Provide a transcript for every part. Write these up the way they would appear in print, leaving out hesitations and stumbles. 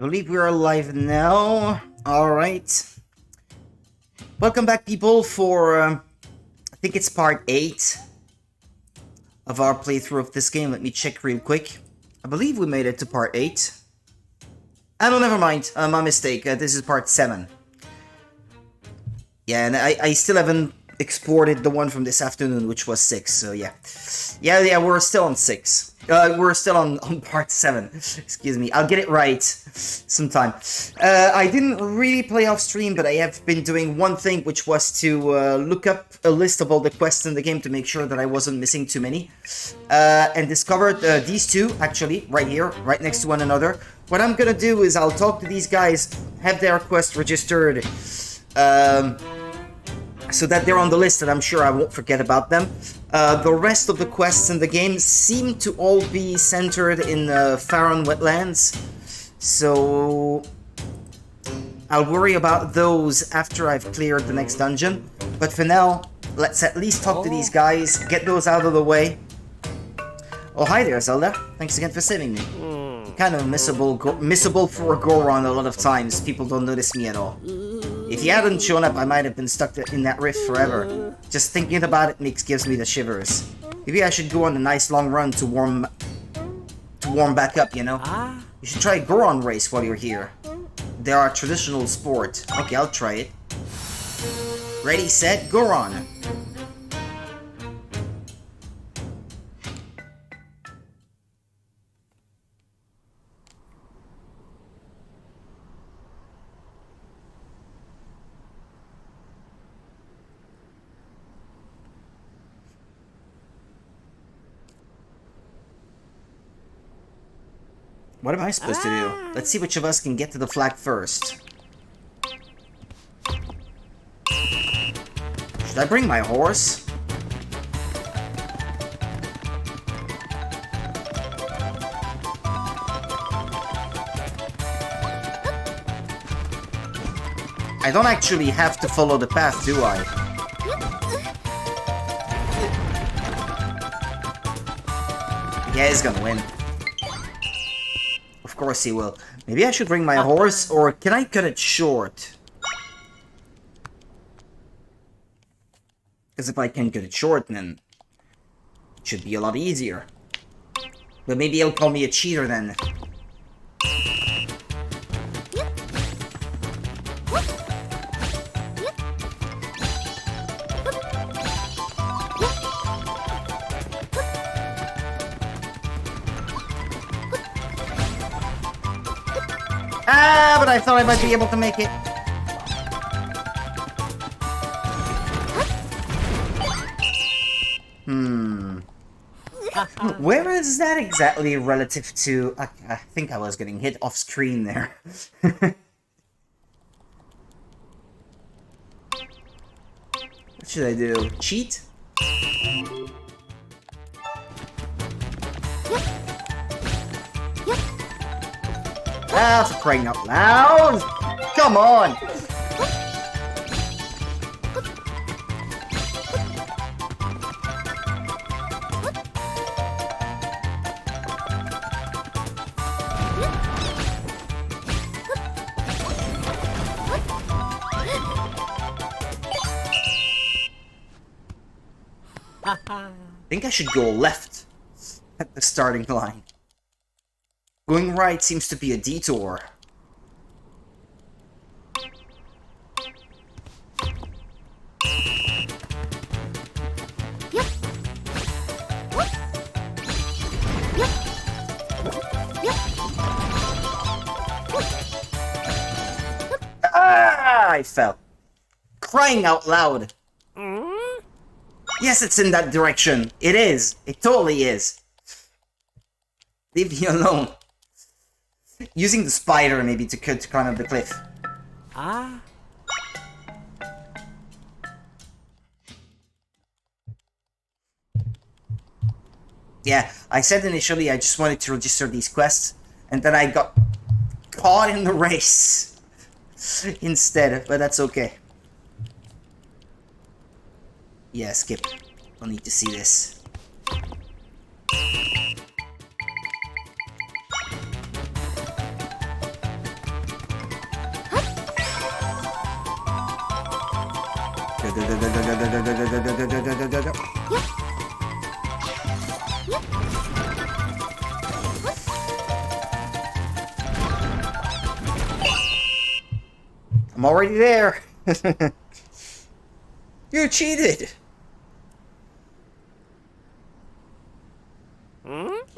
I believe we are live now. Alright. Welcome back, people, for, I think it's part 8 of our playthrough of this game. Let me check real quick. I believe we made it to part 8. Ah, no, never mind. My mistake. This is part 7. Yeah, and I still haven't exported the one from this afternoon, which was 6, so yeah. Yeah, we're still on 6. We're still on part 7. Excuse me. I'll get it right sometime. I didn't really play off stream, but I have been doing one thing, which was to look up a list of all the quests in the game to make sure that I wasn't missing too many. And discovered these two, actually, right here, right next to one another. What I'm gonna do is I'll talk to these guys, have their quest registered, so that they're on the list, and I'm sure I won't forget about them. The rest of the quests in the game seem to all be centered in Faron wetlands, so I'll worry about those after I've cleared the next dungeon. But for now, let's at least talk to these guys, get those out of the way. Oh, hi there, Zelda. Thanks again for saving me. Kind of missable for Goron a lot of times. People don't notice me at all. If you hadn't shown up, I might have been stuck in that rift forever. Just thinking about it gives me the shivers. Maybe I should go on a nice long run to warm back up, you know? You should try a Goron race while you're here. They're our traditional sport. Okay, I'll try it. Ready, set, Goron! What am I supposed to do? Let's see which of us can get to the flag first. Should I bring my horse? I don't actually have to follow the path, do I? Yeah, he's gonna win. Of course he will. Maybe I should bring my horse, or can I cut it short? Because if I can cut it short, then it should be a lot easier. But maybe he'll call me a cheater then. Ah, but I thought I might be able to make it. Where is that exactly relative to... I think I was getting hit off screen there. What should I do? Cheat? Ah, for crying out loud! Come on! I think I should go left at the starting line. Going right seems to be a detour. Ah! I fell. Crying out loud. Yes, it's in that direction. It is. It totally is. Leave me alone. Using the spider, maybe, to climb up the cliff. Yeah, I said initially I just wanted to register these quests, and then I got caught in the race instead, but that's okay. Yeah, skip. Don't need to see this. Go, go, go, go, go, go, go, go, go, go, go, go, go, go, go. I'm already there. You cheated.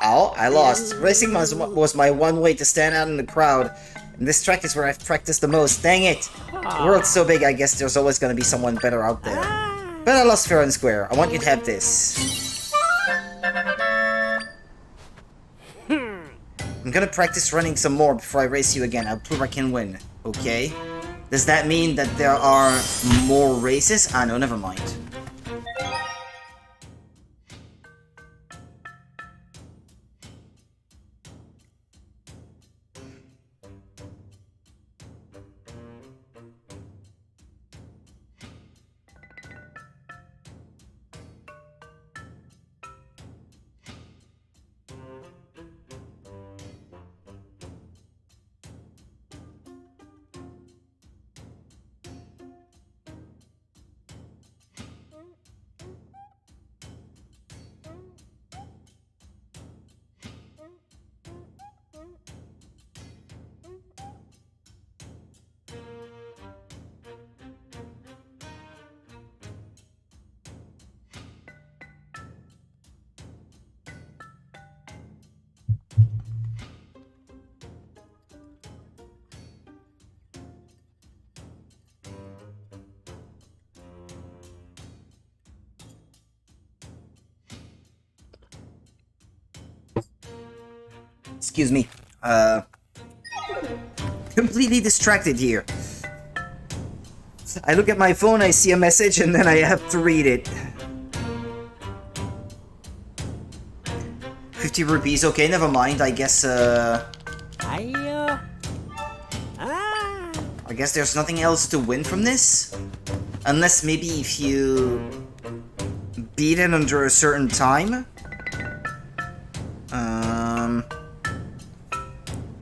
Oh, I lost. Racing was my one way to stand out in the crowd. And this track is where I've practiced the most. Dang it. The world's so big, I guess there's always gonna be someone better out there. But I lost fair and square. I want you to have this. I'm gonna practice running some more before I race you again. I'll prove I can win. Okay? Does that mean that there are more races? Ah, no, never mind. Excuse me. Completely distracted here. I look at my phone, I see a message, and then I have to read it. 50 rupees, okay, never mind. I guess there's nothing else to win from this? Unless maybe if you beat it under a certain time?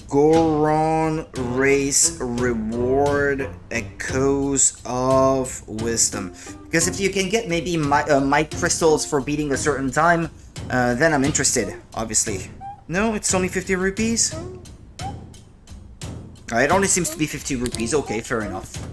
Goron Race Reward Echoes of Wisdom. Because if you can get maybe might crystals for beating a certain time, then I'm interested, obviously. No, it's only 50 rupees? It only seems to be 50 rupees. Okay, fair enough.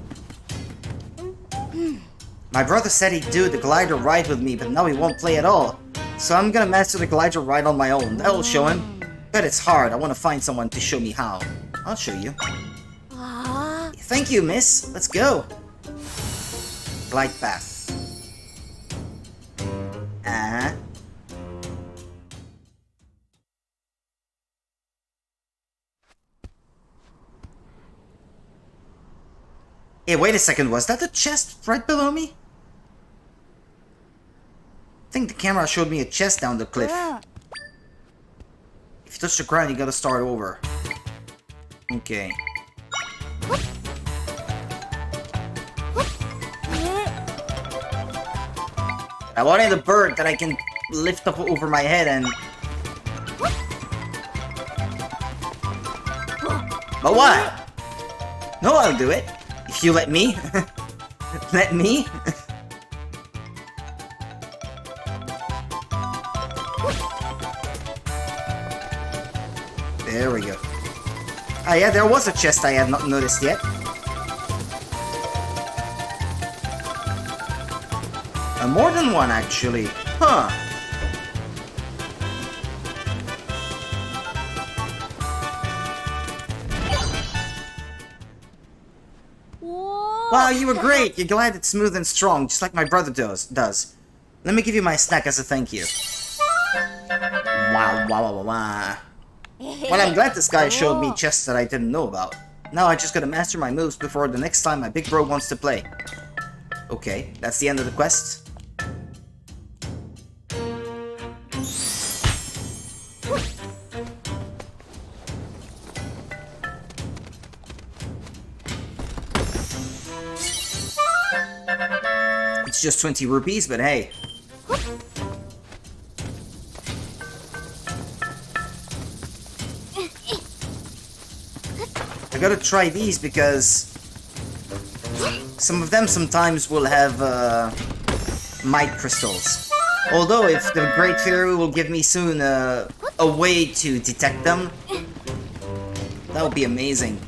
My brother said he'd do the glider ride with me, but now he won't play at all. So I'm gonna master the glider ride on my own. That'll show him. Bet it's hard. I want to find someone to show me how. I'll show you. Thank you, miss. Let's go. Glide path. Hey, wait a second. Was that a chest right below me? I think the camera showed me a chest down the cliff. If you touch the ground, you gotta start over. Okay. I wanted a bird that I can lift up over my head and... But what? No, I'll do it. If you let me. Let me? There we go. Ah, yeah, there was a chest I had not noticed yet. More than one, actually. Huh. Wow, you were great! You're glad it's smooth and strong, just like my brother does. Let me give you my snack as a thank you. Wow, wow, wow, wow. Well, I'm glad this guy showed me chests that I didn't know about. Now I just gotta master my moves before the next time my big bro wants to play. Okay, that's the end of the quest. It's just 20 rupees, but hey. I gotta try these because Some of them sometimes will have might crystals. Although if the Great Fairy will give me soon a way to detect them, that would be amazing.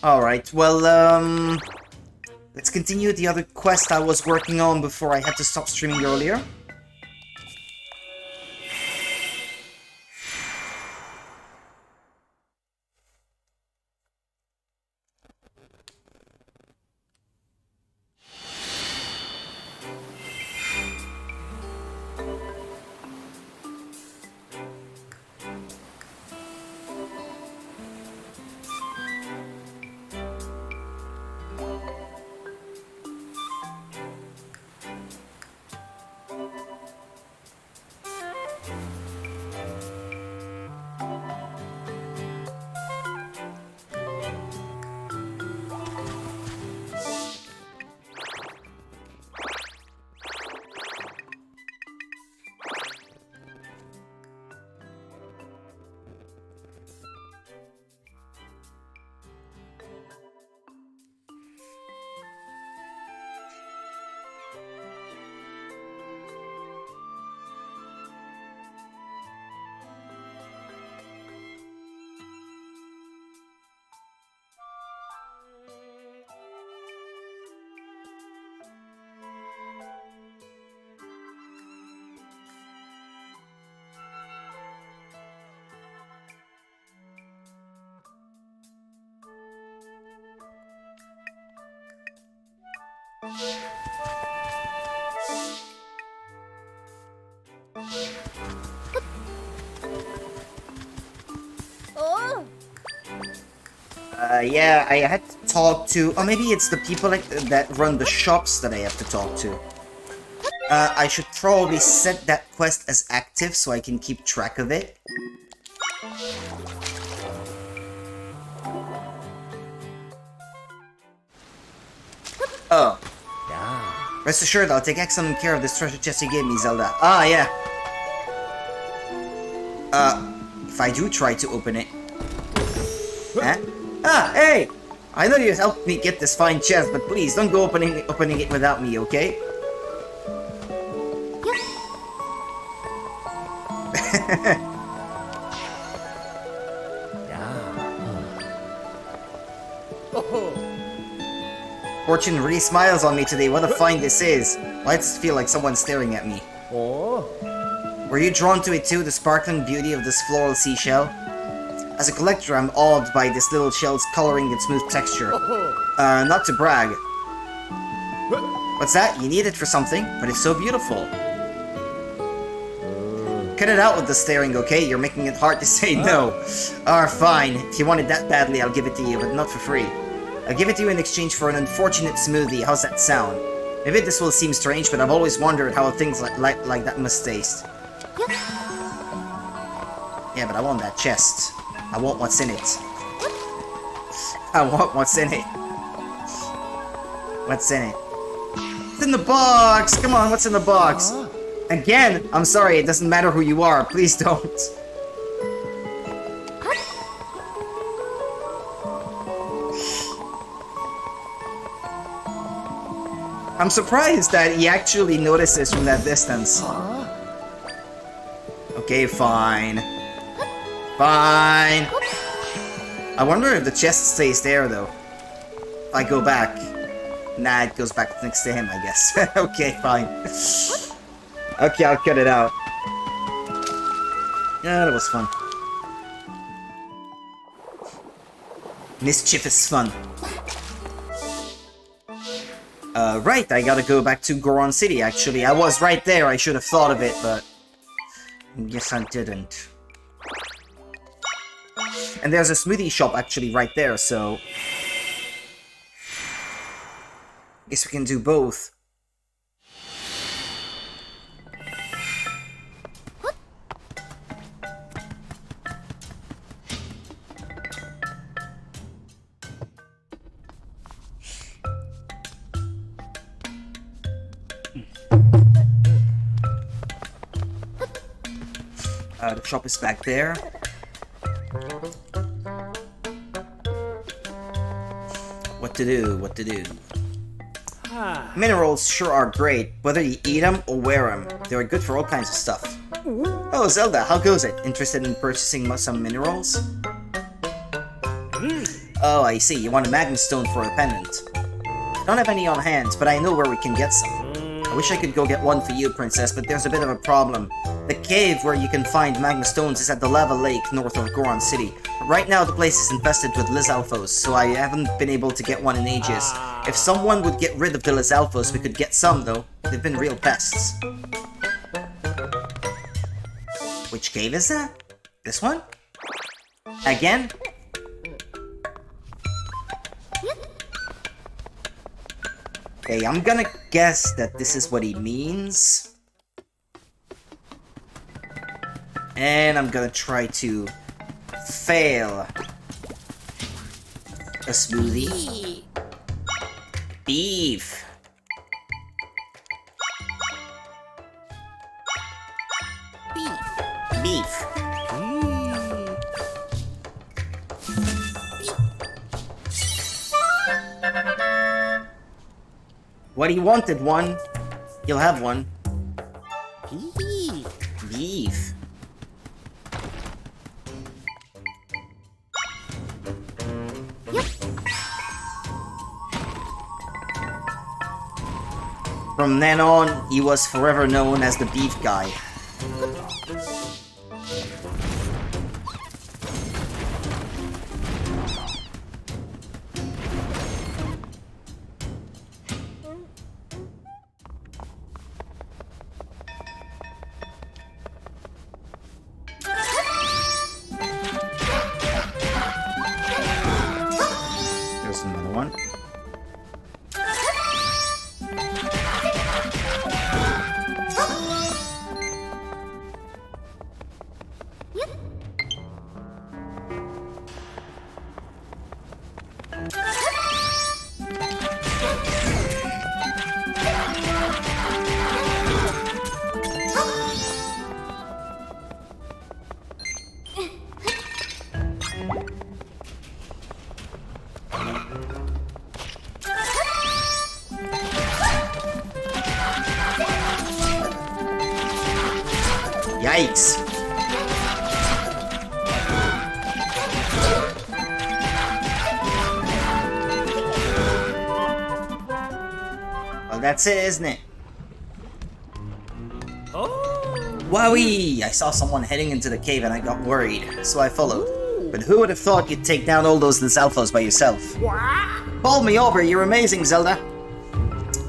Alright, well, let's continue the other quest I was working on before I had to stop streaming earlier. Yeah, I had to talk to... Or maybe it's the people that run the shops that I have to talk to. I should probably set that quest as active so I can keep track of it. Oh. Rest assured, I'll take excellent care of this treasure chest you gave me, Zelda. Ah, yeah. If I do try to open it... Huh? Ah, hey! I know you helped me get this fine chest, but please don't go opening it without me, okay? Fortune really smiles on me today. What a find this is. Why does it feel like someone's staring at me? Oh. Were you drawn to it too, the sparkling beauty of this floral seashell? As a collector, I'm awed by this little shell's coloring and smooth texture. Not to brag. What's that? You need it for something, but it's so beautiful. Cut it out with the staring, okay? You're making it hard to say no. Fine. If you want it that badly, I'll give it to you, but not for free. I'll give it to you in exchange for an unfortunate smoothie. How's that sound? Maybe this will seem strange, but I've always wondered how things like that must taste. Yeah, but I want that chest. I want what's in it. I want what's in it. What's in it? It's in the box! Come on, what's in the box? Again, I'm sorry, it doesn't matter who you are. Please don't. I'm surprised that he actually notices from that distance. Okay, fine. Fine. I wonder if the chest stays there, though. If I go back. Nah, it goes back next to him, I guess. Okay, fine. Okay, I'll cut it out. Yeah, that was fun. Mischievous fun. Right, I gotta go back to Goron City, actually. I was right there, I should have thought of it, but... I guess I didn't. And there's a smoothie shop actually right there, so... Guess we can do both. The shop is back there. What to do, what to do. Minerals sure are great, whether you eat them or wear them. They're good for all kinds of stuff. Oh, Zelda, how goes it? Interested in purchasing some minerals? Oh, I see. You want a magma stone for a pendant. I don't have any on hand, but I know where we can get some. I wish I could go get one for you, Princess, but there's a bit of a problem. The cave where you can find magma stones is at the lava lake north of Goron City. Right now the place is infested with Lizalfos, so I haven't been able to get one in ages. If someone would get rid of the Lizalfos, we could get some, though. They've been real pests. Which cave is that? This one? Again? Okay, I'm gonna guess that this is what he means. And I'm gonna try to fail a smoothie. Beef. Beef. What he wanted one, he'll have one. Beef. From then on, he was forever known as the beef guy. There's another one. Yikes. Well, that's it, isn't it? Oh. Wowee! I saw someone heading into the cave and I got worried, so I followed. But who would have thought you'd take down all those Lizalfos by yourself? Call me over, you're amazing, Zelda!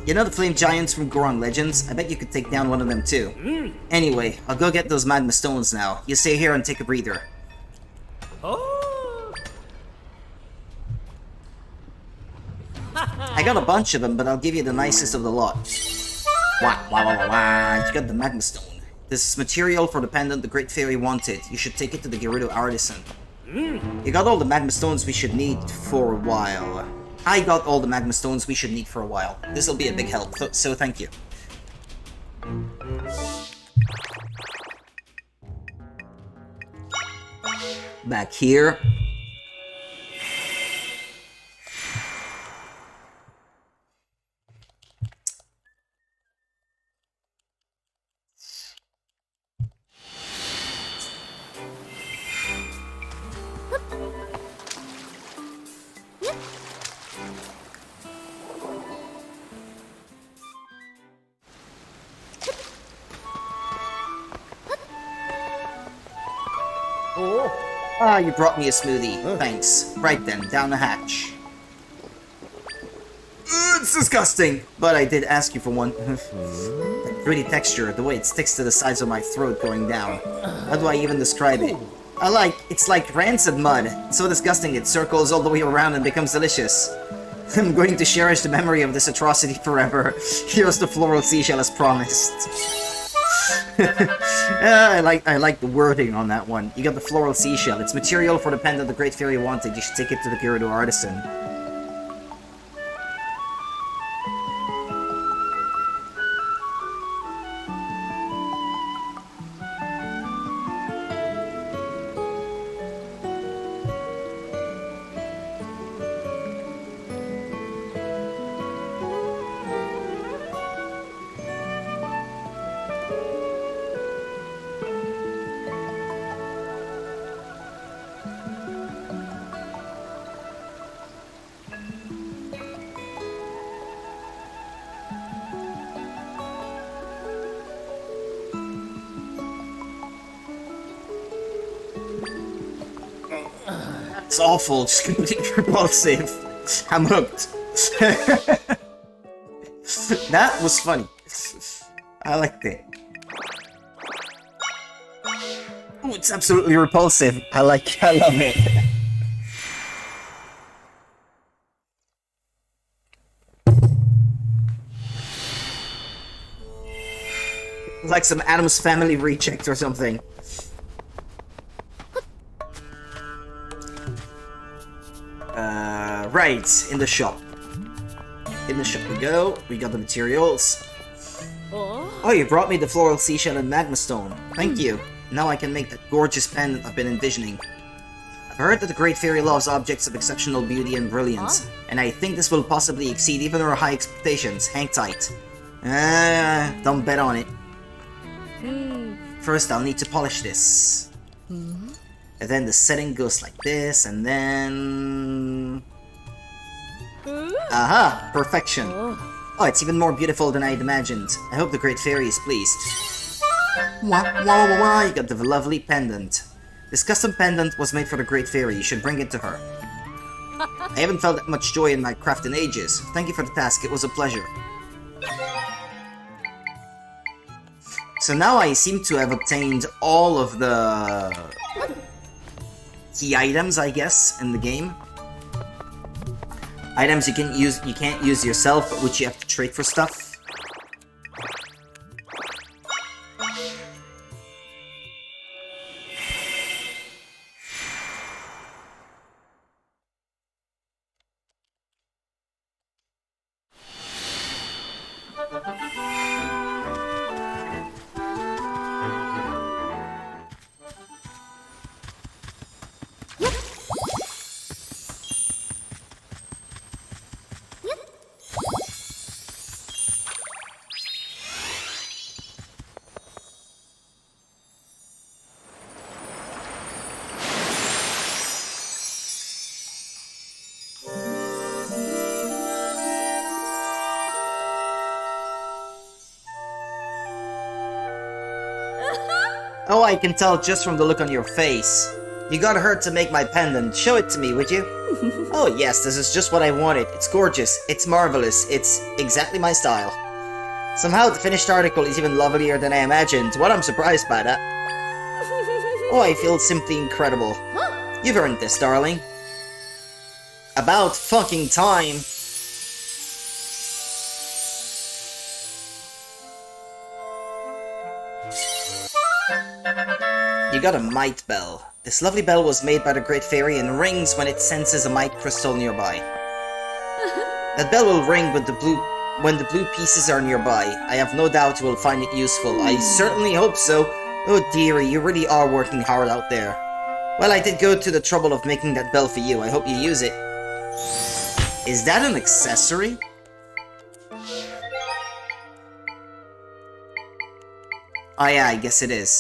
You know the flame giants from Goron Legends? I bet you could take down one of them too. Anyway, I'll go get those magma stones now. You stay here and take a breather. Oh. I got a bunch of them, but I'll give you the nicest of the lot. Wah, wah, wah, wah, wah. You got the magma stone. This is material for the pendant the Great Fairy wanted. You should take it to the Gerudo Artisan. You got all the magma stones we should need for a while. I got all the magma stones we should need for a while. This'll be a big help, so thank you. Back here. Ah, you brought me a smoothie. Thanks. Right then, down the hatch. It's disgusting! But I did ask you for one. That gritty texture, the way it sticks to the sides of my throat going down. How do I even describe it? It's like rancid mud. It's so disgusting it circles all the way around and becomes delicious. I'm going to cherish the memory of this atrocity forever. Here's the floral seashell as promised. I like the wording on that one. You got the floral seashell. It's material for the pendant the Great Fairy wanted. You should take it to the Gerudo Artisan. It's awful, just completely repulsive. I'm hooked. That was funny. I liked it. Oh, it's absolutely repulsive. I love it. Like some Addams Family reject or something. Right, in the shop. In the shop we go. We got the materials. Oh, you brought me the floral seashell and magma stone. Thank you. Now I can make that gorgeous pendant I've been envisioning. I've heard that the Great Fairy loves objects of exceptional beauty and brilliance, and I think this will possibly exceed even our high expectations. Hang tight. Don't bet on it. First, I'll need to polish this. And then the setting goes like this, and then... Aha! Perfection. Oh, it's even more beautiful than I'd imagined. I hope the Great Fairy is pleased. Wah, wah, wah, wah, you got the lovely pendant. This custom pendant was made for the Great Fairy. You should bring it to her. I haven't felt that much joy in my craft in ages. Thank you for the task. It was a pleasure. So now I seem to have obtained all of the key items, I guess, in the game. Items you can't use yourself, but which you have to trade for stuff. Oh, I can tell just from the look on your face. You got her to make my pendant. Show it to me, would you? Oh yes, this is just what I wanted. It's gorgeous. It's marvelous. It's exactly my style. Somehow the finished article is even lovelier than I imagined. What I'm surprised by that. Oh, I feel simply incredible. You've earned this, darling. About fucking time. You got a Might Bell. This lovely bell was made by the Great Fairy and rings when it senses a Might Crystal nearby. That bell will ring when the blue pieces are nearby. I have no doubt you will find it useful. I certainly hope so. Oh dearie, you really are working hard out there. Well, I did go to the trouble of making that bell for you. I hope you use it. Is that an accessory? Oh yeah, I guess it is.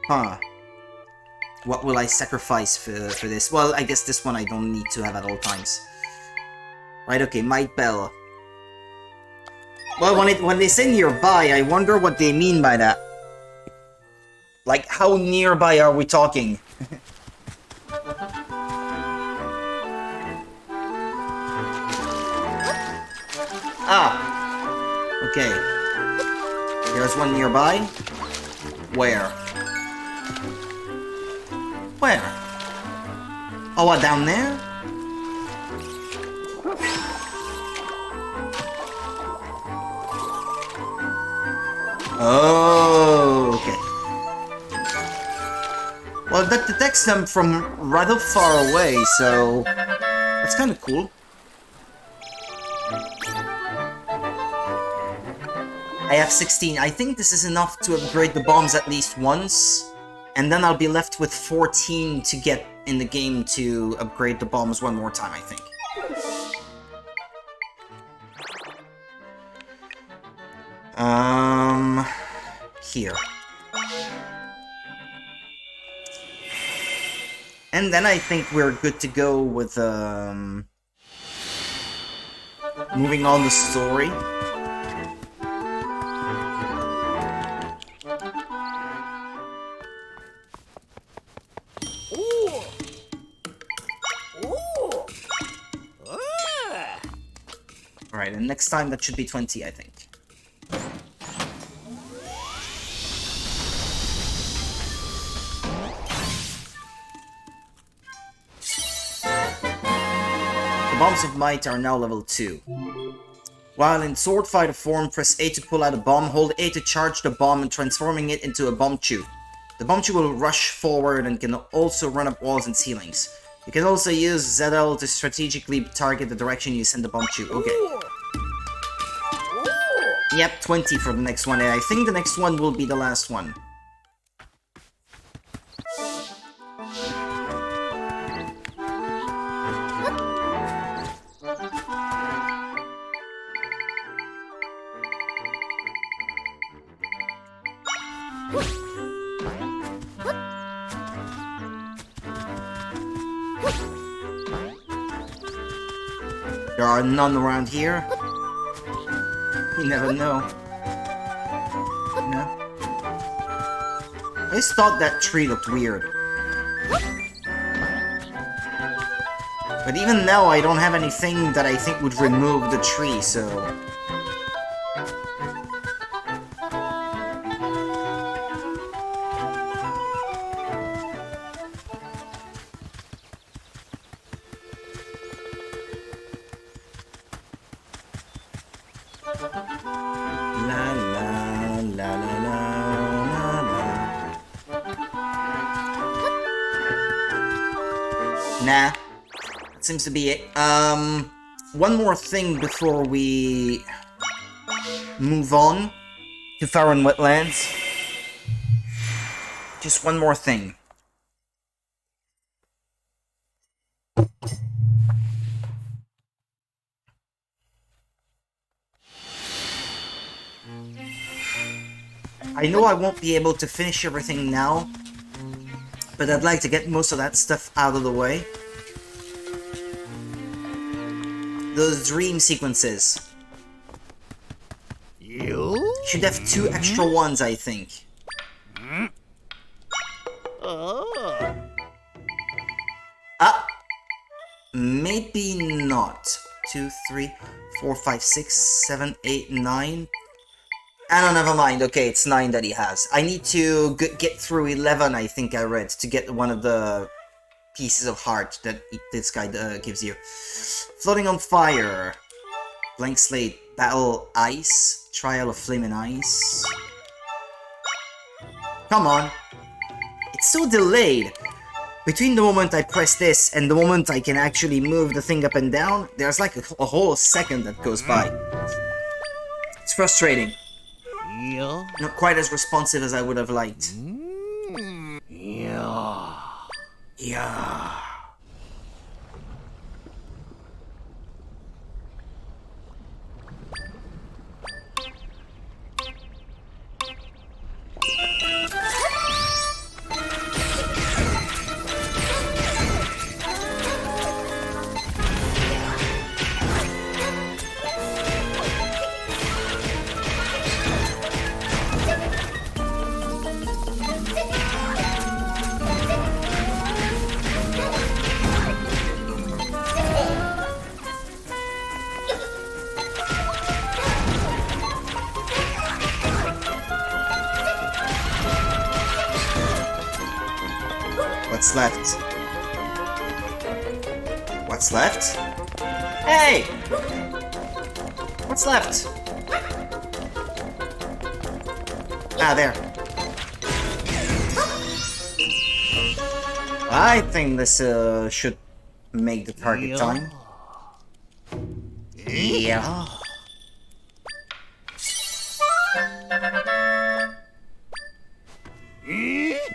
Huh. What will I sacrifice for this? Well, I guess this one I don't need to have at all times. Right, okay, Might Bell. Well, when they say nearby, I wonder what they mean by that. Like, how nearby are we talking? Ah! Okay. There's one nearby. Where? Where? Oh, what, down there? Oh, okay. Well, that detects them from rather far away, so that's kind of cool. I have 16. I think this is enough to upgrade the bombs at least once, and then I'll be left with 14 to get in the game to upgrade the bombs one more time, I think. Here. And then I think we're good to go with, moving on the story. Alright, and next time that should be 20, I think. The Bombs of Might are now level 2. While in Sword Fighter form, press A to pull out a bomb, hold A to charge the bomb and transforming it into a Bomb Chew. The Bomb Chew will rush forward and can also run up walls and ceilings. You can also use ZL to strategically target the direction you send the Bomb Chew. Okay. Yep, 20 for the next one, and I think the next one will be the last one. There are none around here. You never know. No? I just thought that tree looked weird. But even now, I don't have anything that I think would remove the tree, so... Nah. That seems to be it. One more thing before we move on to Farron Wetlands. Just one more thing. I know I won't be able to finish everything now, but I'd like to get most of that stuff out of the way. Those dream sequences. You should have 2 extra ones, I think. Ah! Maybe not. 2, 3, 4, 5, 6, 7, 8, 9... Ah, no, never mind. Okay, it's 9 that he has. I need to get through 11, I think I read, to get one of the pieces of heart that this guy gives you. Floating on Fire. Blank Slate. Battle Ice. Trial of Flame and Ice. Come on. It's so delayed. Between the moment I press this and the moment I can actually move the thing up and down, there's like a whole second that goes by. It's frustrating. Not quite as responsive as I would have liked. Yeah. What's left? What's left? Hey! What's left? Ah, there. I think this should make the target time. Yeah.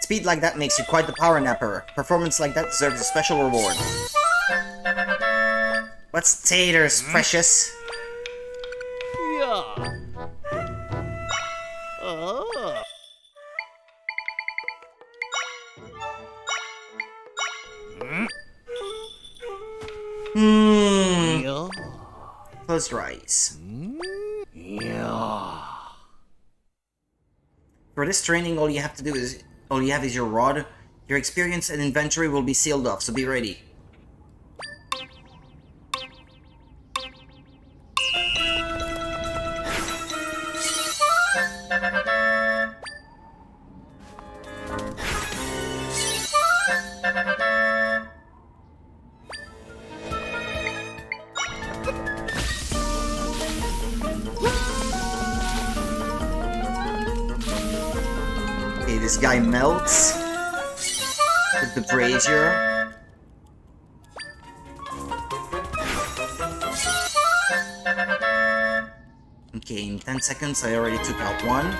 Speed like that makes you quite the power napper. Performance like that deserves a special reward. What's taters, precious? Yeah. Close your eyes. Yeah. For this training, all you have is your rod. Your experience and inventory will be sealed off, so be ready. this guy melts with the brazier. Okay, in 10 seconds I already took out one.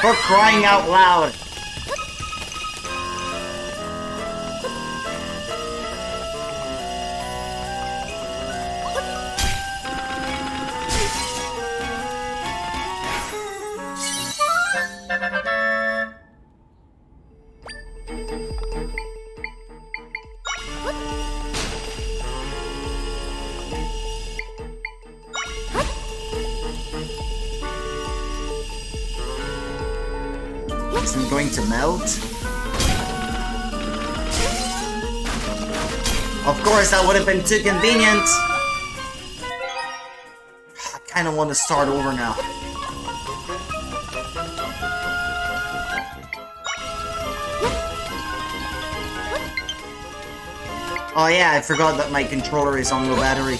For crying out loud! Isn't going to melt? Of course, that would have been too convenient. I kind of want to start over now. Oh yeah, I forgot that my controller is on low battery.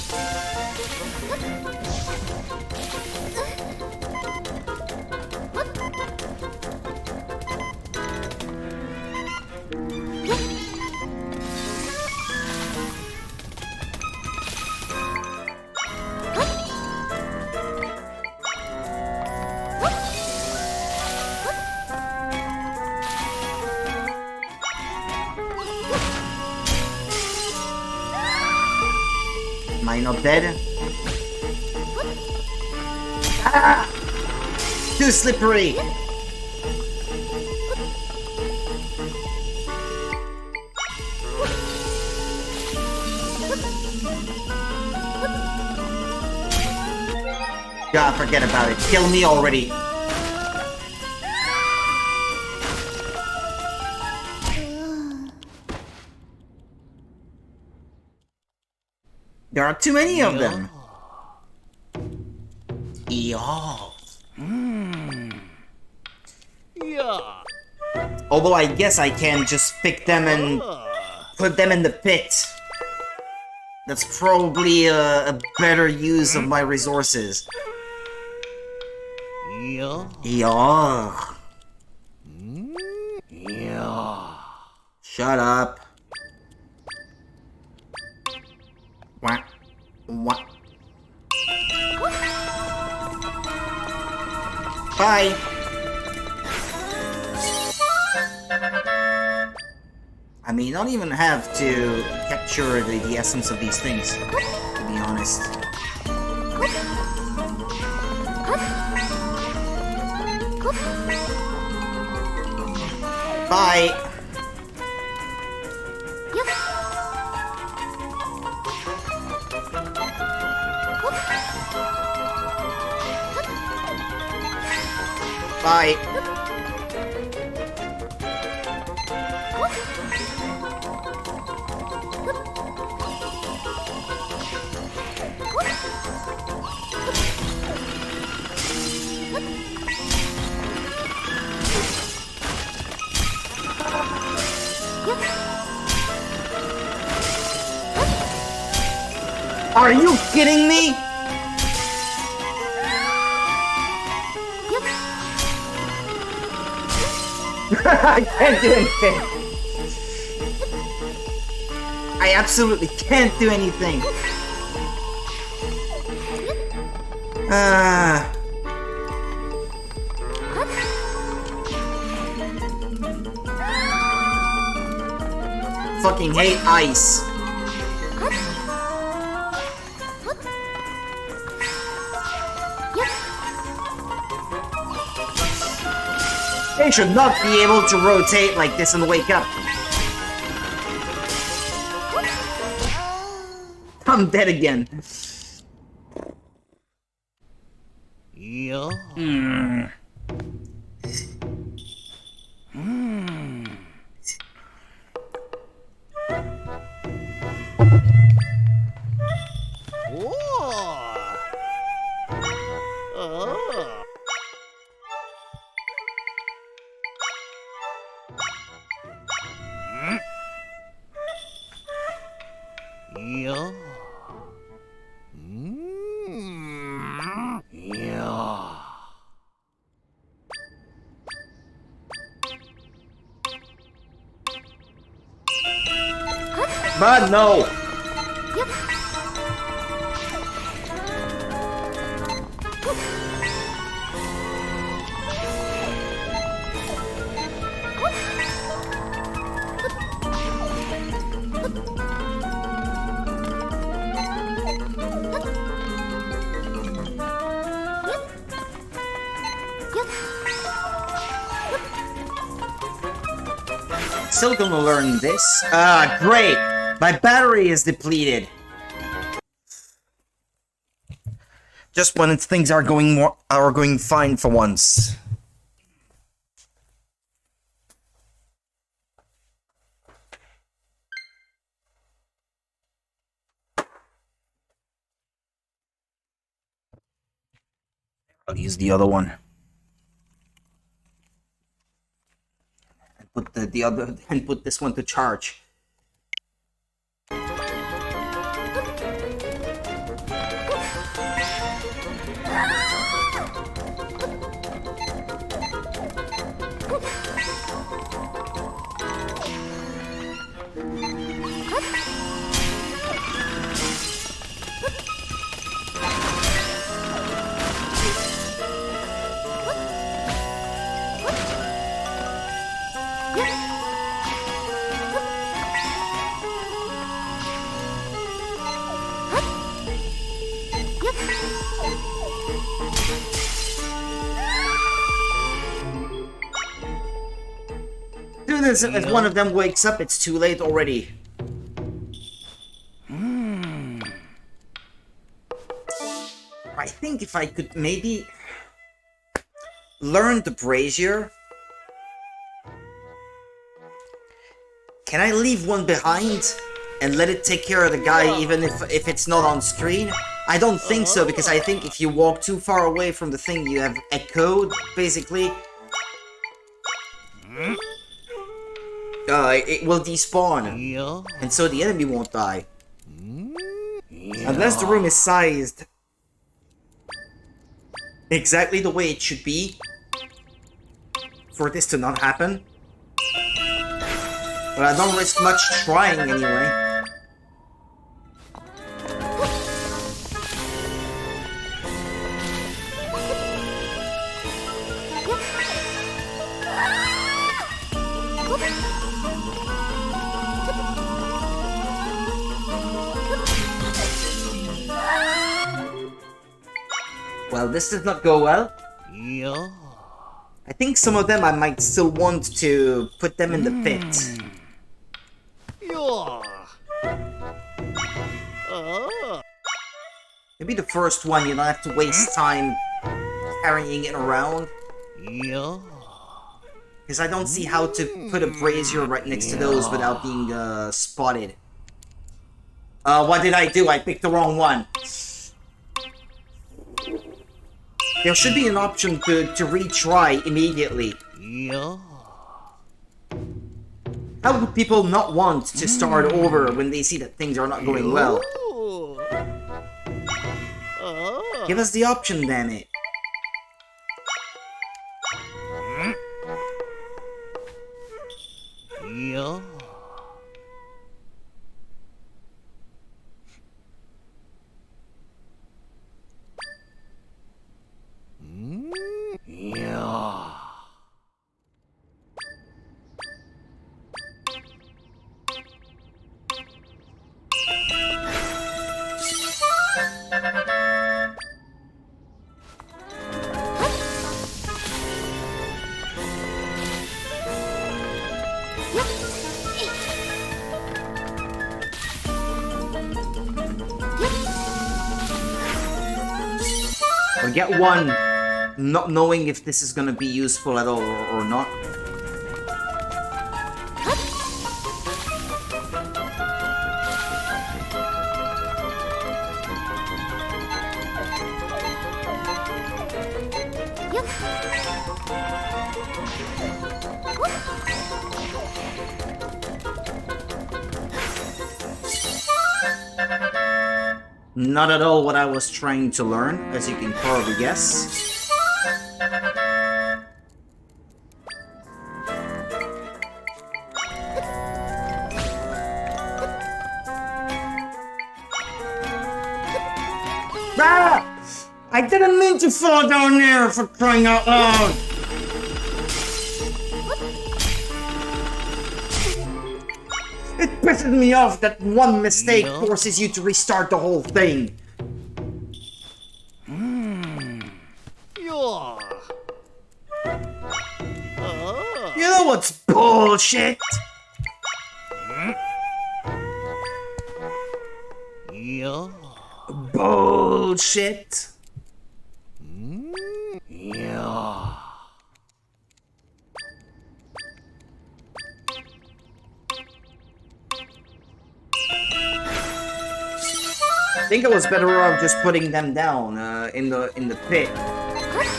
Am I not dead? Ah! Too slippery! God, forget about it. Kill me already. There are too many of them. Yeah. Yeah. Although I guess I can just pick them and put them in the pit. That's probably a better use of my resources. Yeah. Yeah. Yeah. Shut up. What? What? Bye. I may not even have to capture the essence of these things, to be honest. Bye. Bye. Are you kidding me? I can't do anything. I absolutely can't do anything. Fucking hate ice. They should not be able to rotate like this and wake up. I'm dead again. Yeah. Yeah. Yeah. But no! Still gonna learn this. Ah, great! My battery is depleted. Just when things are going fine for once. I'll use the other one. And put the other and put this one to charge. As one of them wakes up, it's too late already. I think if I could maybe learn the brazier. Can I leave one behind and let it take care of the guy even if it's not on screen? I don't think so, because I think if you walk too far away from the thing, you have echoed, basically. It will despawn, and so the enemy won't die. Unless the room is sized exactly the way it should be for this to not happen. But I don't risk much trying anyway. Well, this did not go well. Yeah. I think some of them I might still want to put them in the pit. Yeah. Maybe the first one, you don't have to waste time carrying it around. Yeah. Because I don't see how to put a brazier right next to those without being spotted. What did I do? I picked the wrong one. There should be an option to retry immediately. Yeah. How would people not want to start over when they see that things are not going well? Give us the option, damn it. Yeah. Yeah. Or get one, not knowing if this is gonna be useful at all or not. Not at all what I was trying to learn, as you can probably guess. Ah! I didn't mean to fall down there, for crying out loud! It pisses me off that one mistake forces you to restart the whole thing. Yeah. You know what's bullshit? Yeah. Bullshit. Yeah. I think I was better off just putting them down in the pit.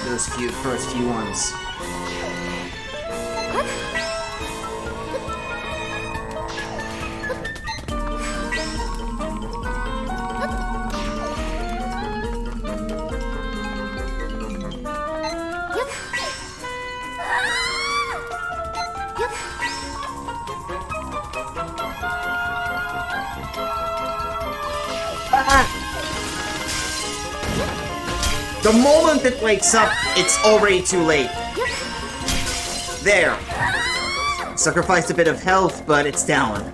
Those first few ones. The moment it wakes up, it's already too late. There. Sacrificed a bit of health, but it's down.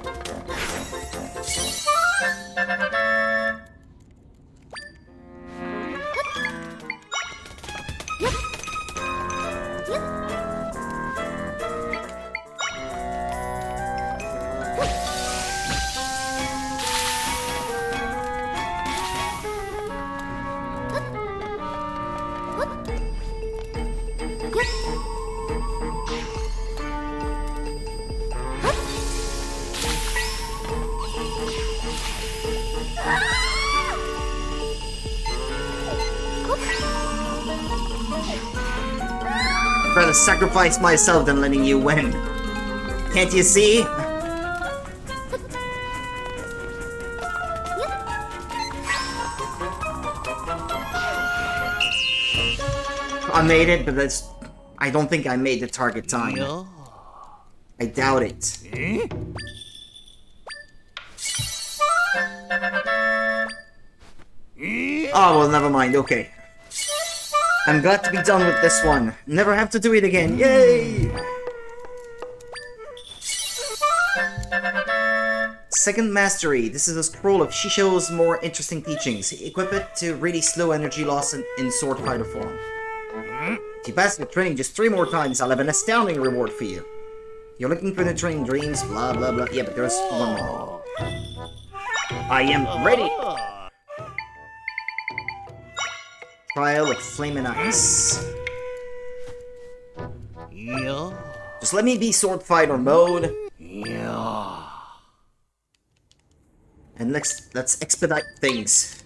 I'd rather sacrifice myself than letting you win. Can't you see? I made it, but I don't think I made the target time. Yeah. I doubt it. Oh, well, never mind. Okay. I'm glad to be done with this one. Never have to do it again. Yay! Second Mastery. This is a scroll of Shisho's more interesting teachings. Equip it to really slow energy loss in sword fighter form. If you pass the training just 3 more times, I'll have an astounding reward for you. You're looking for the training dreams, blah blah blah. Yeah, but there's one more. I am ready! Trial of Flame and Ice. Yeah. Just let me be sword fighter mode. Yeah. And let's expedite things.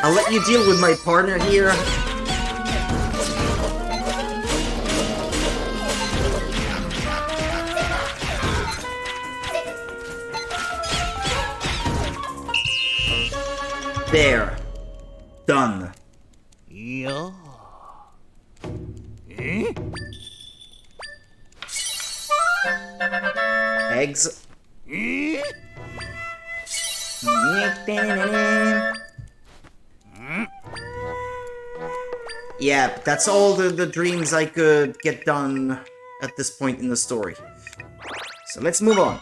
I'll let you deal with my partner here. There. Done. Yeah. Eggs. Yeah, that's all the dreams I could get done at this point in the story. So let's move on.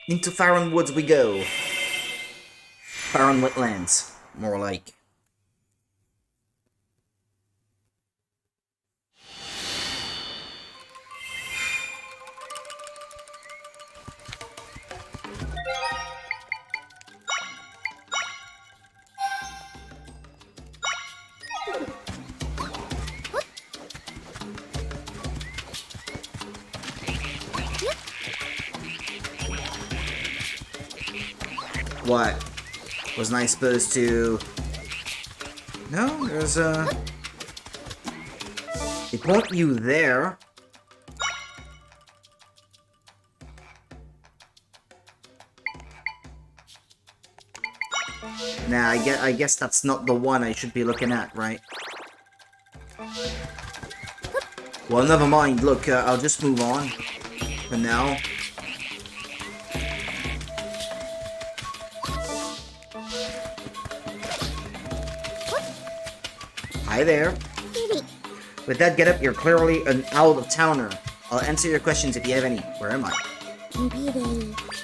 Into Farron Woods we go. Farron Wetlands, more like. What? Wasn't I supposed to... No, there's a... It want you there. Nah, I guess that's not the one I should be looking at, right? Well, never mind. Look, I'll just move on for now. Hi there. With that getup, you're clearly an out-of-towner. I'll answer your questions if you have any. Where am I?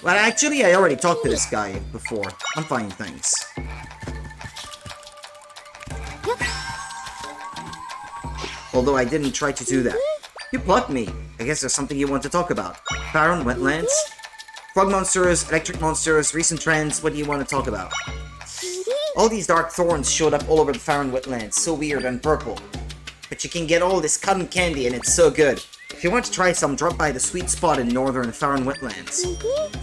Well, actually, I already talked to this guy before. I'm fine, thanks. Although I didn't try to do that. You plucked me. I guess there's something you want to talk about. Barren wetlands? Frog monsters, electric monsters, recent trends, what do you want to talk about? All these dark thorns showed up all over the Farron wetlands, so weird and purple. But you can get all this cotton candy and it's so good. If you want to try some, drop by the sweet spot in northern Farron wetlands.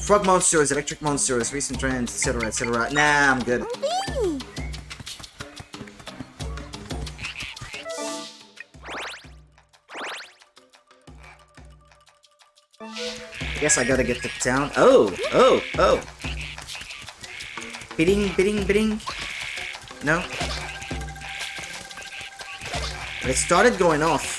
Frog monsters, electric monsters, recent trends, etc, etc. Nah, I'm good. I guess I gotta get to town. Oh! Bidding, bidding, bidding. No? But it started going off.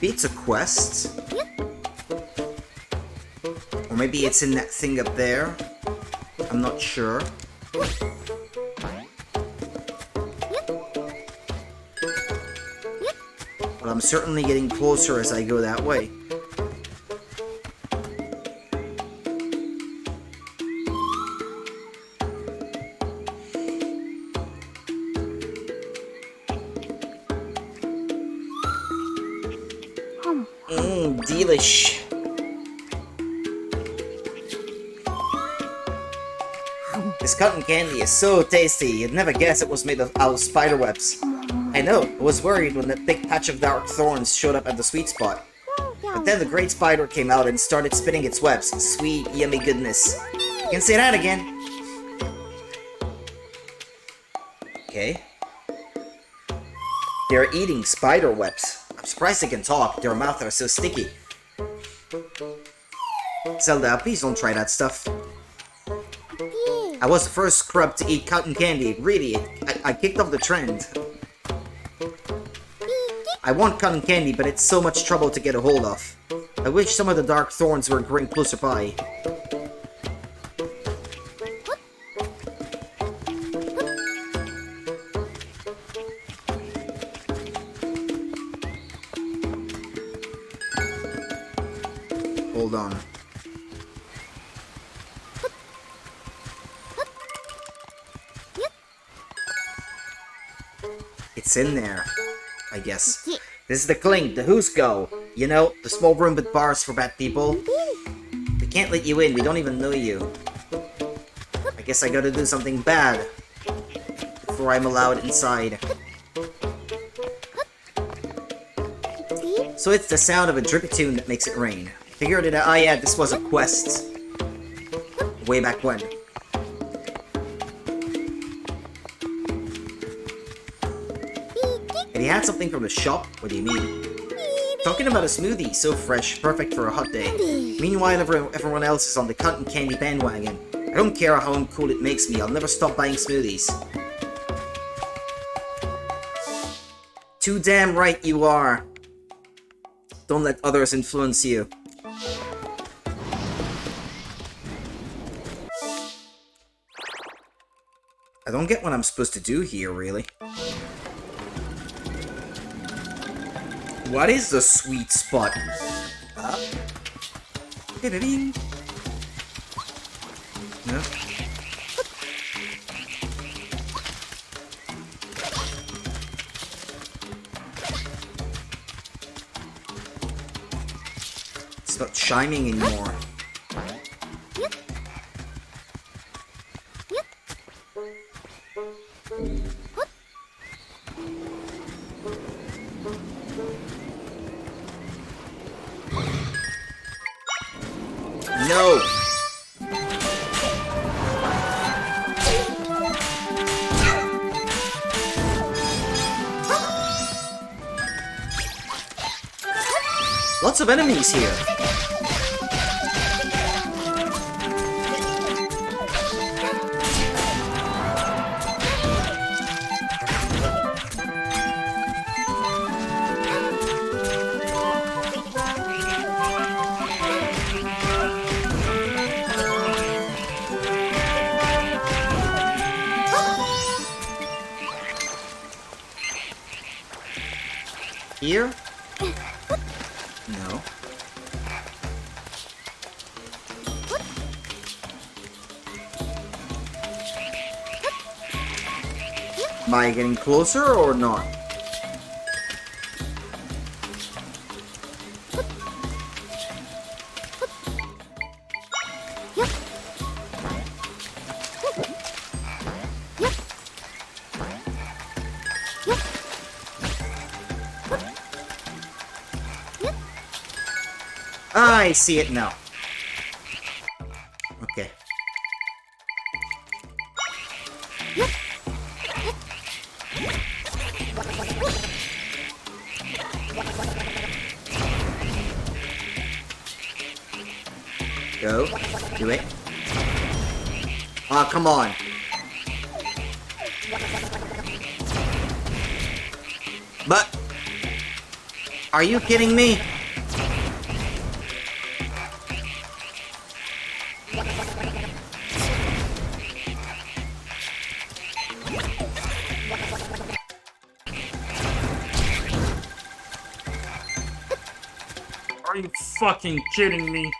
It's a quest. Or maybe it's in that thing up there. I'm not sure. But I'm certainly getting closer as I go that way. Delish. This cotton candy is so tasty, you'd never guess it was made out of spider webs. I know, I was worried when that big patch of dark thorns showed up at the sweet spot. But then the great spider came out and started spinning its webs. Sweet, yummy goodness. You can say that again. Okay. They're eating spider webs. I'm surprised they can talk, their mouths are so sticky. Zelda, please don't try that stuff. I was the first scrub to eat cotton candy. Really, I kicked off the trend. I want cotton candy, but it's so much trouble to get a hold of. I wish some of the dark thorns were growing closer by. Hold on. It's in there, I guess. This is the clink, the who's go. You know, the small room with bars for bad people. We can't let you in, we don't even know you. I guess I gotta do something bad before I'm allowed inside. So it's the sound of a drippy tune that makes it rain. Figured it out. Oh yeah, this was a quest. Way back when. And he had something from the shop? What do you mean? Talking about a smoothie, so fresh, perfect for a hot day. Meanwhile, everyone else is on the cotton candy bandwagon. I don't care how uncool it makes me, I'll never stop buying smoothies. Too damn right you are. Don't let others influence you. I don't get what I'm supposed to do here, really. What is the sweet spot? No? It's not chiming anymore. No! Lots of enemies here. Here? No. Am I getting closer or not? I see it now. Okay. Go. Do it. Ah, come on. But... Are you kidding me? Are you fucking kidding me?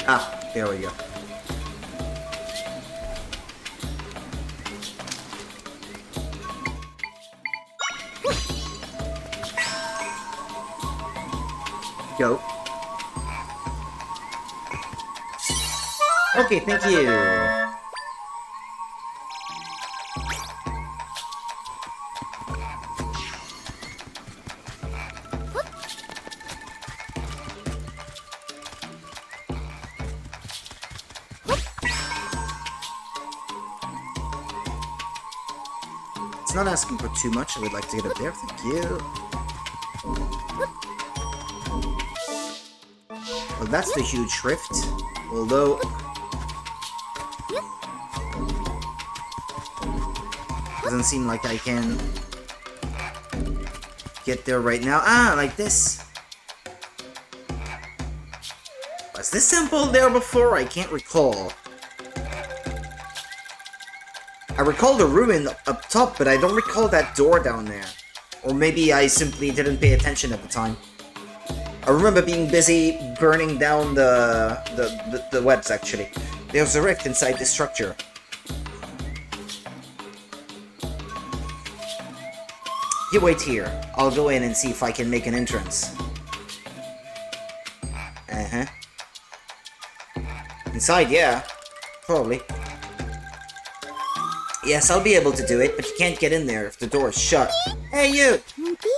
Ah, there we go. Go. Okay, thank you. It's not asking for too much. I would like to get up there. Thank you. Well, that's the huge rift. Although... doesn't seem like I can get there right now. Ah, like this. Was this temple there before? I can't recall. I recall the ruin up top, but I don't recall that door down there. Or maybe I simply didn't pay attention at the time. I remember being busy burning down the webs, actually. There's a rift inside this structure. You wait here. I'll go in and see if I can make an entrance. Uh-huh. Inside, yeah. Probably. Yes, I'll be able to do it, but you can't get in there if the door is shut. Hey, you!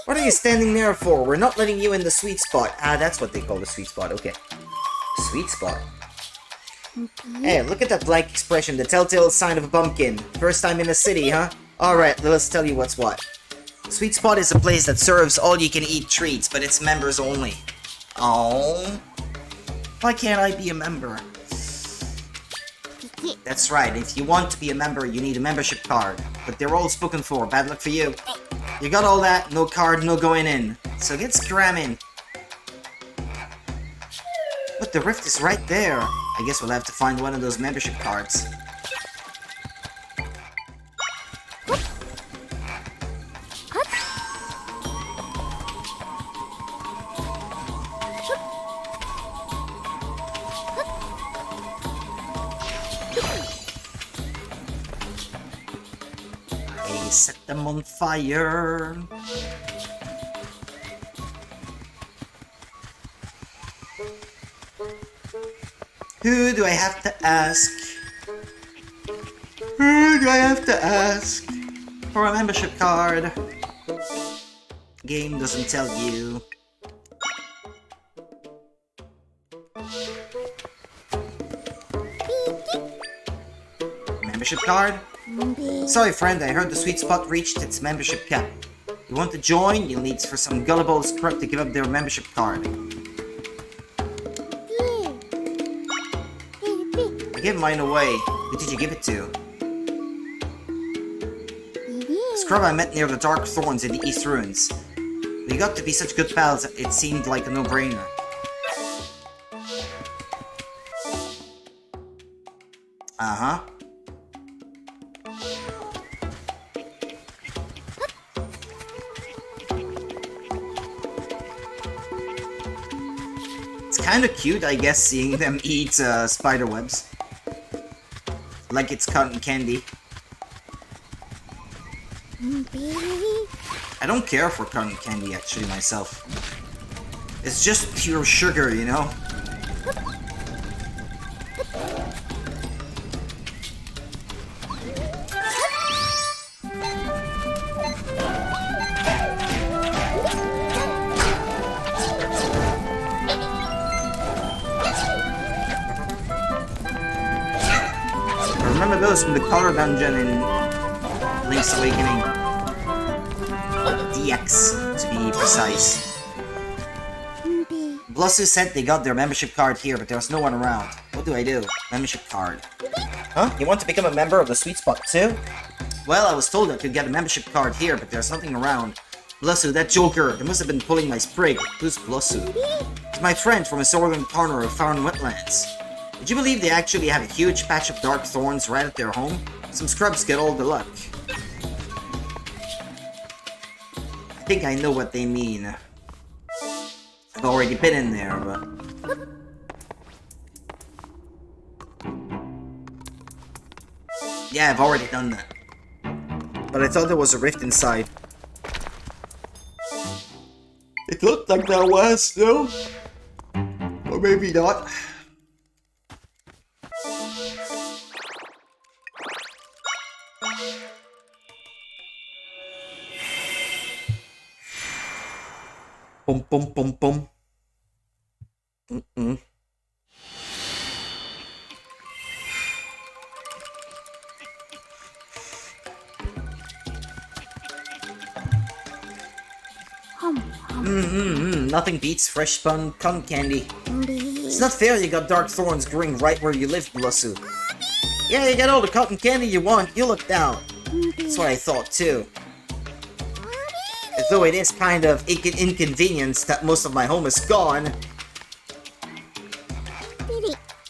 What are you standing there for? We're not letting you in the sweet spot. Ah, that's what they call the sweet spot, okay. Sweet spot? Hey, look at that blank expression, the telltale sign of a pumpkin. First time in the city, huh? Alright, let's tell you what's what. Sweet Spot is a place that serves all-you-can-eat treats, but it's members only. Oh, why can't I be a member? That's right, if you want to be a member, you need a membership card. But they're all spoken for, bad luck for you. You got all that, no card, no going in. So get scramming. But the rift is right there. I guess we'll have to find one of those membership cards. Set them on fire. Who do I have to ask? Who do I have to ask for a membership card? game doesn't tell you. Membership card? Sorry friend, I heard the sweet spot reached its membership cap. You want to join? You'll need for some gullible scrub to give up their membership card. I gave mine away. Who did you give it to? A scrub I met near the Dark Thorns in the East Ruins. We got to be such good pals, it seemed like a no-brainer. Uh-huh. It's kind of cute, I guess, seeing them eat spider webs. Like it's cotton candy. I don't care for cotton candy, actually, myself. It's just pure sugar, you know? I remember those from the Color Dungeon in Link's Awakening. DX, to be precise. Blussu said they got their membership card here, but there was no one around. What do I do? Membership card. Huh? You want to become a member of the Sweet Spot too? Well, I was told I could get a membership card here, but there's nothing around. Blussu, that joker, they must have been pulling my sprig. Who's Blussu? It's my friend from a northern corner of Farn Wetlands. Would you believe they actually have a huge patch of dark thorns right at their home? Some scrubs get all the luck. I think I know what they mean. I've already been in there, but... Yeah, I've already done that. But I thought there was a rift inside. It looked like there was, no? Or maybe not. Boom, boom, boom, boom. Nothing beats fresh spun cotton candy. It's not fair you got dark thorns growing right where you live, Blussu. Yeah, you get all the cotton candy you want, you look down. That's what I thought too. Though it is kind of inconvenience that most of my home is gone.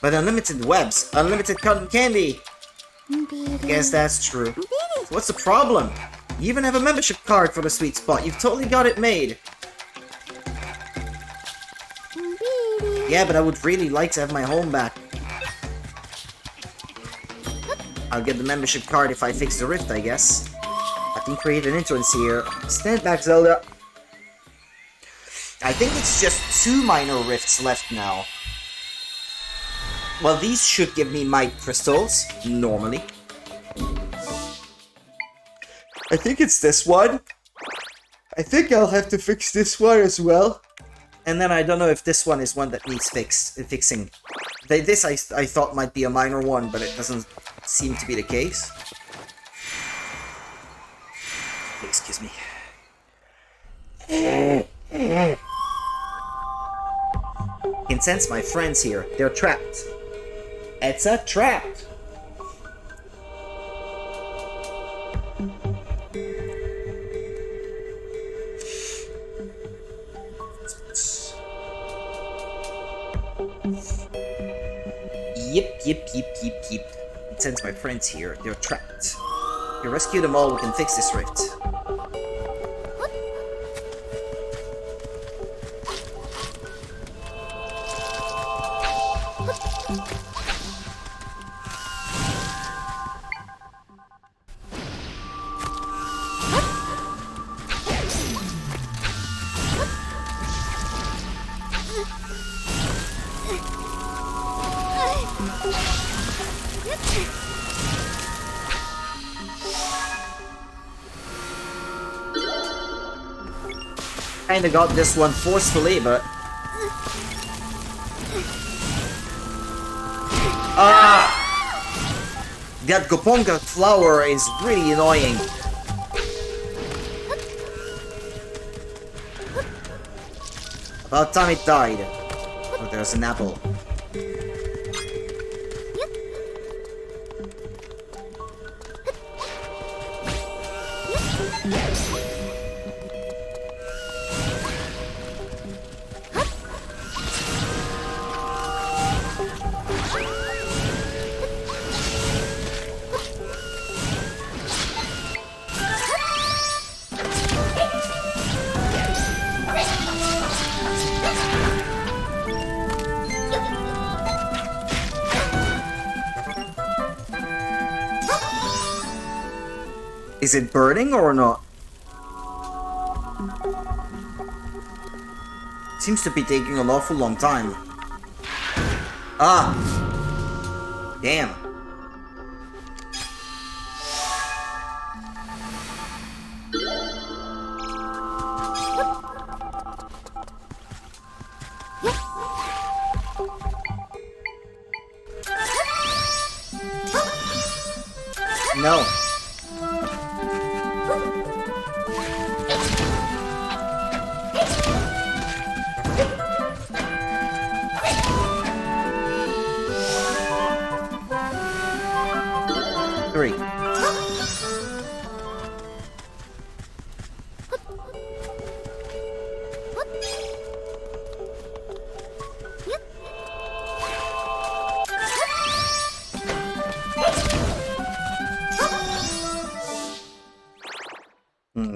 But unlimited webs, unlimited cotton candy. I guess that's true. So what's the problem? You even have a membership card for the Sweet Spot. You've totally got it made. Yeah, but I would really like to have my home back. I'll get the membership card if I fix the rift, I guess. I can create an entrance here. Stand back, Zelda. I think it's just 2 minor rifts left now. Well, these should give me might crystals, normally. I think it's this one. I think I'll have to fix this one as well. And then I don't know if this one is one that needs fixing. This I thought might be a minor one, but it doesn't seem to be the case. Excuse me. Can sense my friends here. They're trapped. It's a trap! Yep. It sends my friends here. They're trapped. If you rescue them all, we can fix this rift. Kinda got this one forcefully, but... Ah! That Goponga flower is really annoying. About time it died. Oh, there's an apple. Is it burning or not? Seems to be taking an awful long time. Ah! Damn. No. Three.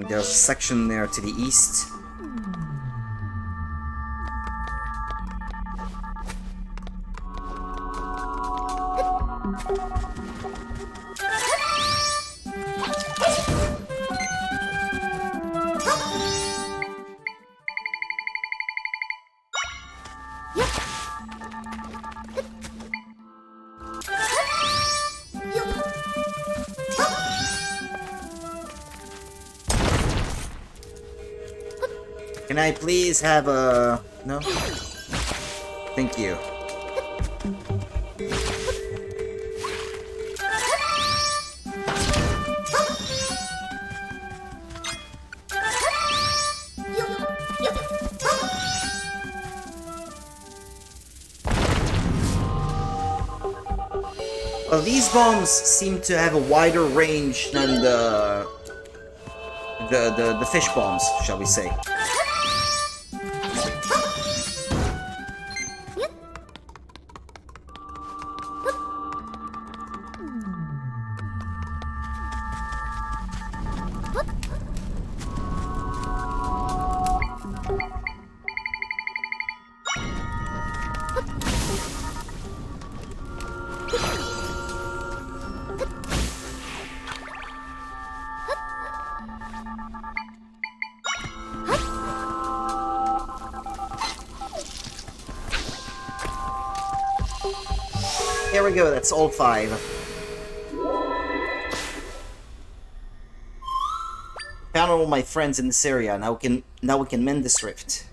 There's a section there to the east. Can I please have a... No? Thank you. Well, these bombs seem to have a wider range than the fish bombs, shall we say. There we go, that's all 5. Found all my friends in this area, now we can mend this rift.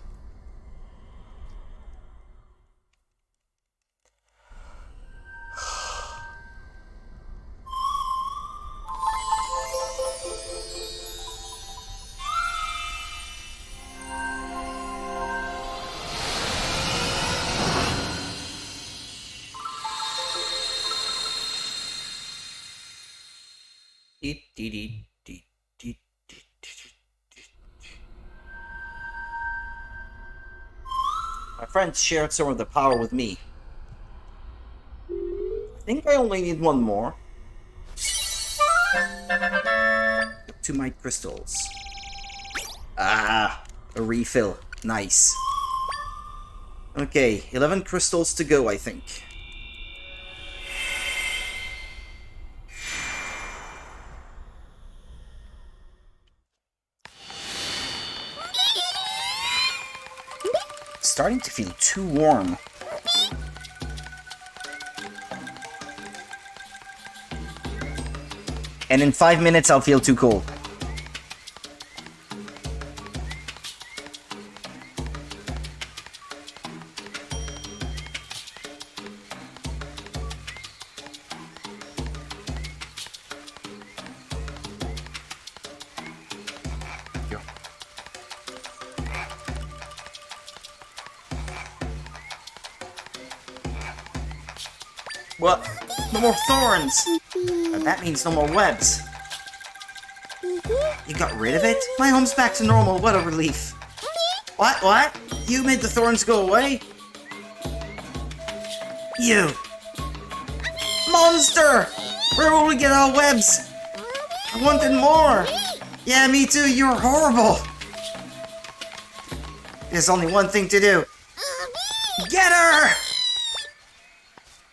My friends shared some of the power with me. I think I only need one more. 2 might crystals. Ah, a refill. Nice. Okay, 11 crystals to go, I think. Starting to feel too warm. And in 5 minutes I'll feel too cold. What? No more thorns! But that means no more webs. You got rid of it? My home's back to normal, what a relief. What? You made the thorns go away? You! Monster! Where will we get our webs? I wanted more! Yeah, me too, you're horrible! There's only one thing to do. Get her!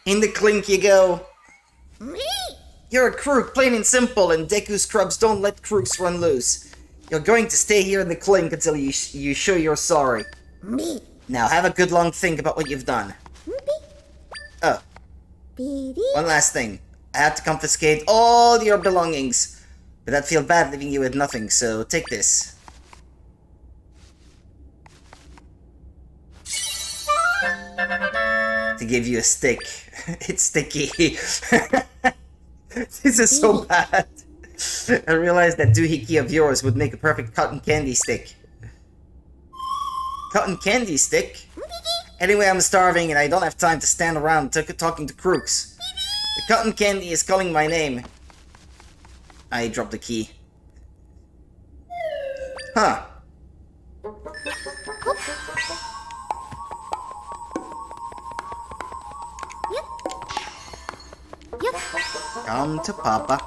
In the clink you go. You're a crook, plain and simple, and Deku Scrubs don't let crooks run loose. You're going to stay here in the clink until you show you're sorry. Now have a good long think about what you've done. Oh. One last thing. I had to confiscate all your belongings, but I'd feel bad leaving you with nothing, so take this. To give you a stick. It's sticky. This is so bad. I realized that doohickey of yours would make a perfect cotton candy stick. Cotton candy stick? Anyway, I'm starving and I don't have time to stand around talking to crooks. The cotton candy is calling my name. I dropped the key. Huh. Come to Papa.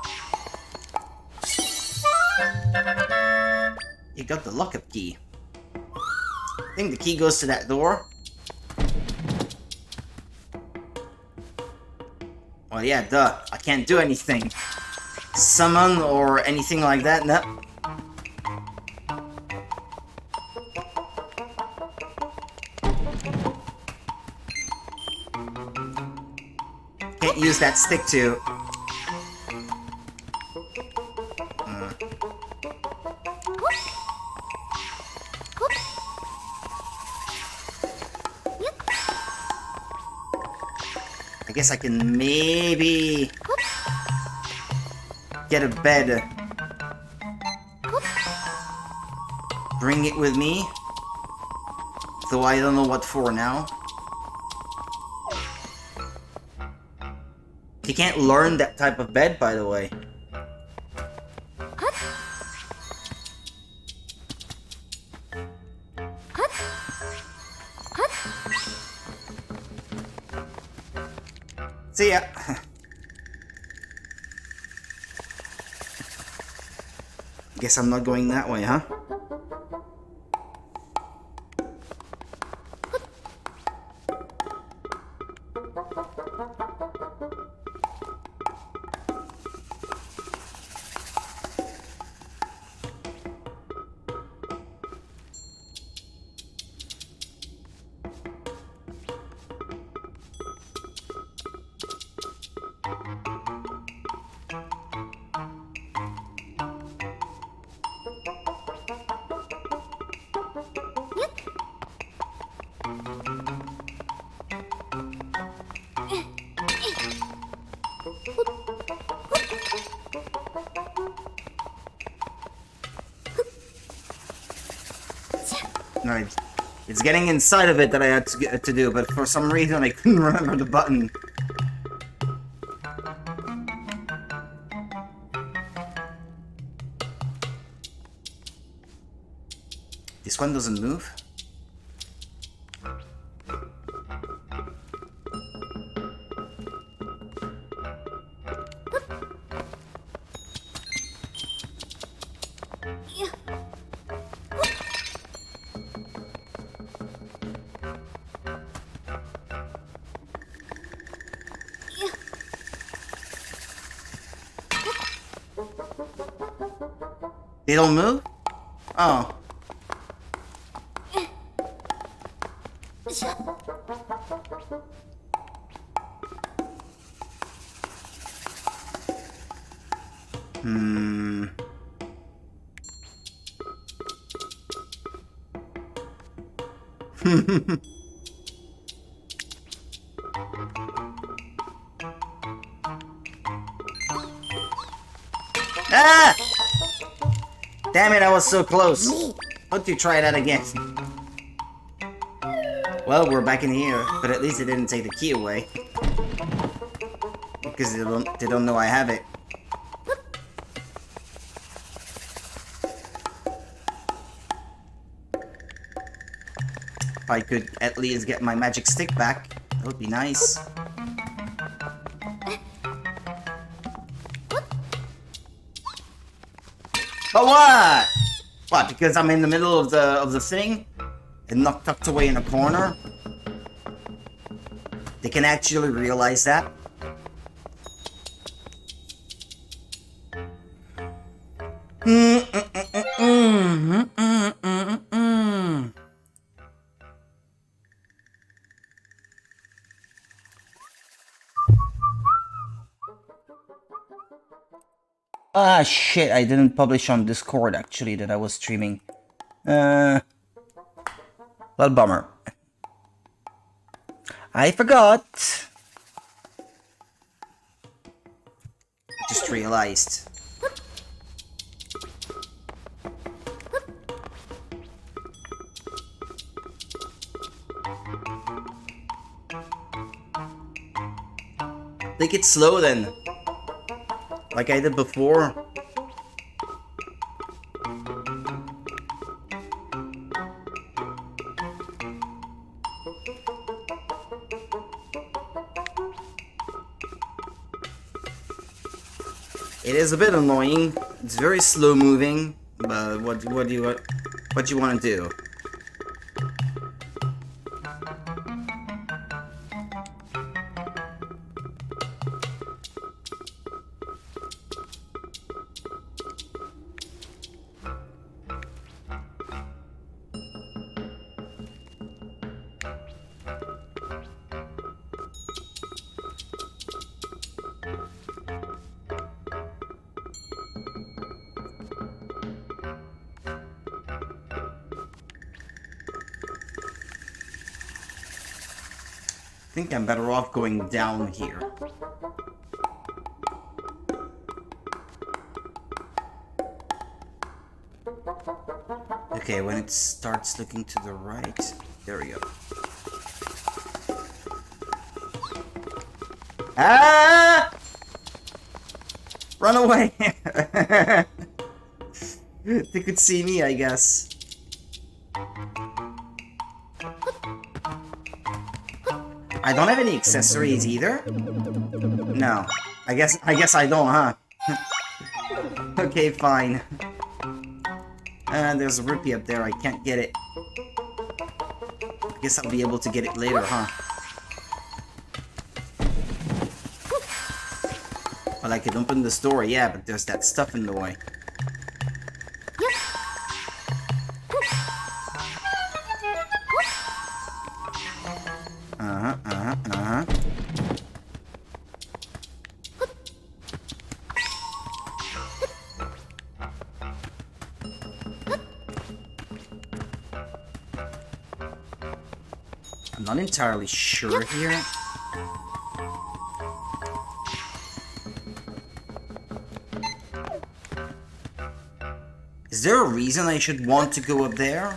You got the lockup key. I think the key goes to that door. Well, yeah, duh. I can't do anything. Summon or anything like that, no. Can't use that stick to... I guess I can maybe get a bed. Bring it with me. Though I don't know what for now. You can't learn that type of bed, by the way. See ya. Guess I'm not going that way, huh? No, it's getting inside of it that I had to do, but for some reason I couldn't remember the button. This one doesn't move? They don't move? Oh. Ah! Damn it, I was so close. Don't you try that again. Well, we're back in here, but at least it didn't take the key away. because they don't know I have it. If I could at least get my magic stick back, that would be nice. But what? What? Because I'm in the middle of the thing and not tucked away in a corner? They can actually realize that. Ah, shit, I didn't publish on Discord actually that I was streaming. Well, bummer. I forgot. Just realized. Take it slow then. Like I did before. It is a bit annoying. It's very slow moving, but what do you want to do? I think I'm better off going down here. Okay, when it starts looking to the right, there we go. Ah! Run away! They could see me, I guess. I don't have any accessories either. No, I guess I don't, huh? Okay, fine. There's a rupee up there. I can't get it. I guess I'll be able to get it later, huh? Well, I could open this door, yeah, but there's that stuff in the way. I'm not entirely sure here. Is there a reason I should want to go up there?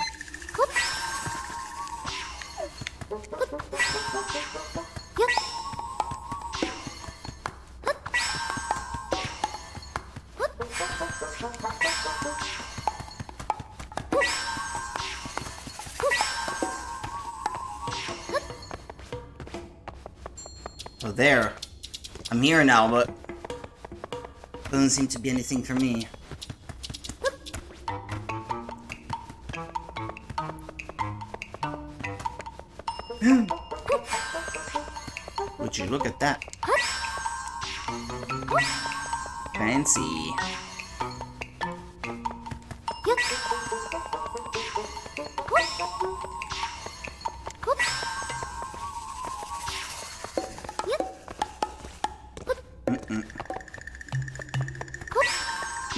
Oh, there. I'm here now, but doesn't seem to be anything for me. Would you look at that? Fancy.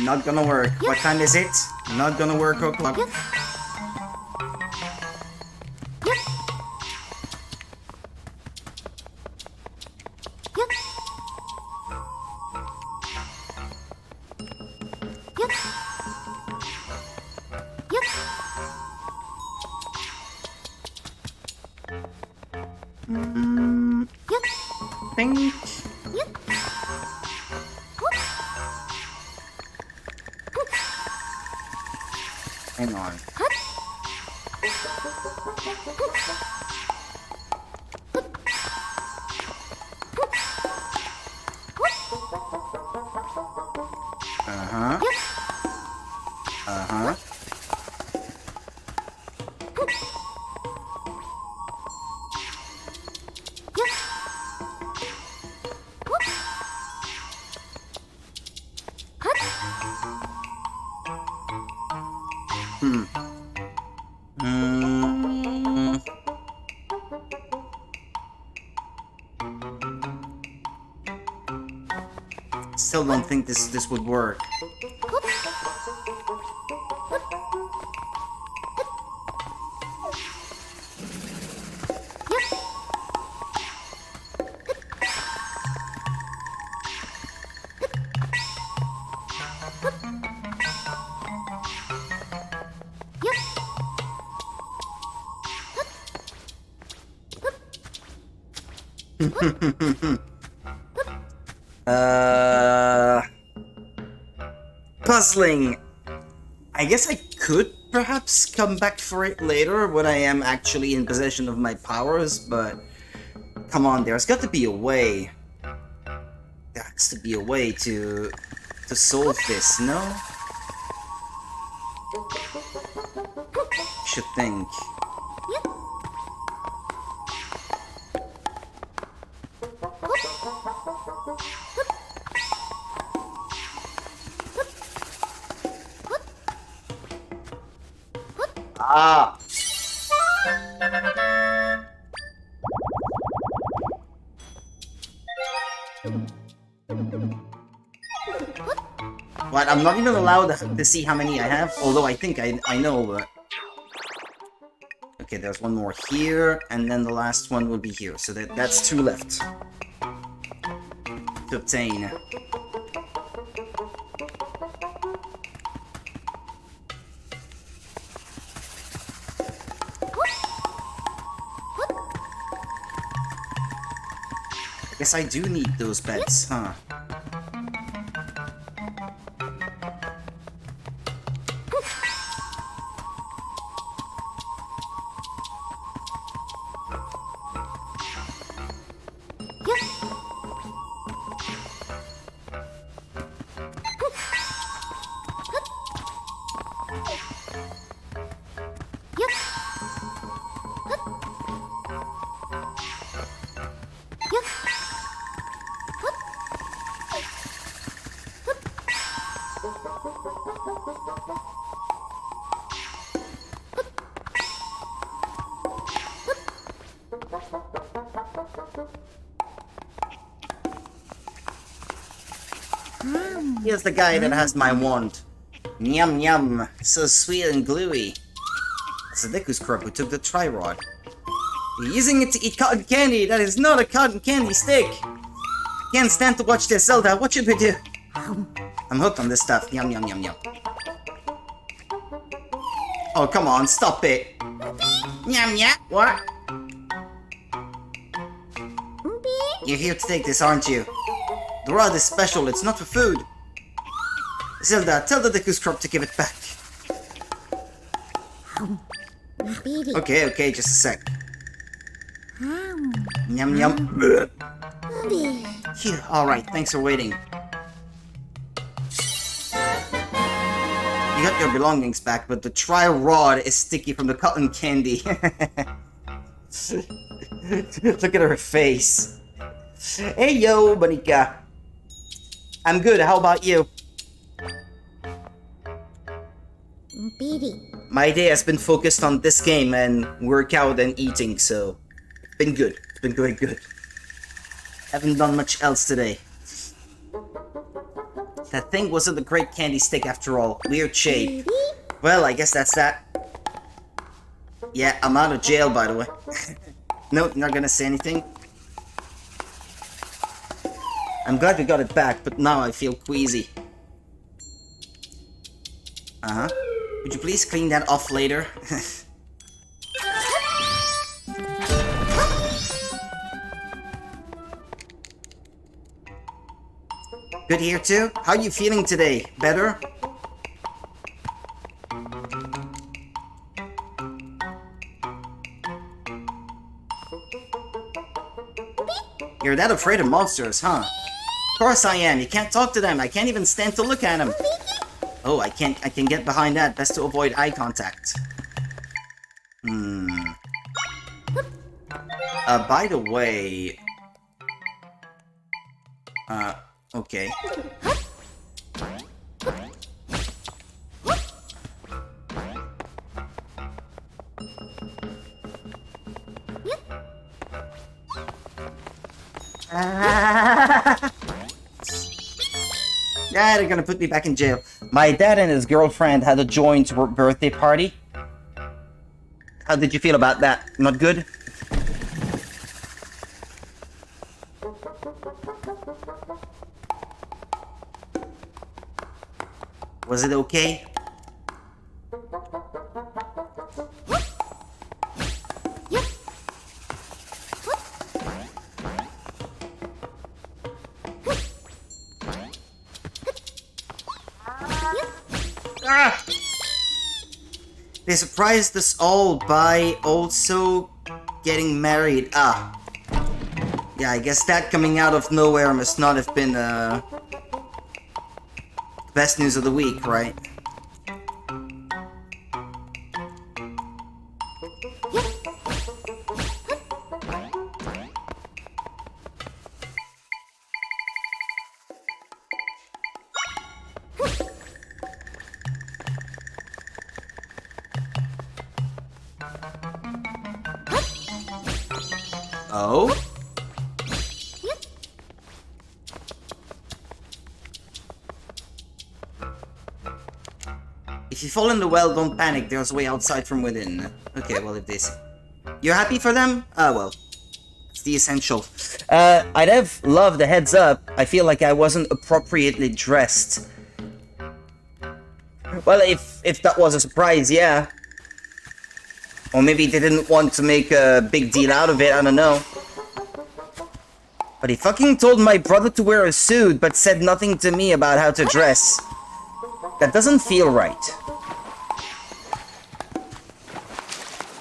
Not gonna work. What time is it? Not gonna work, o'clock. Think. Uh-huh. Uh-huh. Mm. Still don't think this would work. Puzzling. I guess I could perhaps come back for it later when I am actually in possession of my powers, but come on, there's got to be a way. There has to be a way to solve this, no? Should think. Ah! What? I'm not even allowed to see how many I have, although I think I know, but... Okay, there's one more here, and then the last one will be here, so that's 2 left to obtain. Guess I do need those beds, huh? Here's the guy that has my wand. Yum yum, so sweet and gluey. It's the Deku's crop who took the tri-rod. You're using it to eat cotton candy. That is not a cotton candy stick. Can't stand to watch this, Zelda. What should we do? I'm hooked on this stuff. Yum yum yum yum. Oh, come on, stop it. Yum yum. What? You're here to take this, aren't you? The rod is special. It's not for food. Zelda, tell the Deku's crop to give it back. Okay, just a sec. Yum yum. Here, alright, thanks for waiting. You got your belongings back, but the tri-rod is sticky from the cotton candy. Look at her face. Hey yo, Banika. I'm good, how about you? My day has been focused on this game and workout and eating, so it's been good. It's been going good. Haven't done much else today. That thing wasn't a great candy stick after all. Weird shape. Well, I guess that's that. Yeah, I'm out of jail, by the way. Nope, not gonna say anything. I'm glad we got it back, but now I feel queasy. Uh-huh. Would you please clean that off later? Good here too? How are you feeling today? Better? You're that afraid of monsters, huh? Of course I am. You can't talk to them. I can't even stand to look at them. Oh, I can get behind that. Best to avoid eye contact. By the way... okay. Yeah, they're gonna put me back in jail. My dad and his girlfriend had a joint birthday party. How did you feel about that? Not good? Was it okay? Ah! They surprised us all by also getting married. Ah. Yeah, I guess that coming out of nowhere must not have been, best news of the week, right? Oh? If you fall in the well, don't panic. There's a way outside from within. Okay, well, if they say... You're happy for them? Ah, well. It's the essential. I'd have loved a heads up. I feel like I wasn't appropriately dressed. Well, if that was a surprise, yeah. Or maybe they didn't want to make a big deal out of it, I don't know. But he fucking told my brother to wear a suit, but said nothing to me about how to dress. That doesn't feel right.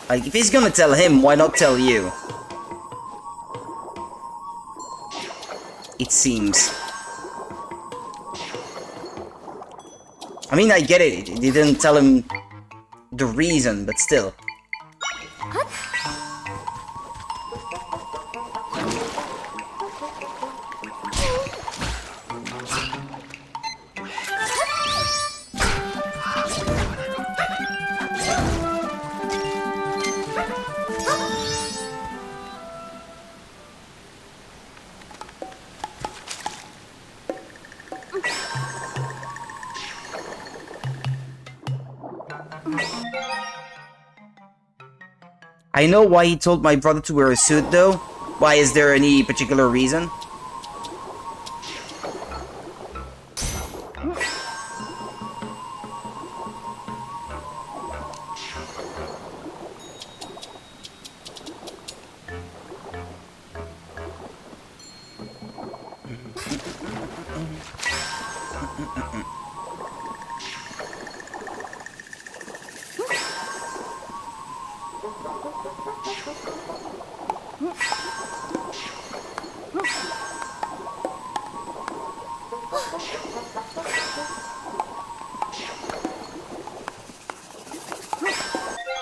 Like, if he's gonna tell him, why not tell you? It seems. I mean, I get it. He didn't tell him the reason, but still. I know why he told my brother to wear a suit, though. Why, is there any particular reason?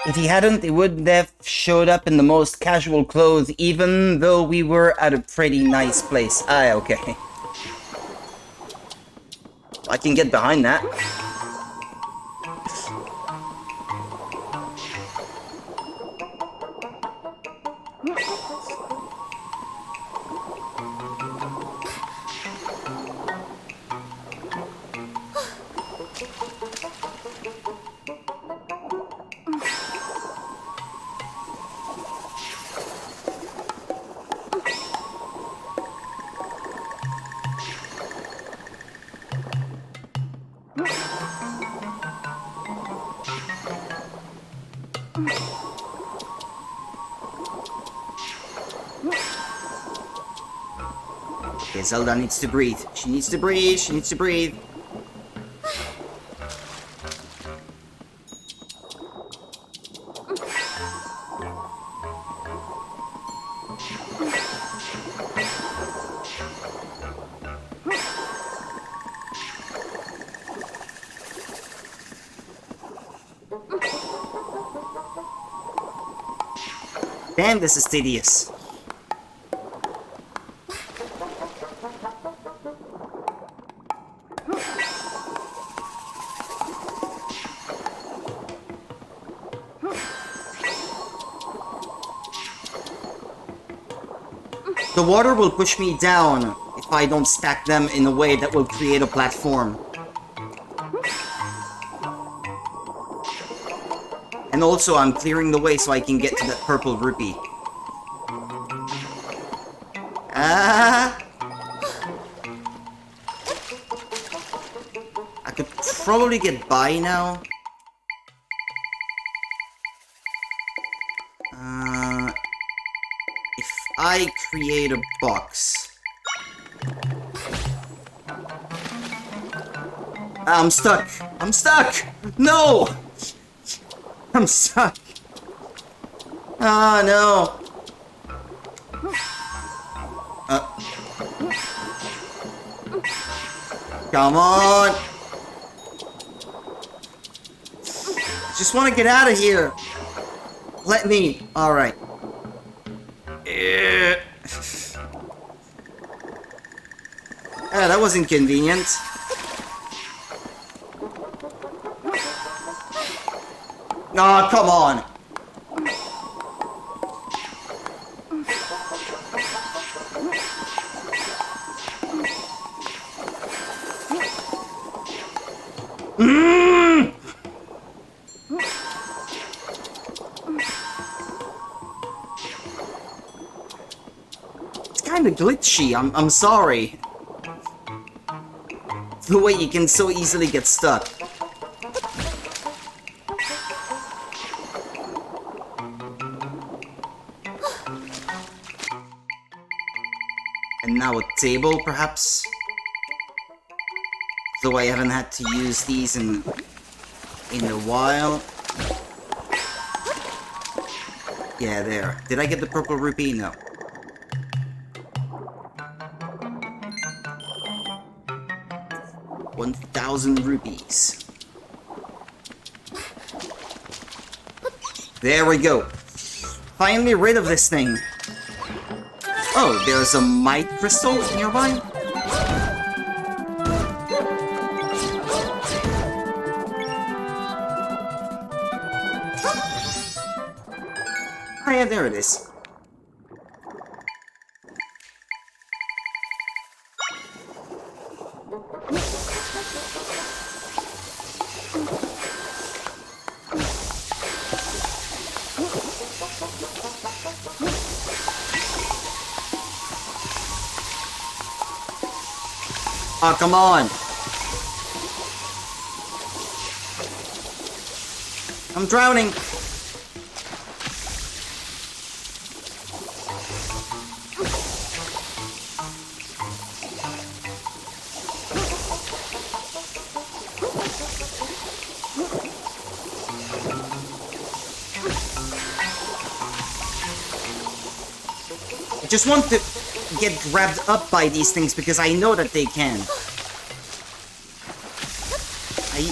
If he hadn't, he wouldn't have showed up in the most casual clothes, even though we were at a pretty nice place. Ah, okay. I can get behind that. Okay, Zelda needs to breathe. She needs to breathe. She needs to breathe. Damn, this is tedious. The water will push me down if I don't stack them in a way that will create a platform. And also, I'm clearing the way so I can get to that purple rupee. Ah! I could probably get by now. If I create a box... I'm stuck! I'm stuck! No! I'm stuck! Ah, no! Come on! Just want to get out of here! Let me! Alright. Ah, that was inconvenient. Oh, come on! It's kinda glitchy, I'm sorry. The way you can so easily get stuck. And now a table, perhaps? Though I haven't had to use these in a while. Yeah, there. Did I get the purple rupee? No. $1,000 rupees. There we go. Finally rid of this thing. Oh, there's a might crystal nearby? Oh yeah, there it is. Oh, come on! I'm drowning! I just want to get grabbed up by these things because I know that they can.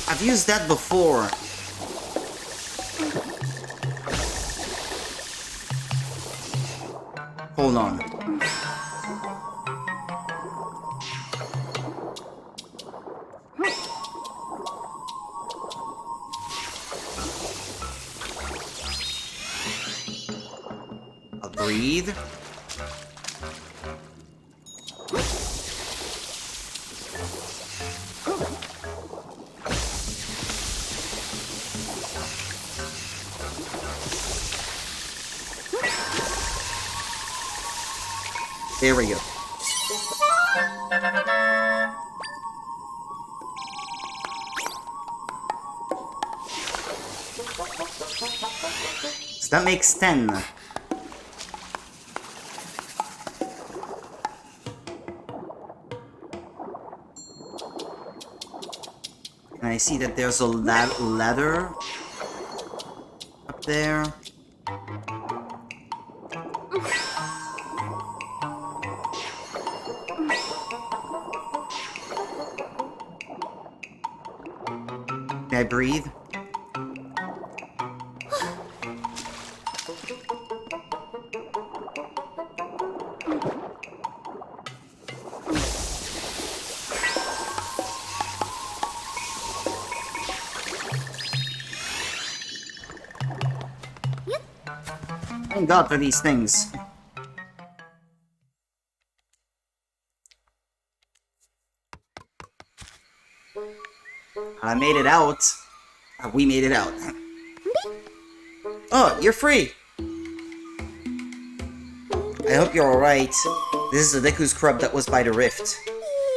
I've used that before. Hold on. I'll breathe. There we go. So that makes 10. And I see that there's a ladder up there. Can I breathe? Thank God for these things. I made it out. We made it out. Oh, you're free! I hope you're alright. This is the Deku's crab that was by the rift.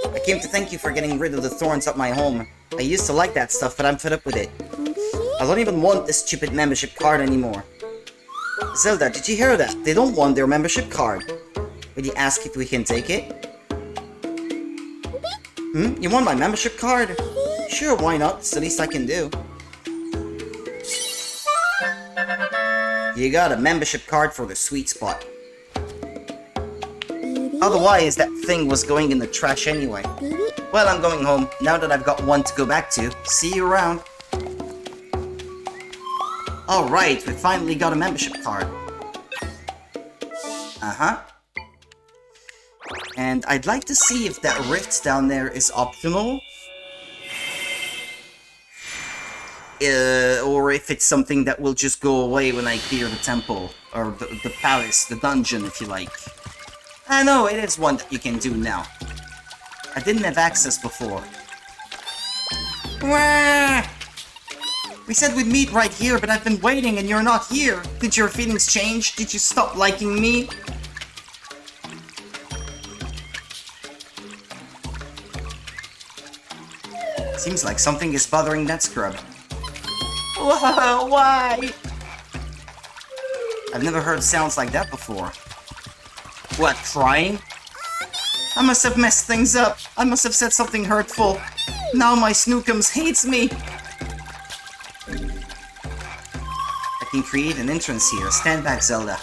I came to thank you for getting rid of the thorns at my home. I used to like that stuff, but I'm fed up with it. I don't even want this stupid membership card anymore. Zelda, did you hear that? They don't want their membership card. Will you ask if we can take it? You want my membership card? Sure, why not? It's the least I can do. You got a membership card for the sweet spot. Otherwise, that thing was going in the trash anyway. Well, I'm going home, now that I've got one to go back to. See you around. Alright, we finally got a membership card. Uh-huh. And I'd like to see if that rift down there is optional. Or if it's something that will just go away when I clear the temple. Or the palace, the dungeon, if you like. I know, it is one that you can do now. I didn't have access before. Wah! We said we'd meet right here, but I've been waiting and you're not here. Did your feelings change? Did you stop liking me? Seems like something is bothering that scrub. Whoa, why? I've never heard sounds like that before. What, crying? I must have messed things up. I must have said something hurtful. Now my Snookums hates me. I can create an entrance here. Stand back, Zelda.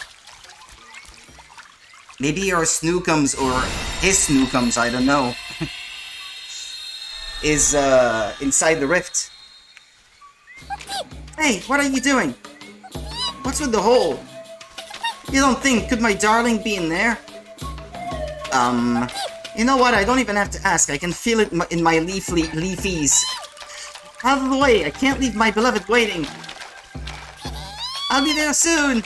Maybe your Snookums, or his Snookums, I don't know, is inside the rift. Hey, what are you doing? What's with the hole? You don't think, could my darling be in there? You know what, I don't even have to ask, I can feel it in my leafies. Out of the way, I can't leave my beloved waiting. I'll be there soon!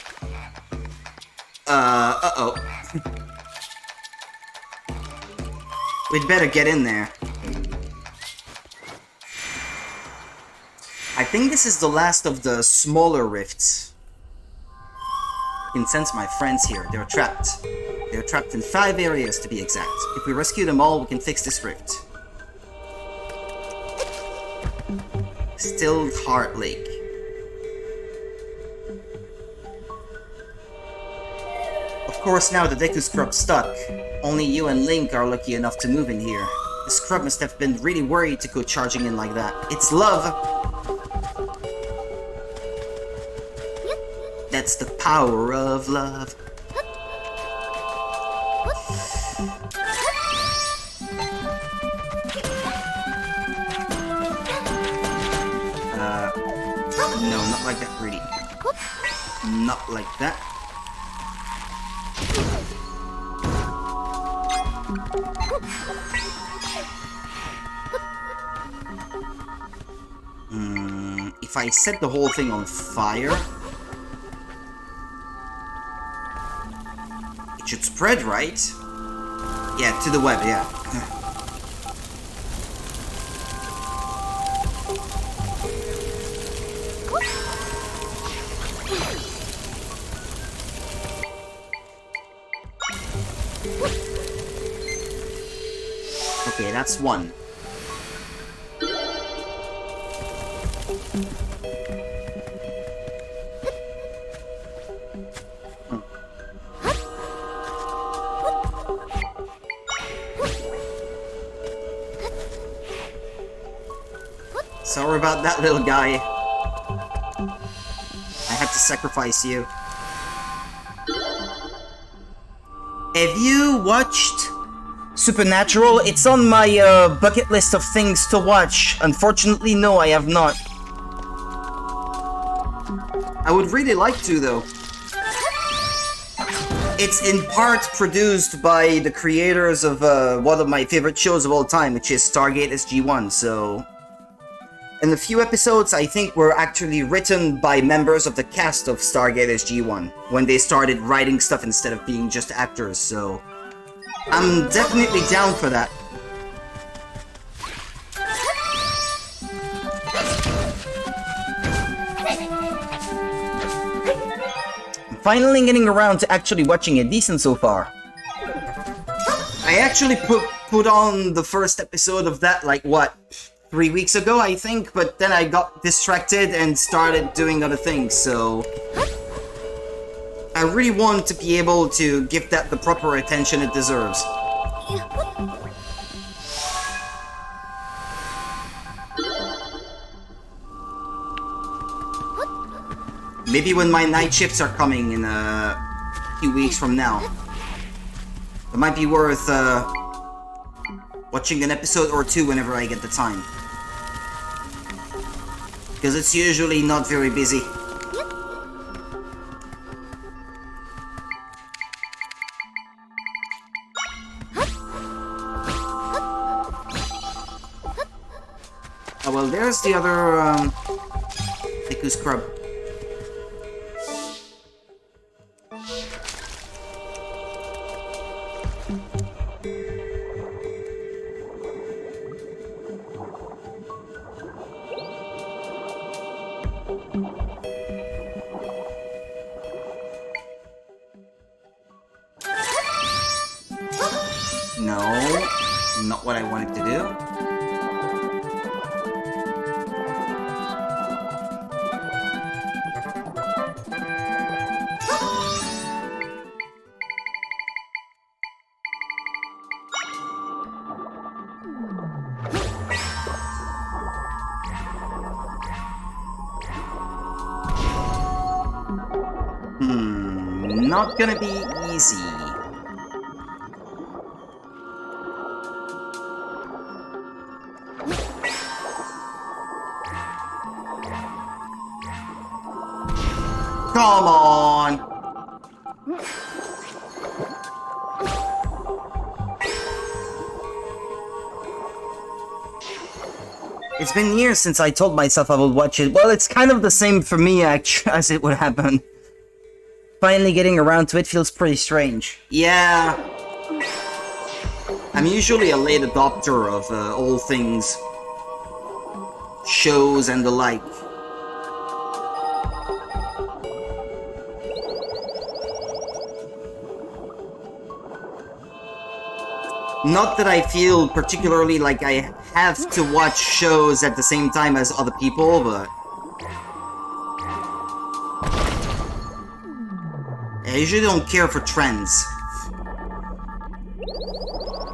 Uh-oh. We'd better get in there. I think this is the last of the smaller rifts. I can sense my friends here. They're trapped. They're trapped in 5 areas to be exact. If we rescue them all, we can fix this rift. Still Heart Lake. Of course, now the Deku Scrub's stuck. Only you and Link are lucky enough to move in here. The Scrub must have been really worried to go charging in like that. It's love! That's the power of love. No, not like that, really. Not like that. If I set the whole thing on fire, it should spread, right? Yeah, to the web, yeah. Okay, that's one. Sorry about that, little guy. I had to sacrifice you. Have you watched Supernatural? It's on my bucket list of things to watch. Unfortunately, no, I have not. I would really like to, though. It's in part produced by the creators of one of my favorite shows of all time, which is Stargate SG-1, so And a few episodes, I think, were actually written by members of the cast of Stargate SG-1 when they started writing stuff instead of being just actors, so I'm definitely down for that. I'm finally getting around to actually watching it decent so far. I actually put on the first episode of that, like, what, 3 weeks ago, I think, but then I got distracted and started doing other things, so I really want to be able to give that the proper attention it deserves. Maybe when my night shifts are coming in a few weeks from now, it might be worth watching an episode or two whenever I get the time. Because it's usually not very busy. Oh well, there's the other Deku Scrub. No, not what I wanted to do. Not gonna be easy. Come on! It's been years since I told myself I would watch it. Well, it's kind of the same for me as it would happen. Finally getting around to it feels pretty strange. Yeah. I'm usually a late adopter of all things shows and the like. Not that I feel particularly like I have to watch shows at the same time as other people, but I usually don't care for trends.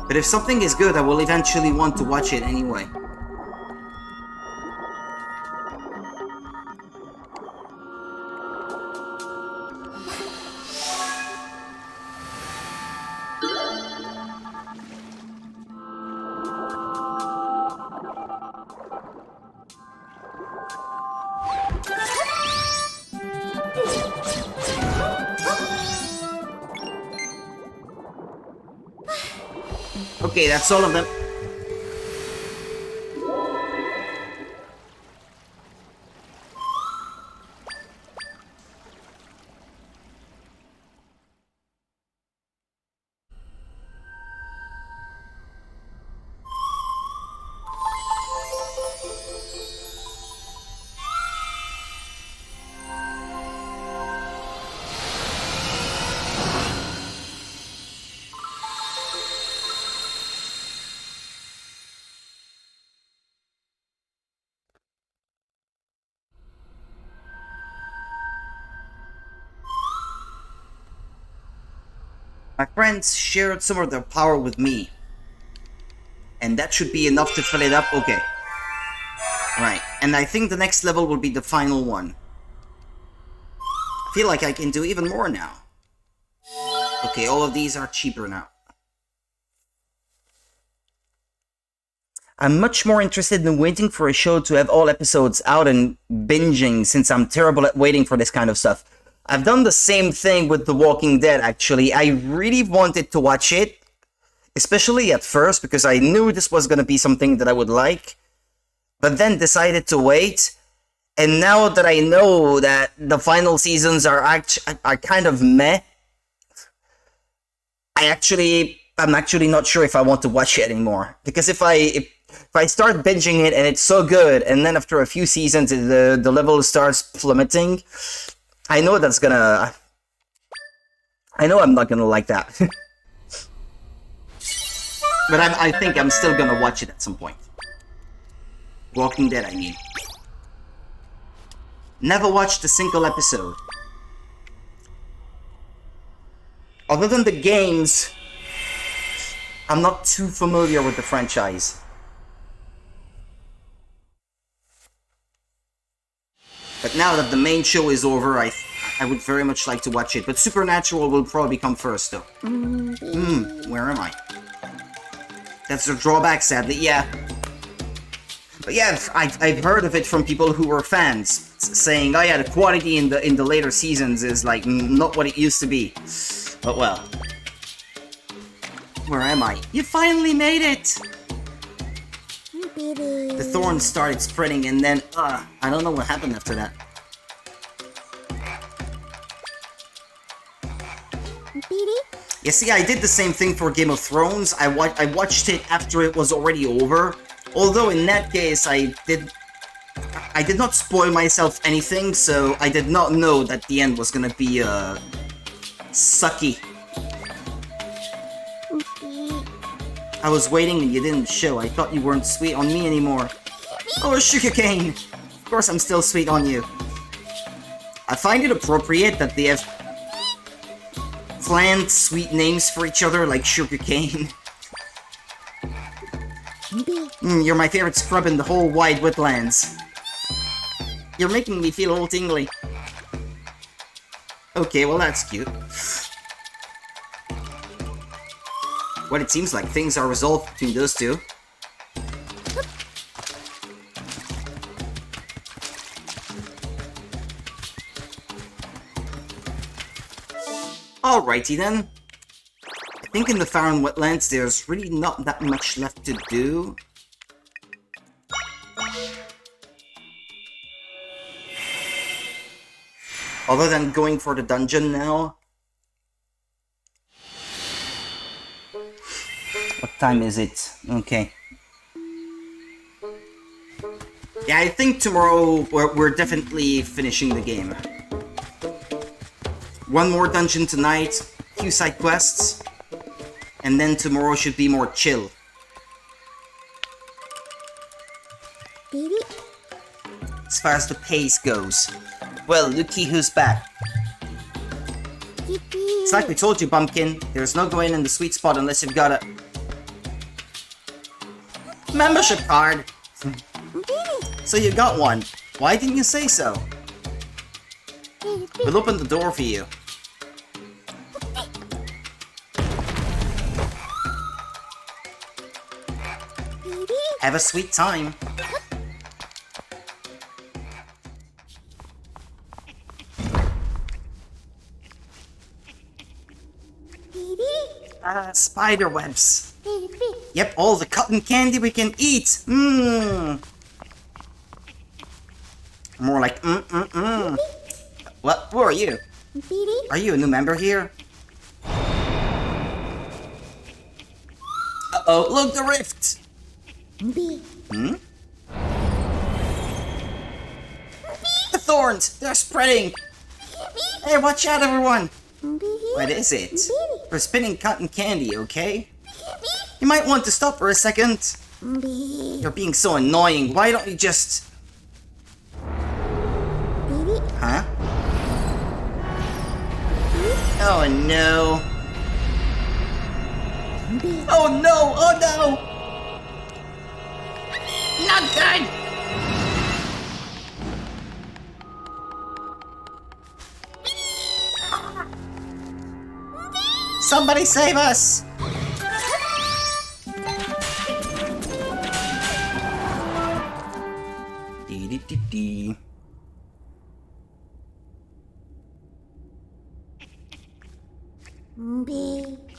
But if something is good, I will eventually want to watch it anyway. Okay, that's all of them. My friends shared some of their power with me. And that should be enough to fill it up. Okay. Right. And I think the next level will be the final one. I feel like I can do even more now. Okay, all of these are cheaper now. I'm much more interested in waiting for a show to have all episodes out and binging, since I'm terrible at waiting for this kind of stuff. I've done the same thing with The Walking Dead, actually. I really wanted to watch it, especially at first, because I knew this was going to be something that I would like. but then decided to wait. And now that I know that the final seasons are kind of meh, I'm actually not sure if I want to watch it anymore. Because if I start binging it and it's so good, and then after a few seasons the level starts plummeting, I know I'm not gonna like that. But I think I'm still gonna watch it at some point. Walking Dead, I mean. Never watched a single episode. Other than the games, I'm not too familiar with the franchise. But now that the main show is over, I would very much like to watch it. But Supernatural will probably come first, though. Where am I? That's the drawback, sadly, yeah. But yeah, I've heard of it from people who were fans, saying, oh yeah, the quality in the later seasons is like not what it used to be. But well. Where am I? You finally made it! The thorns started spreading and then, I don't know what happened after that. You see, I did the same thing for Game of Thrones. I watched it after it was already over. Although in that case, I did not spoil myself anything, so I did not know that the end was gonna be, sucky. I was waiting and you didn't show. I thought you weren't sweet on me anymore. Oh, sugarcane! Of course I'm still sweet on you. I find it appropriate that they have planned sweet names for each other like sugarcane. You're my favorite scrub in the whole wide wetlands. You're making me feel all tingly. Okay, well that's cute. Well, it seems like things are resolved between those two. Alrighty then. I think in the Farron Wetlands there's really not that much left to do. Other than going for the dungeon now. What time is it? Okay. Yeah, I think tomorrow we're definitely finishing the game. One more dungeon tonight, few side quests, and then tomorrow should be more chill. As far as the pace goes. Well, looky who's back. It's like we told you, Bumpkin. There's no going in the sweet spot unless you've got a membership card. So you got one. Why didn't you say so? We'll open the door for you. Have a sweet time. Spider webs. Yep, all the cotton candy we can eat. Mmm. More like What? Who are you? Are you a new member here? Uh-oh, look, the rift! Hmm? The thorns! They're spreading! Hey, watch out, everyone! What is it? We're spinning cotton candy, okay? You might want to stop for a second. You're being so annoying. Why don't you just... Huh? Oh no. Oh no! Oh no! Not good! Somebody save us! Dee-dee-dee-dee.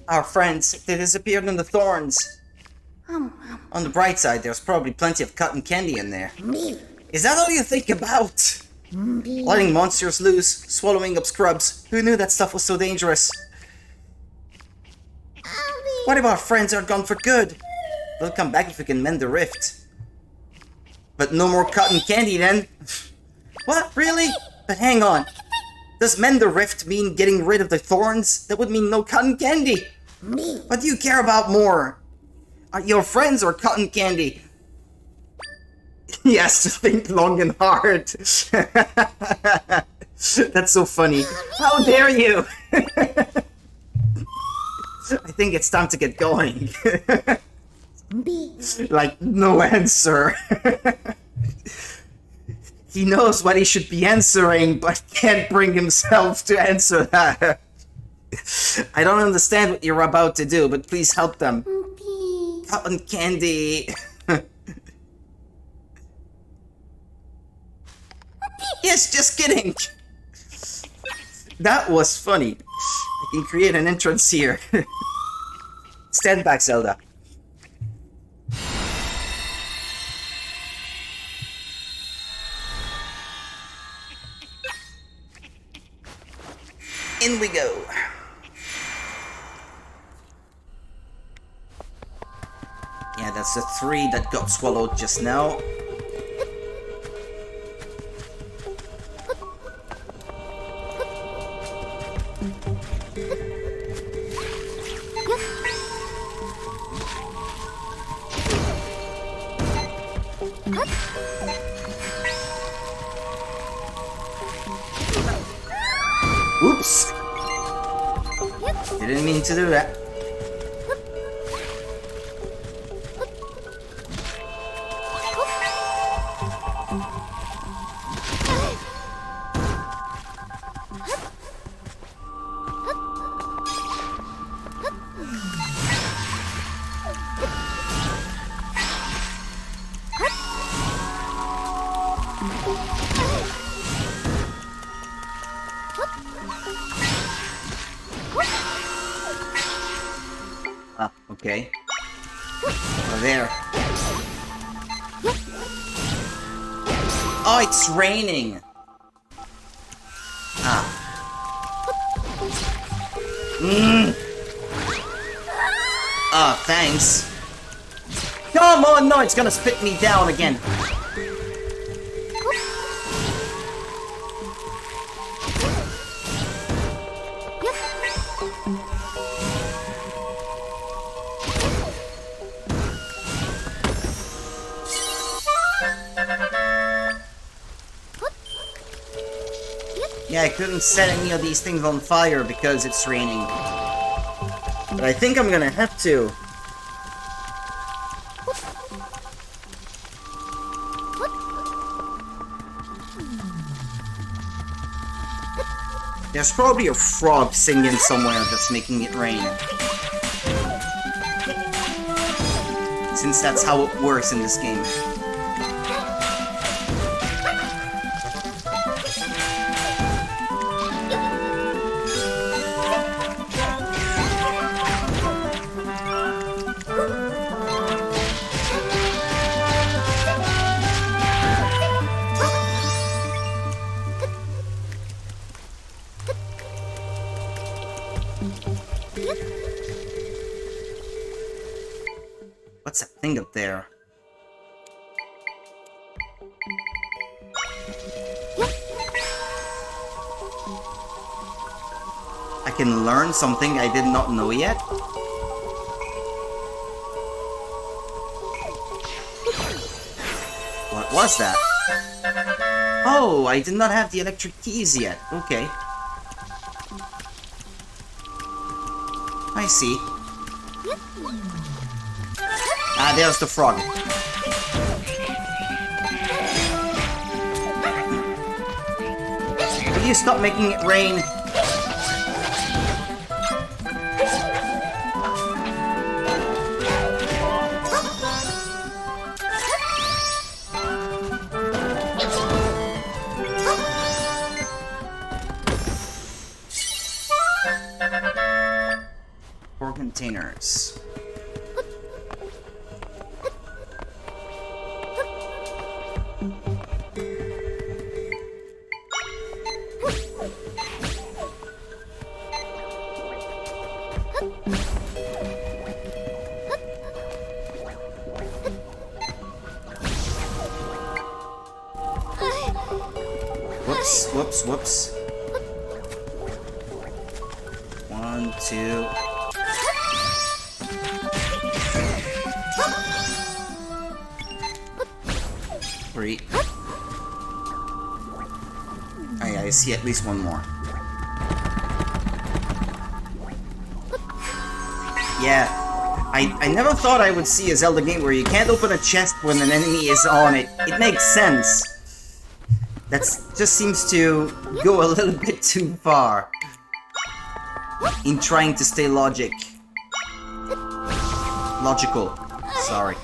Our friends, they disappeared in the thorns. On the bright side, there's probably plenty of cotton candy in there. Is that all you think about? Letting monsters loose, swallowing up scrubs. Who knew that stuff was so dangerous? What if our friends are gone for good? They'll come back if we can mend the rift. But no more cotton candy then? What? Really? But hang on. Does mend the rift mean getting rid of the thorns? That would mean no cotton candy. What do you care about more? Are your friends or cotton candy? He has to think long and hard. That's so funny. How dare you? I think it's time to get going. Like, no answer. He knows what he should be answering, but can't bring himself to answer that. I don't understand what you're about to do, but please help them. Cotton candy. Yes, just kidding. That was funny. I can create an entrance here. Stand back, Zelda. In we go. Yeah, that's the 3 that got swallowed just now. Oops! Didn't mean to do that. Ah, okay. Oh, there. Oh, it's raining! Ah. Ah, thanks. Come on, no, it's gonna spit me down again. Yeah, I couldn't set any of these things on fire because it's raining. But I think I'm gonna have to. There's probably a frog singing somewhere that's making it rain. Since that's how it works in this game. What's that thing up there? I can learn something I did not know yet? What was that? Oh, I did not have the electric keys yet. Okay. I see. Ah, there's the frog. Will you stop making it rain? Four containers. Whoops, whoops, whoops. 1, 2. 3. I see at least one more. Yeah, I never thought I would see a Zelda game where you can't open a chest when an enemy is on it. It makes sense. That just seems to go a little bit too far in trying to stay logical. Sorry.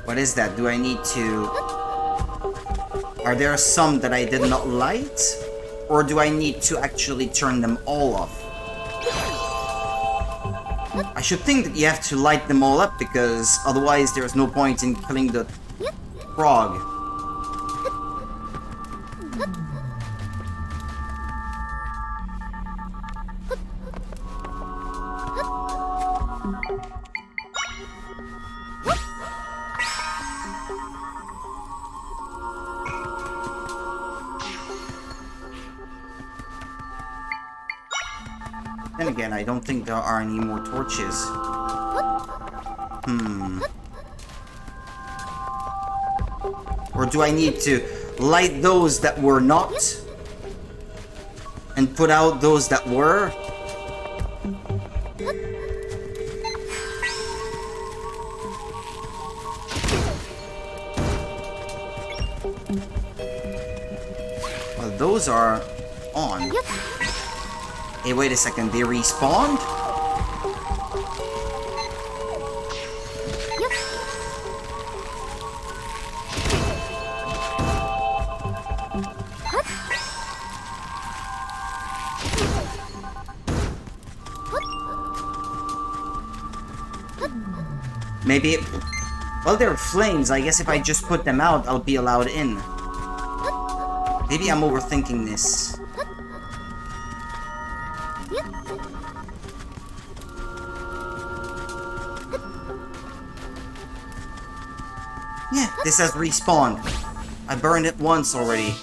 What is that? Do I need to... Are there some that I did not light? Or do I need to actually turn them all off? I should think that you have to light them all up, because otherwise there's no point in killing the frog. Then again, I don't think there are any more torches. Or do I need to light those that were not? And put out those that were? Well, those are on. Hey, wait a second, they respawned? Maybe it... Well, they're flames. I guess if I just put them out, I'll be allowed in. Maybe I'm overthinking this. Yeah, this has respawned. I burned it once already.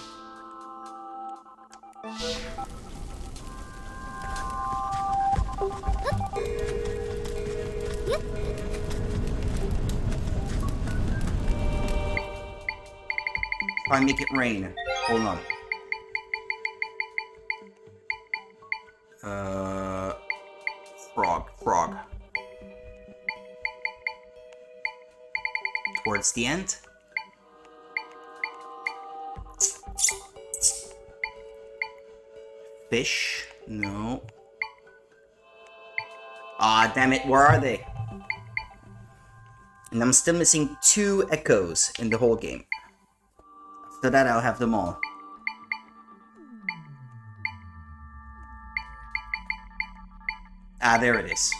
If I make it rain. Hold on. Frog. Towards the end. Fish? No. Ah, damn it, where are they? And I'm still missing 2 echoes in the whole game. After that, I'll have them all. Ah, there it is.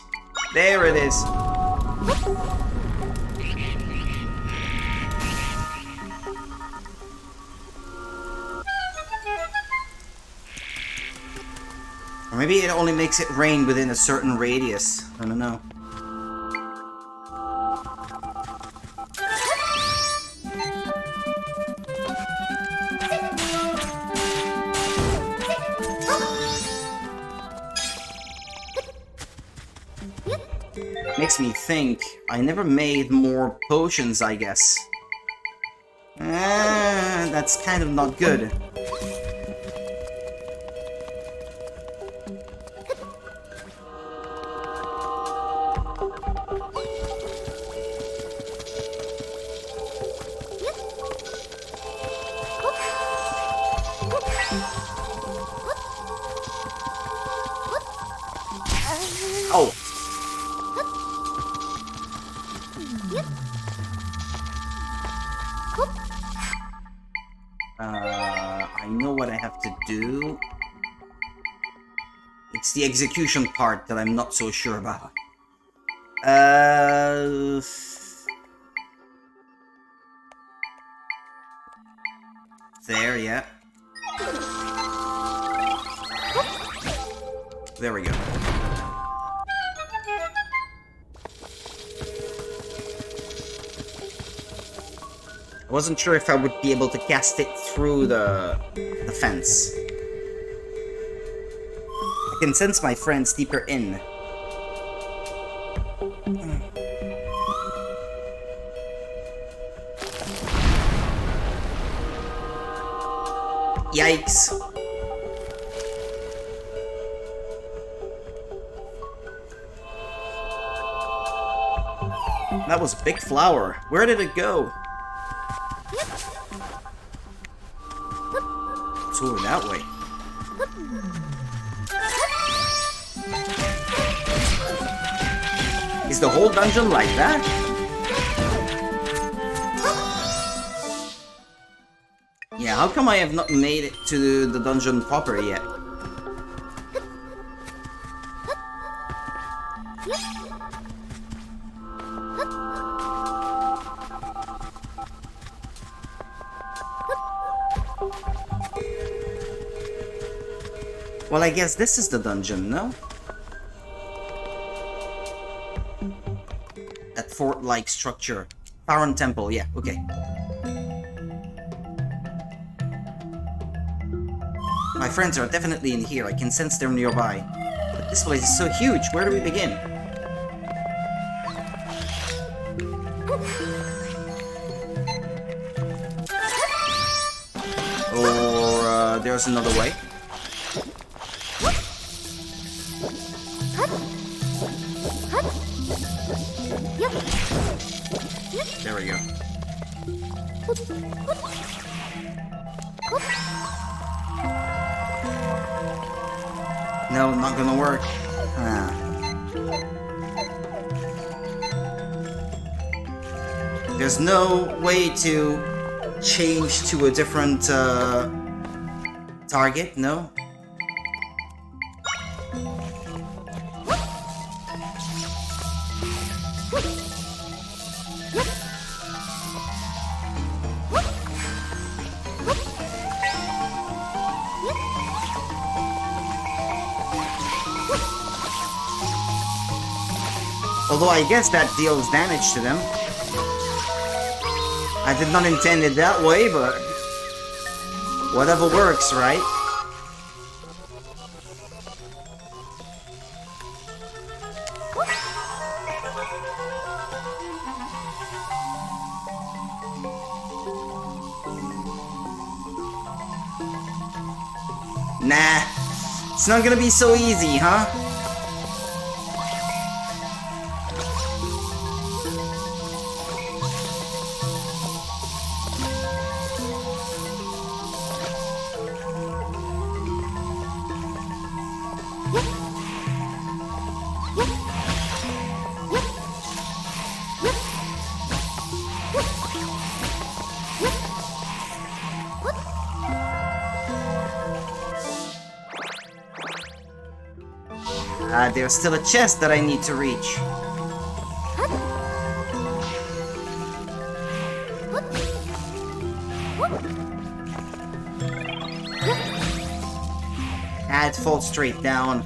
There it is. Or maybe it only makes it rain within a certain radius. I don't know. Makes me think I never made more potions, I guess. That's kind of not good. Oh! I know what I have to do. It's the execution part that I'm not so sure about. There, yeah. There we go. I wasn't sure if I would be able to cast it through the fence. I can sense my friends deeper in. Yikes. That was a big flower. Where did it go? It's over that way. Is the whole dungeon like that? Yeah, how come I have not made it to the dungeon proper yet? Well, I guess this is the dungeon, no? That fort-like structure. Baron Temple, yeah, okay. My friends are definitely in here. I can sense them nearby. But this place is so huge. Where do we begin? Or there's another way. There we go. No, not gonna work. There's no way to change to a different target, no? Although I guess that deals damage to them. I did not intend it that way, but whatever works, right? Nah, it's not gonna be so easy, huh? There's still a chest that I need to reach. It falls straight down.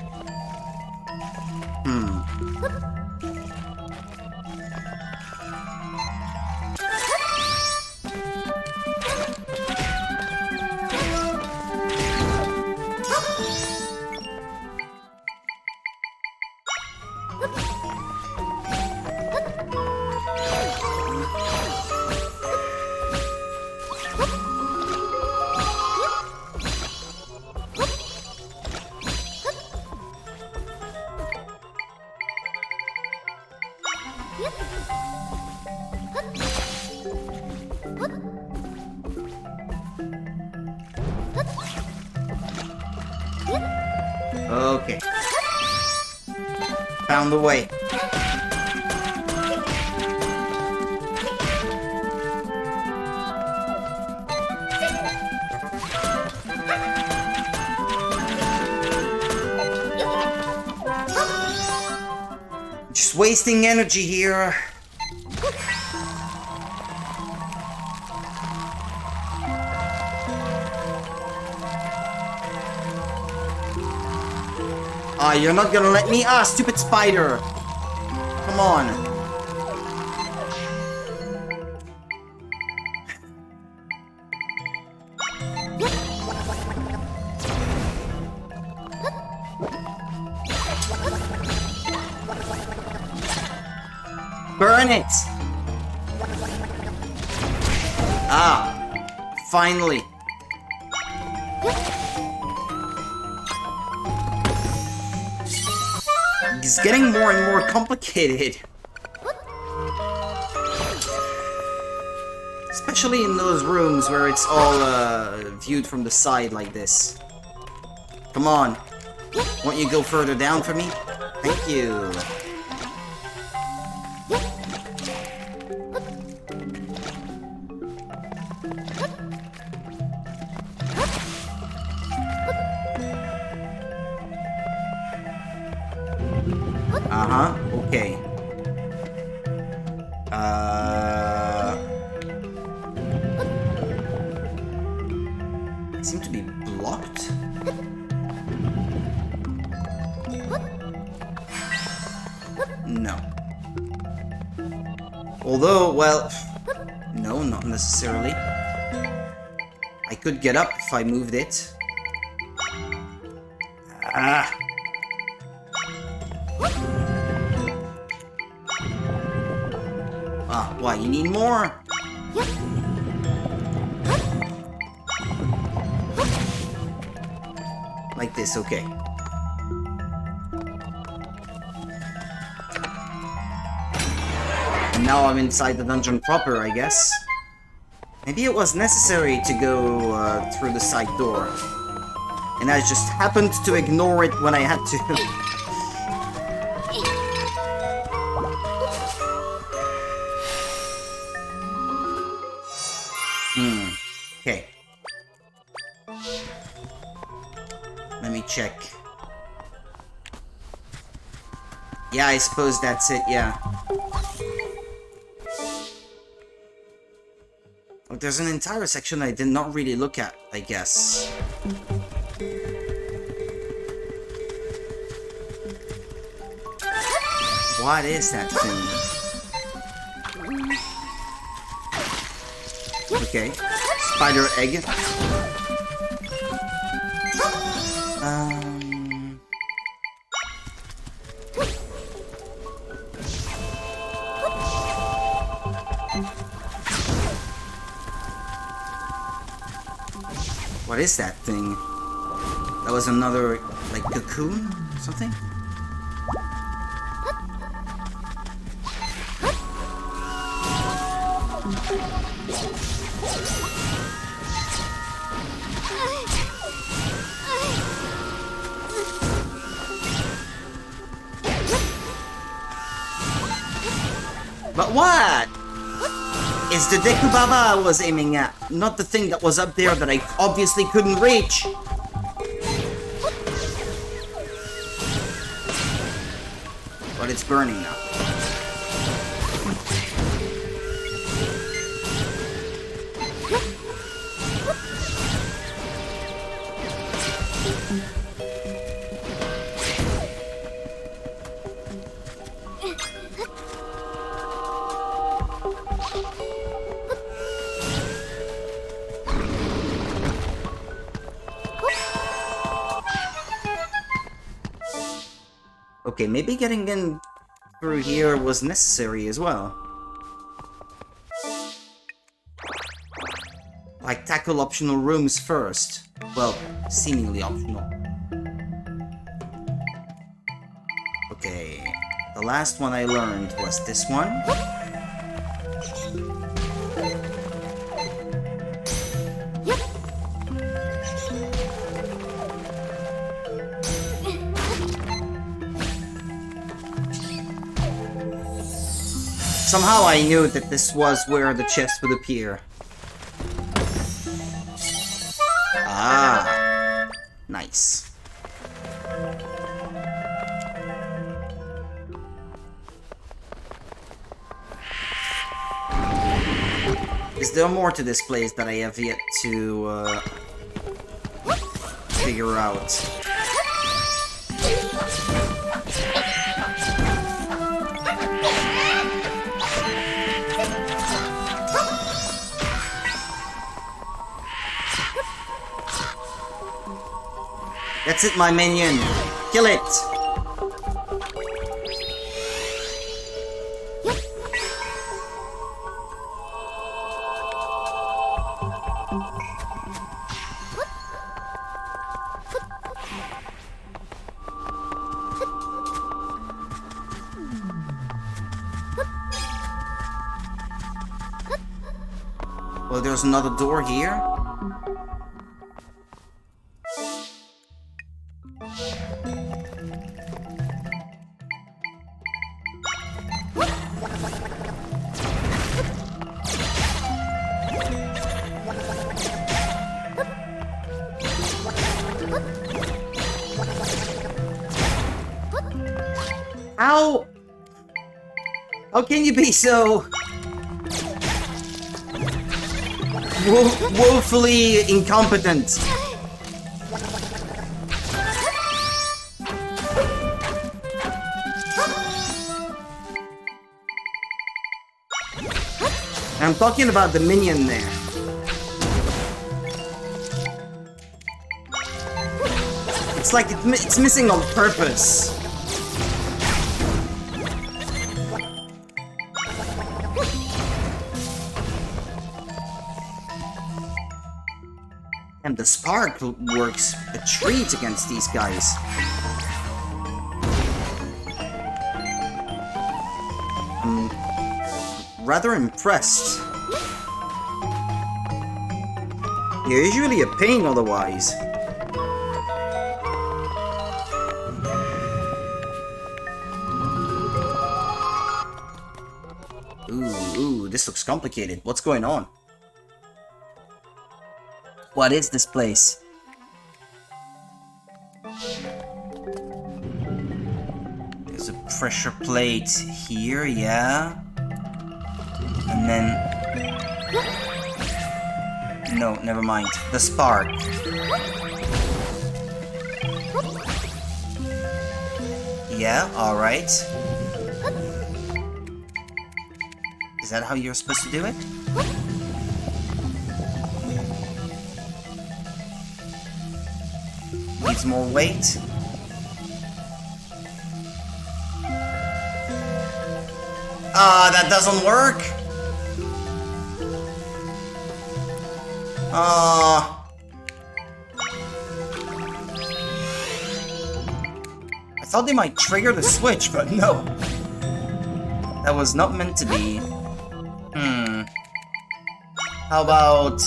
Okay. Found the way. wasting energy here. Ah, you're not gonna let me? Ah, stupid spider! Come on. Burn it! Ah, finally. It's getting more and more complicated. Especially in those rooms where it's all viewed from the side like this. Come on. Won't you go further down for me? Thank you. Uh-huh, okay. I seem to be blocked? No. Although, well... No, not necessarily. I could get up if I moved it. Ah! Ah, why? You need more? Like this, okay. And now I'm inside the dungeon proper, I guess. Maybe it was necessary to go through the side door. And I just happened to ignore it when I had to. Okay. Let me check. Yeah, I suppose that's it, yeah. Oh, there's an entire section I did not really look at, I guess. What is that thing? Okay. Spider egg. What is that thing? That was another, like, cocoon? Or something? But what? It's the Deku Baba I was aiming at, not the thing that was up there that I obviously couldn't reach. But it's burning now. Okay, maybe getting in through here was necessary as well. Like, tackle optional rooms first. Well, seemingly optional. Okay, the last one I learned was this one. Somehow I knew that this was where the chest would appear. Ah, nice. Is there more to this place that I have yet to figure out? That's it, my minion. Kill it. Well, there's another door here. How can you be so woefully incompetent? I'm talking about the minion there. It's like it's missing on purpose. And the spark works a treat against these guys. I'm rather impressed. You're usually a pain otherwise. Ooh, this looks complicated. What's going on? What is this place? There's a pressure plate here, yeah. And then... No, never mind. The spark. Yeah, alright. Is that how you're supposed to do it? Needs more weight. Ah, that doesn't work. I thought they might trigger the switch, but no. That was not meant to be. How about...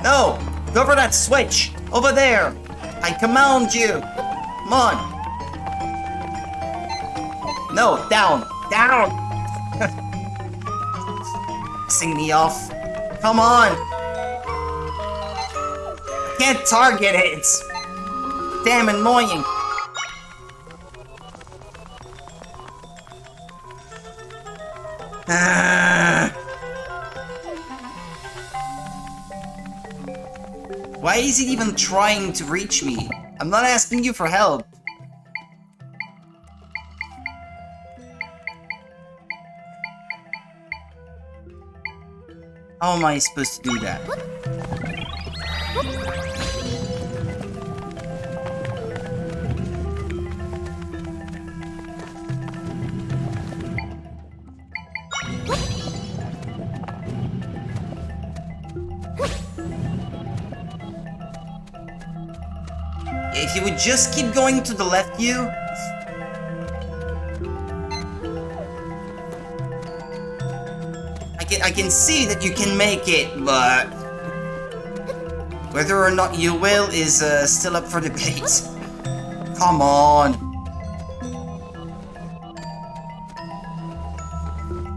No! Go for that switch! Over there! I command you! Come on! No! Down! Down! Pissing me off. Come on! I can't target it! It's damn annoying! Why is it even trying to reach me? I'm not asking you for help. How am I supposed to do that? If you would just keep going to the left, you. I can see that you can make it, but whether or not you will is still up for debate. Come on.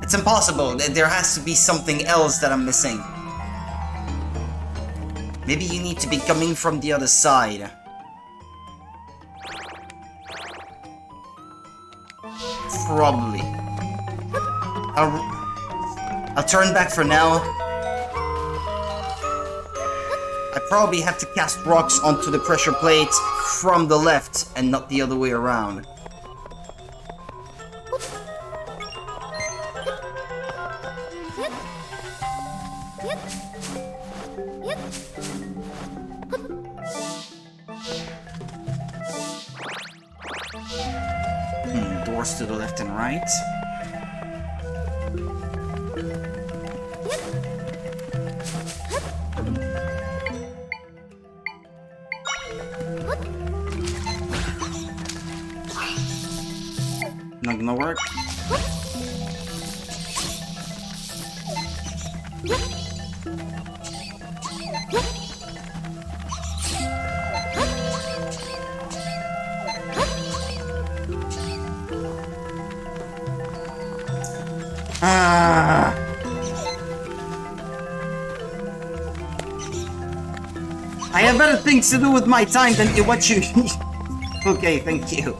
It's impossible. There has to be something else that I'm missing. Maybe you need to be coming from the other side. Probably. I'll turn back for now. I probably have to cast rocks onto the pressure plate from the left and not the other way around. Doors to the left and right. Not gonna work. I have better things to do with my time than what you... Okay, thank you.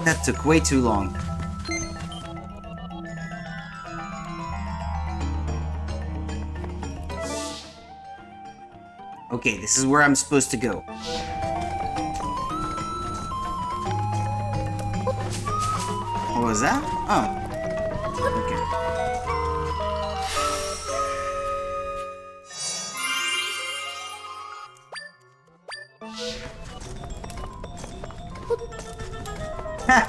That took way too long. Okay, this is where I'm supposed to go. What was that? Oh. Okay. Ha!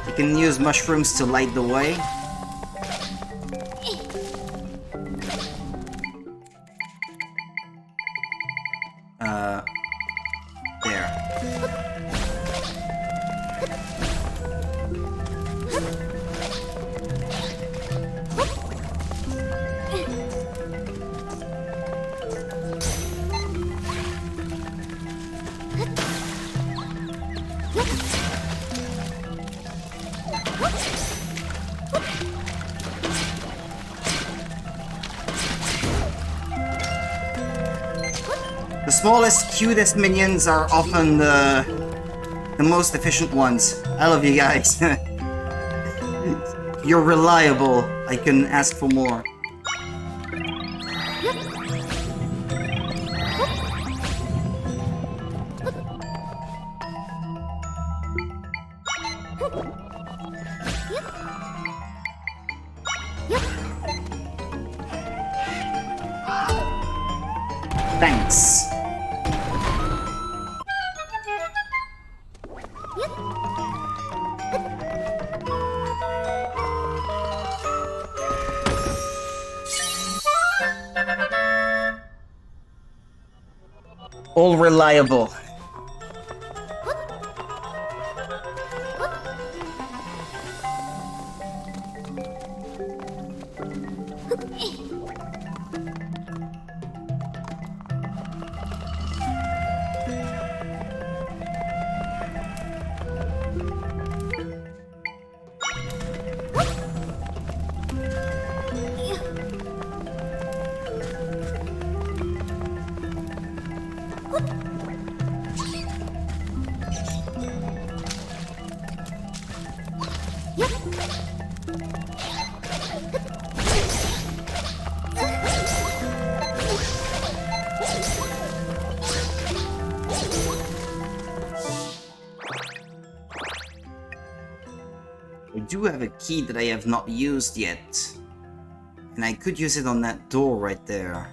You can use mushrooms to light the way. There. The smallest, cutest minions are often the most efficient ones. I love you guys. You're reliable. I couldn't ask for more. Thanks. All reliable. I do have a key that I have not used yet. And I could use it on that door right there.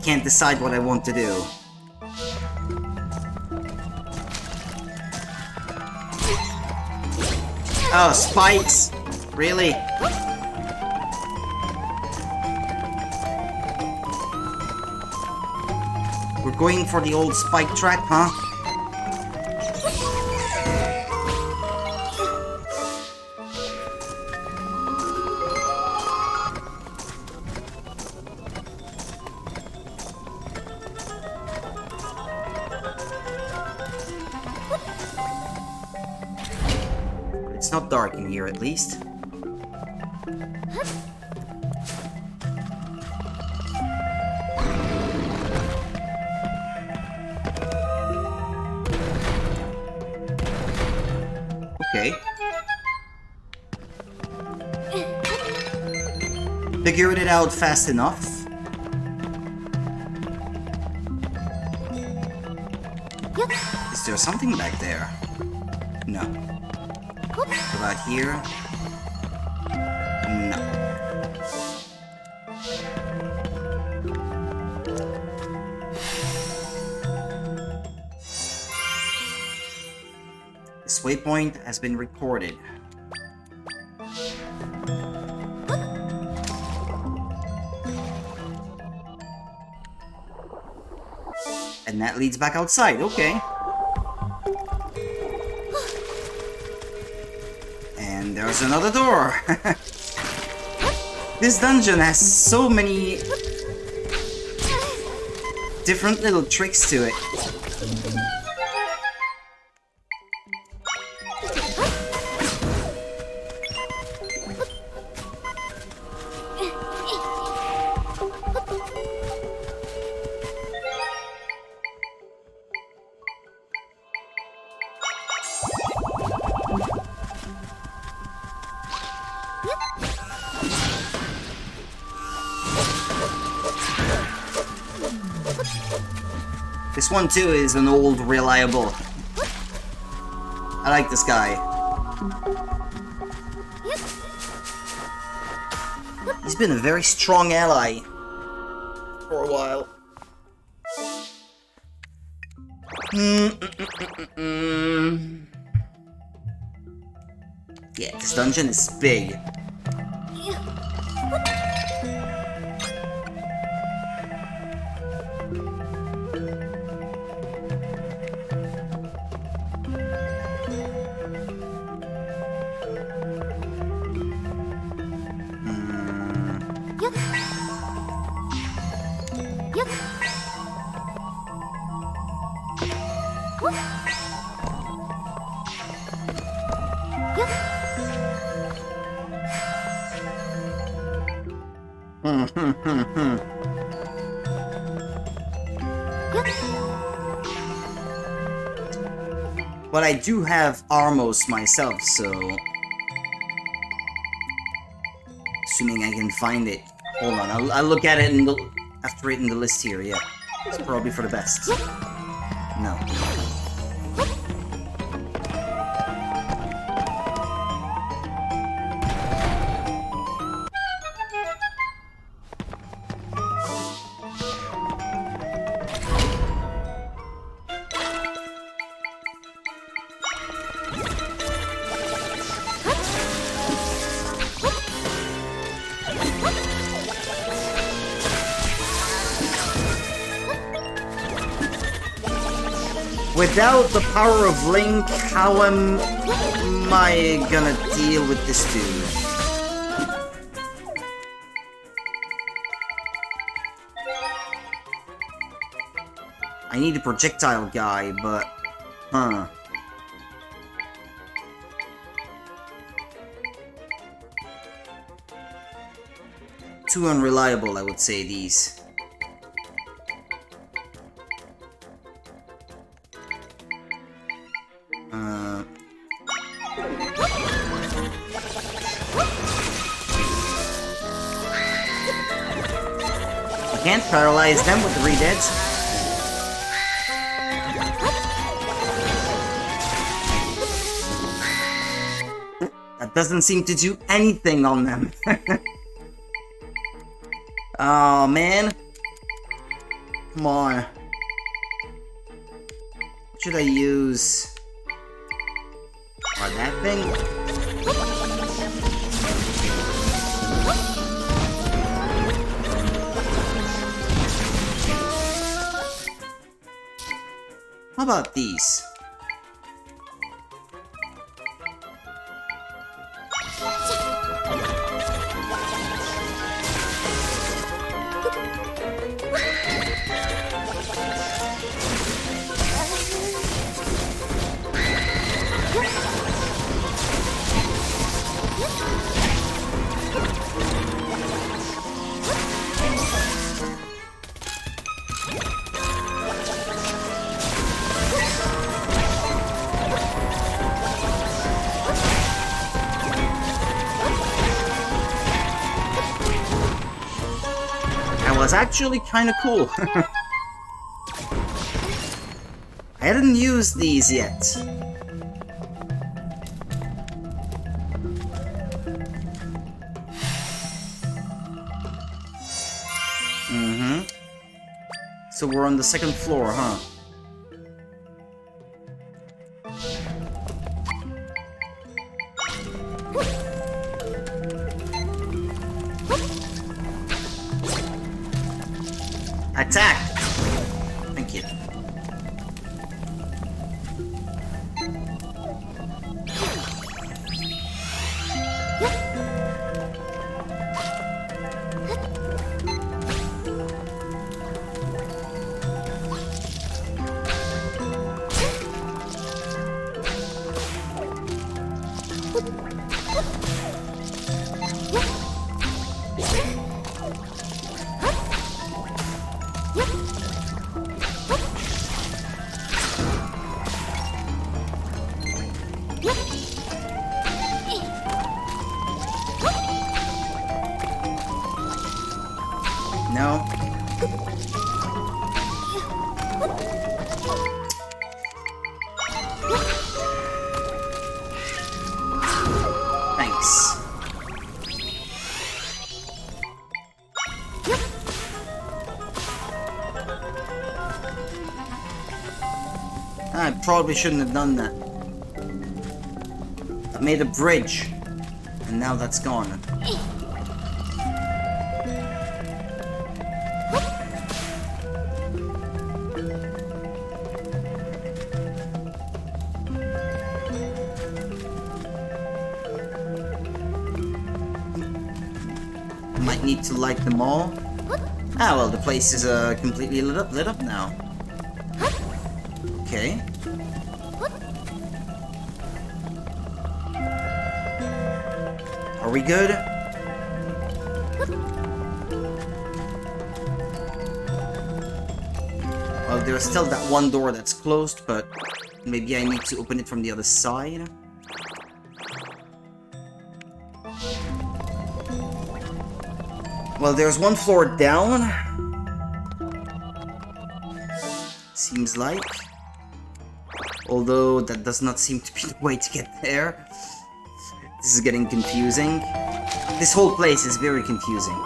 Can't decide what I want to do. Oh, spikes! Really? We're going for the old spike track, huh? It's not dark in here, at least. Okay. Figured it out fast enough. Is there something back there? No. What about here? No. This waypoint has been recorded. And that leads back outside, okay. And there's another door. This dungeon has so many different little tricks to it. This one too is an old reliable. I like this guy. He's been a very strong ally for a while. Yeah, this dungeon is big. But I do have Armos myself, so assuming I can find it. Hold on, I'll look at it in the, after it in the list here. Yeah, it's probably for the best. No. Without the power of Link, how am I gonna deal with this dude? I need a projectile guy, but... Huh. Too unreliable, I would say, these. Can't paralyze them with the re-deads. That doesn't seem to do anything on them. Oh man. Come on. What should I use? Or that thing? How about these? was actually kind of cool. I hadn't used these yet. So we're on the second floor, huh? Attack! Thank you. No. Thanks. I probably shouldn't have done that. I made a bridge, and now that's gone. Might need to light them all. Ah, well, the place is completely lit up now. Okay. Are we good? Well, there's still that one door that's closed, but maybe I need to open it from the other side. Well, there's one floor down. Seems like. Although that does not seem to be the way to get there. This is getting confusing. This whole place is very confusing.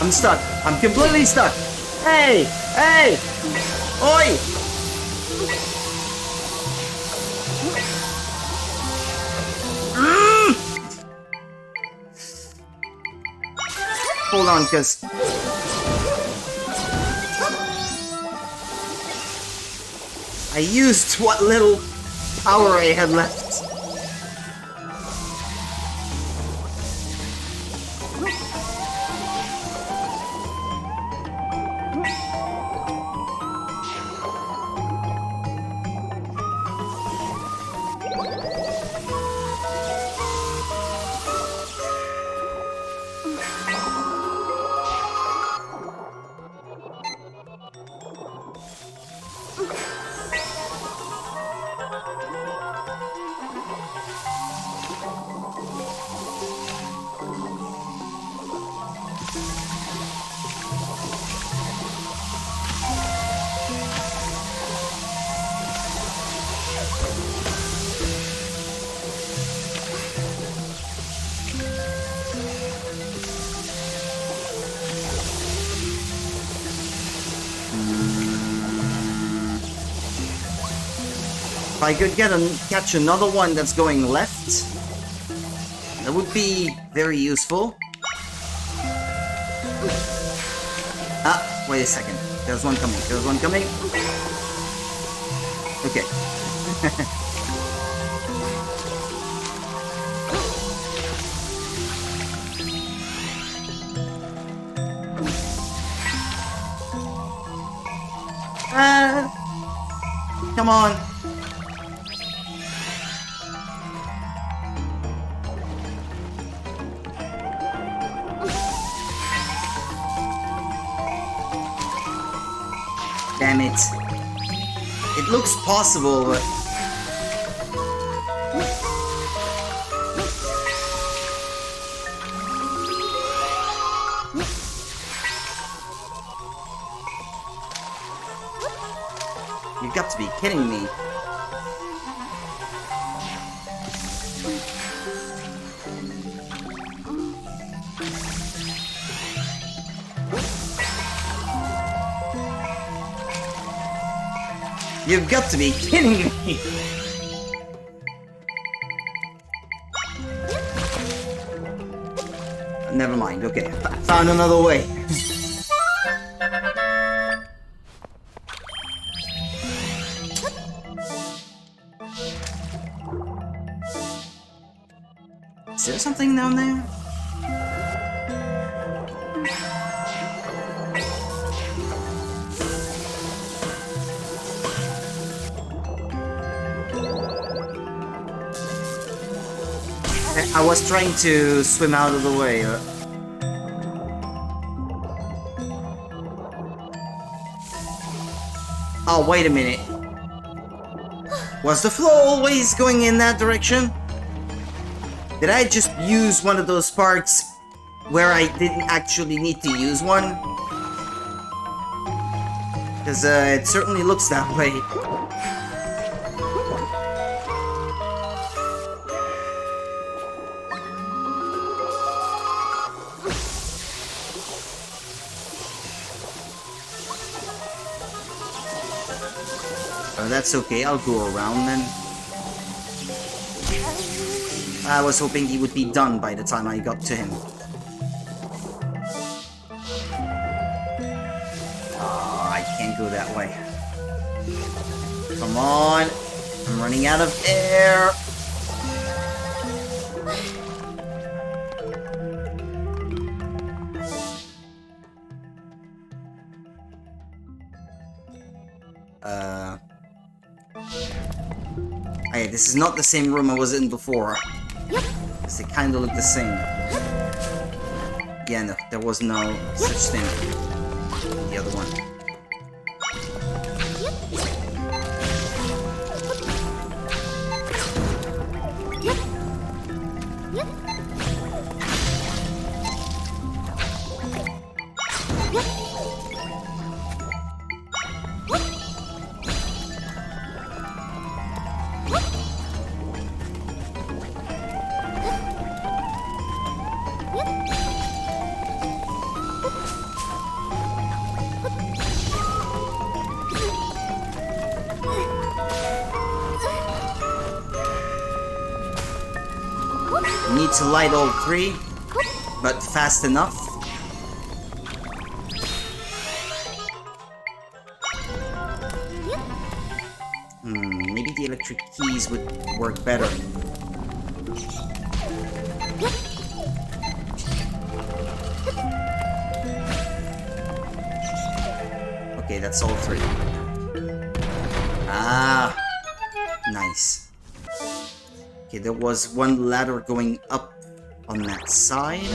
I'm stuck. I'm completely stuck. Hey! Hey! Oi! Hold on, because I used what little power I had left. If I could catch another one that's going left, that would be very useful. Ah, wait a second. There's one coming. There's one coming. Okay. Come on. Damn it. It looks possible, but... You've got to be kidding me. You've got to be kidding me! Never mind, okay. Found another way. Is there something down there? I was trying to swim out of the way. Oh, wait a minute. Was the flow always going in that direction? Did I just use one of those parts where I didn't actually need to use one? Because it certainly looks that way. Oh, that's okay, I'll go around then. I was hoping he would be done by the time I got to him. Oh, I can't go that way. Come on! I'm running out of air! Hey, this is not the same room I was in before. Because they kind of look the same. Yeah, no, there was no such thing. The other one. Need to light all three, but fast enough. Maybe the electric keys would work better. Okay, that's all three. Ah, nice. Okay, there was one ladder going up on that side.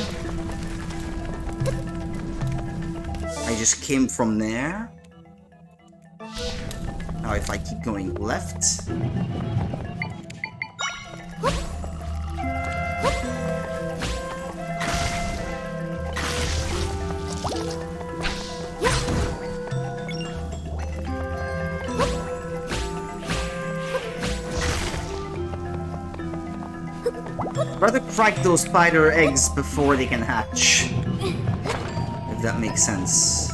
I just came from there. Now if I keep going left... Rather crack those spider eggs before they can hatch. If that makes sense.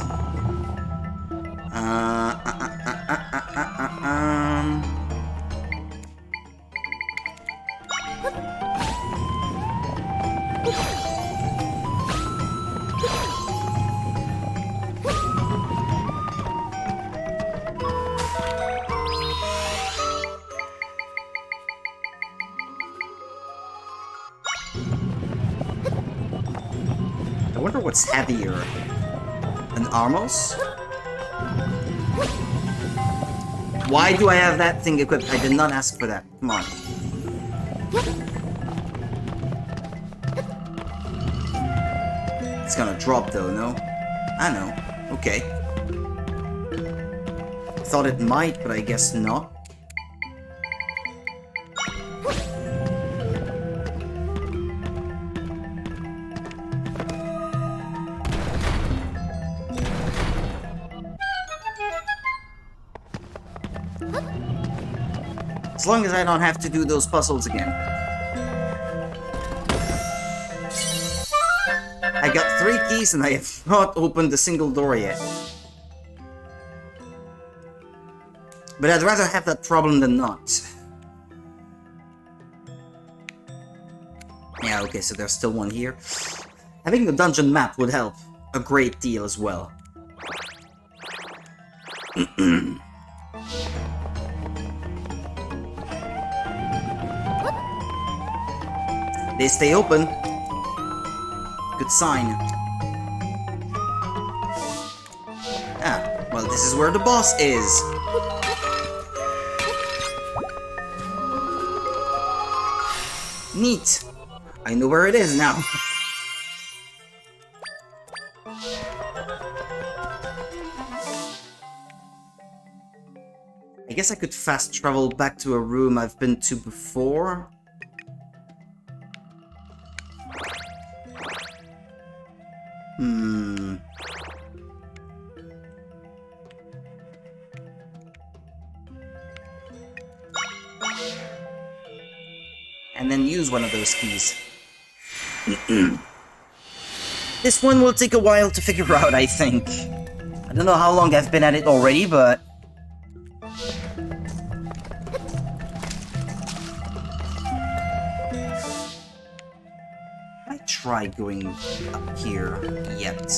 What's heavier? An Armos? Why do I have that thing equipped? I did not ask for that. Come on. It's gonna drop though, no? I know. Okay. Thought it might, but I guess not. As long as I don't have to do those puzzles again. I got 3 keys and I have not opened a single door yet. But I'd rather have that problem than not. Yeah, okay, so there's still one here. Having the dungeon map would help a great deal as well. They stay open. Good sign. Ah, well, this is where the boss is. Neat. I know where it is now. I guess I could fast travel back to a room I've been to before. And then use one of those keys. This one will take a while to figure out, I think. I don't know how long I've been at it already, but... I tried going up here yet.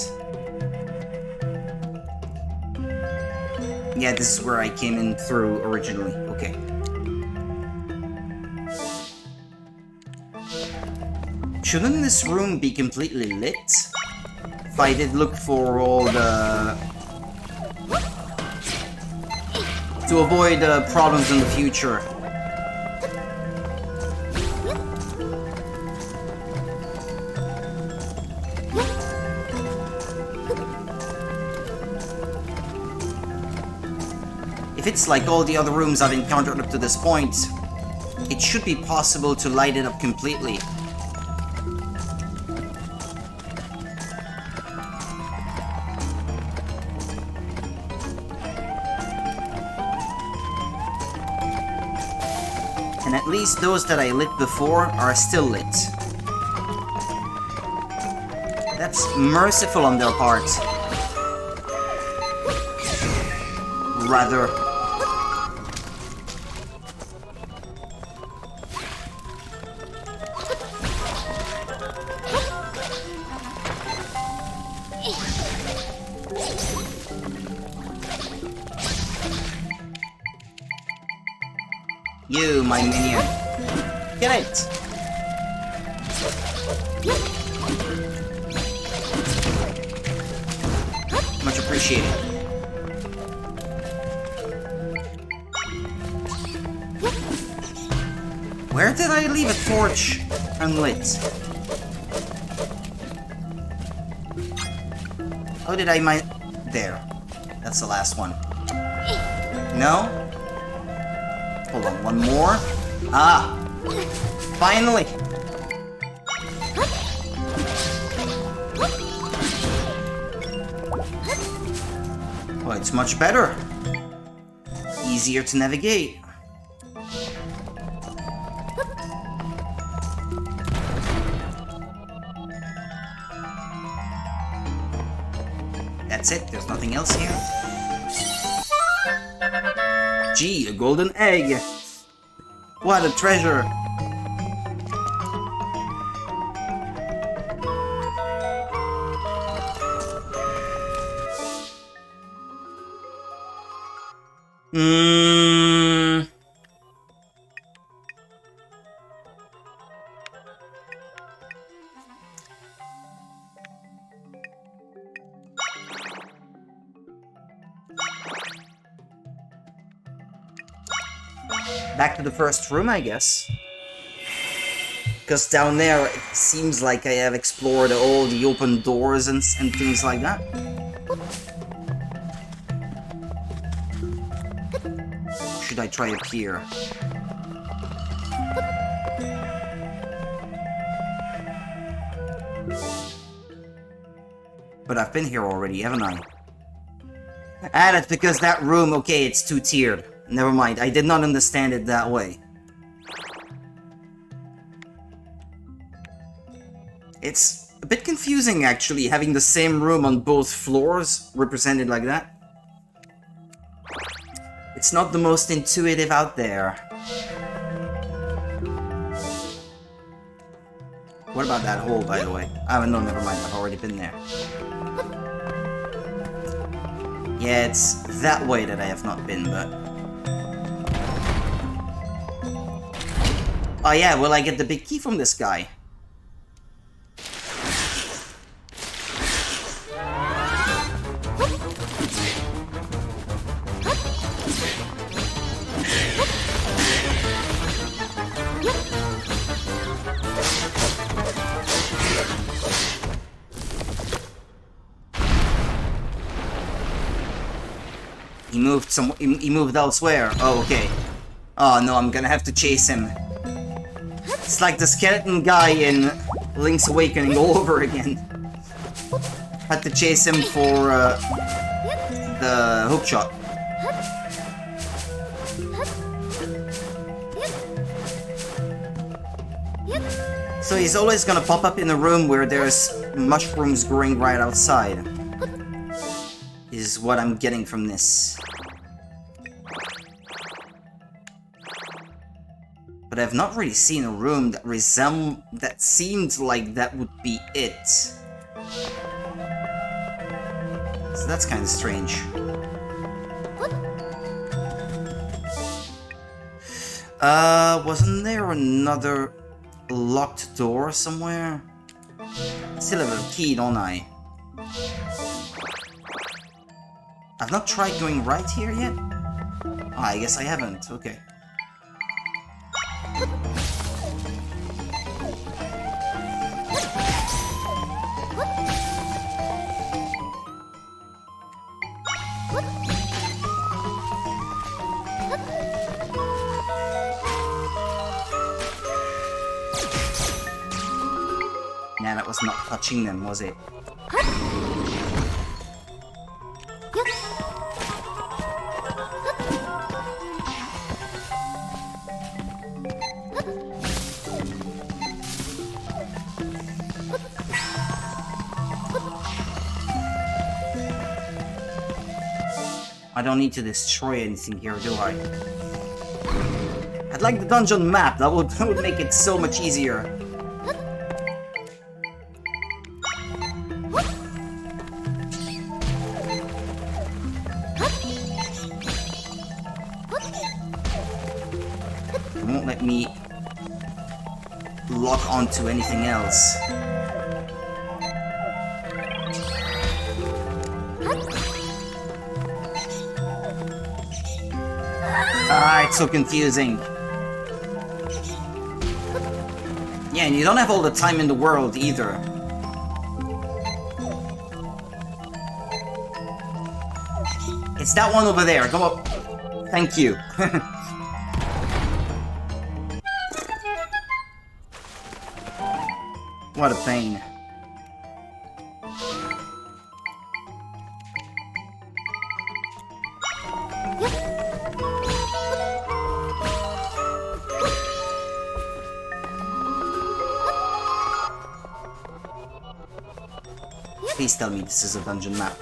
Yeah, this is where I came in through originally. Okay. Shouldn't this room be completely lit? If I did look for all the... to avoid problems in the future. If it's like all the other rooms I've encountered up to this point, it should be possible to light it up completely. And at least those that I lit before are still lit. That's merciful on their part. Rather. You, my minion. Get it! Much appreciated. Where did I leave a torch unlit? How did I there. That's the last one. No? Hold on, one more. Ah! Finally! Oh, it's much better. Easier to navigate. That's it, there's nothing else here. Gee, a golden egg! What a treasure! Back to the first room, I guess. Because down there, it seems like I have explored all the open doors and things like that. Should I try up here? But I've been here already, haven't I? Ah, that's because that room, okay, it's two-tiered. Never mind, I did not understand it that way. It's a bit confusing, actually, having the same room on both floors, represented like that. It's not the most intuitive out there. What about that hole, by the way? Oh, no, never mind, I've already been there. Yeah, it's that way that I have not been, but... Oh yeah, will I get the big key from this guy? He moved elsewhere. Oh, okay. Oh no, I'm gonna have to chase him. It's like the skeleton guy in Link's Awakening all over again. Had to chase him for the hookshot. So he's always gonna pop up in a room where there's mushrooms growing right outside. Is what I'm getting from this. But I've not really seen a room that seemed like that would be it. So that's kind of strange. Wasn't there another locked door somewhere? Still have a key, don't I? I've not tried going right here yet? Oh, I guess I haven't. Okay. Nah, that was not touching them, was it? I don't need to destroy anything here, do I? I'd like the dungeon map, that would make it so much easier. It won't let me lock onto anything else. Ah, it's so confusing. Yeah, and you don't have all the time in the world either. It's that one over there. Come up. Thank you. What a pain. Please tell me this is a dungeon map.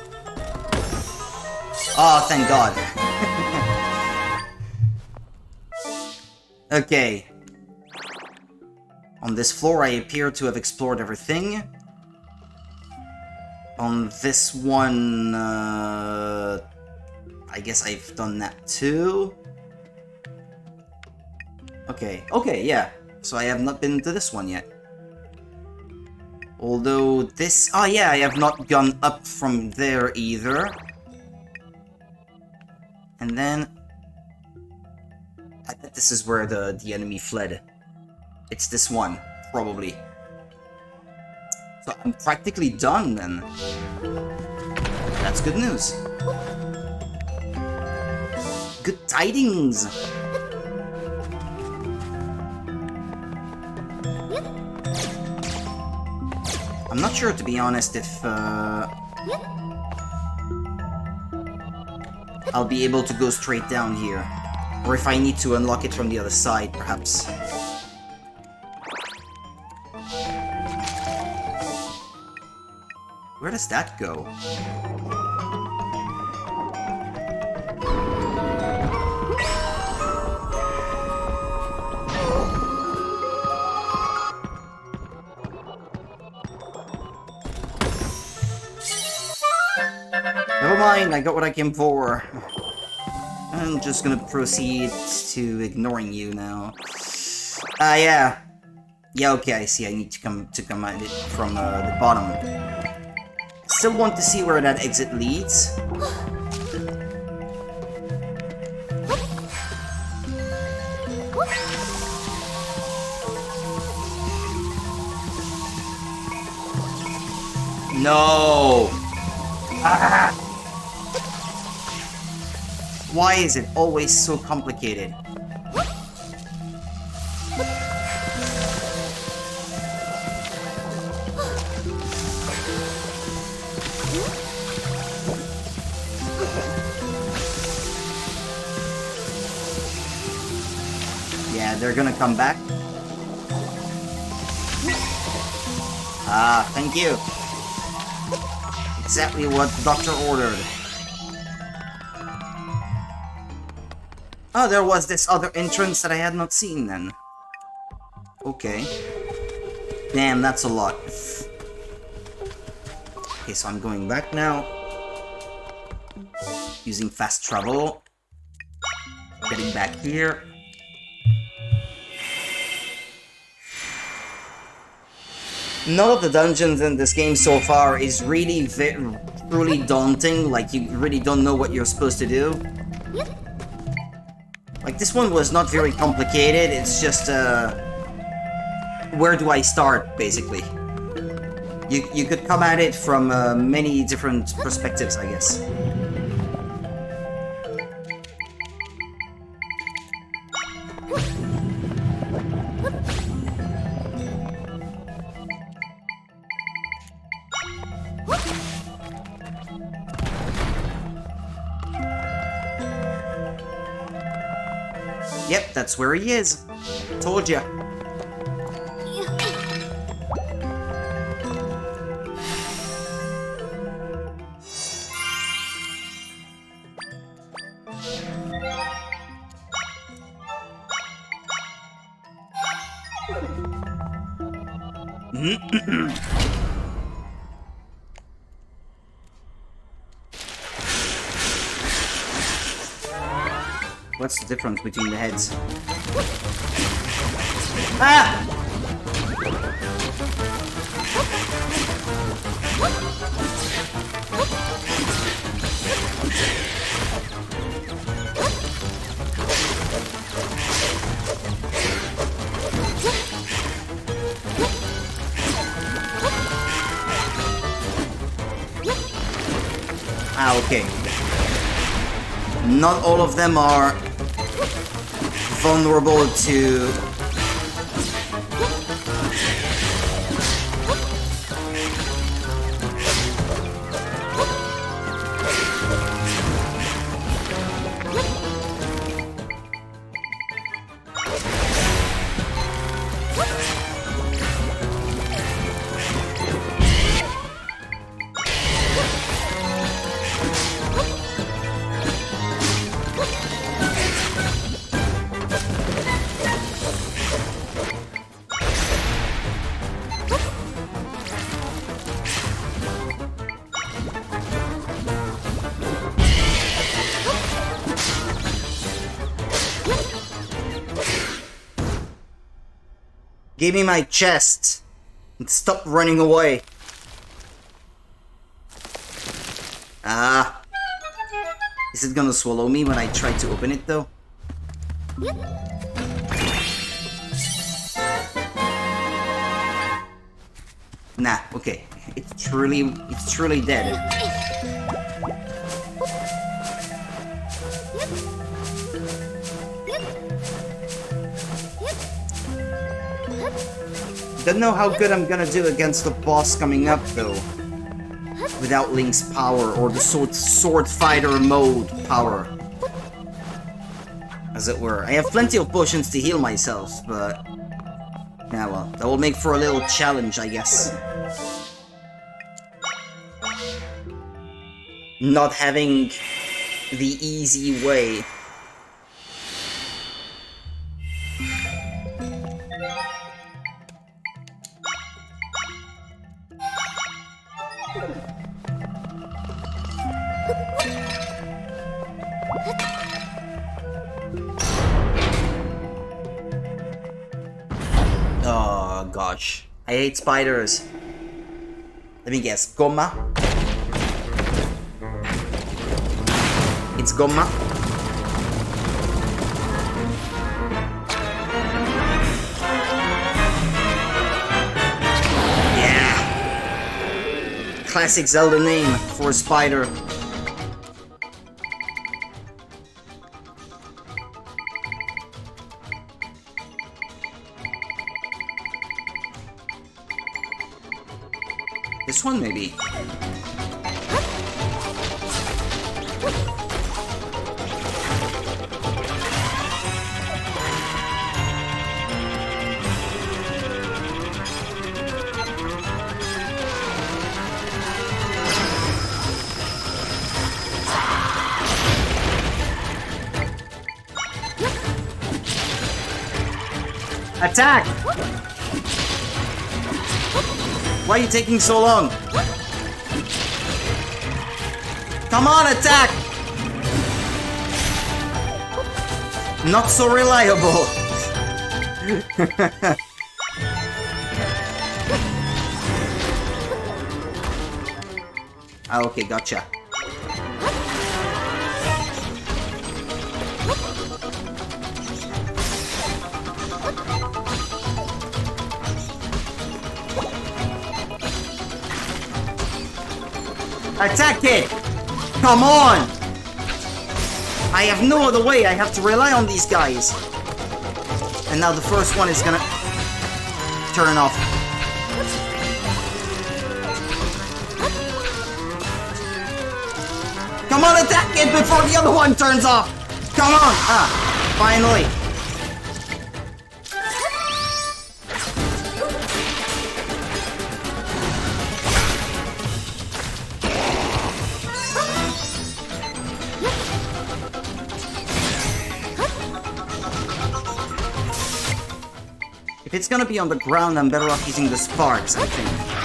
Oh, thank God. Okay. On this floor, I appear to have explored everything. On this one, I guess I've done that too. Okay, yeah. So I have not been to this one yet. Although this... Oh yeah, I have not gone up from there either. And then... I bet this is where the enemy fled. It's this one, probably. So I'm practically done then. That's good news. Good tidings! I'm not sure, to be honest, if I'll be able to go straight down here. Or if I need to unlock it from the other side, perhaps. Where does that go? Never mind, I got what I came for. I'm just gonna proceed to ignoring you now. Yeah. Yeah, okay, I see. I need to come at it from the bottom. Still want to see where that exit leads. No! Ah! Why is it always so complicated? Yeah, they're gonna come back. Ah, thank you. Exactly what the doctor ordered. Oh, there was this other entrance that I had not seen then. Okay. Damn, that's a lot. Okay, so I'm going back now. Using fast travel. Getting back here. None of the dungeons in this game so far is really truly daunting, like you really don't know what you're supposed to do. Like this one was not very complicated, it's just where do I start, basically. You could come at it from many different perspectives, I guess. Yep, that's where he is. Told ya. What's the difference between the heads? Ah! Ah, okay. Not all of them are vulnerable to... Give me my chest and stop running away. Ah. Is it gonna swallow me when I try to open it though? Nah, okay. It's truly dead. Don't know how good I'm gonna do against the boss coming up though. Without Link's power or the sword fighter mode power. As it were. I have plenty of potions to heal myself, but yeah, well, that will make for a little challenge, I guess. Not having the easy way. Oh gosh, I hate spiders. Let me guess, Gomma? It's Gomma? Yeah! Classic Zelda name for a spider. This one, maybe. Attack! Why are you taking so long? Come on, attack! Not so reliable. Ah, okay, gotcha. Attack it! Come on! I have no other way, I have to rely on these guys. And now the first one is gonna turn off. Come on, attack it before the other one turns off! Come on! Ah, finally. If it's gonna be on the ground, I'm better off using the sparks, I think.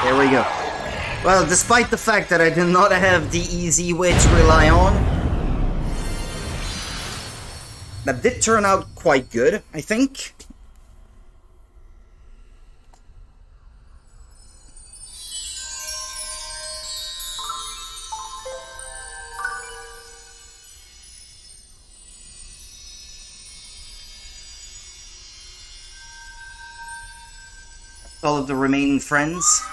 There we go. Well, despite the fact that I did not have the easy way to rely on, that did turn out quite good, I think. all of the remaining friends.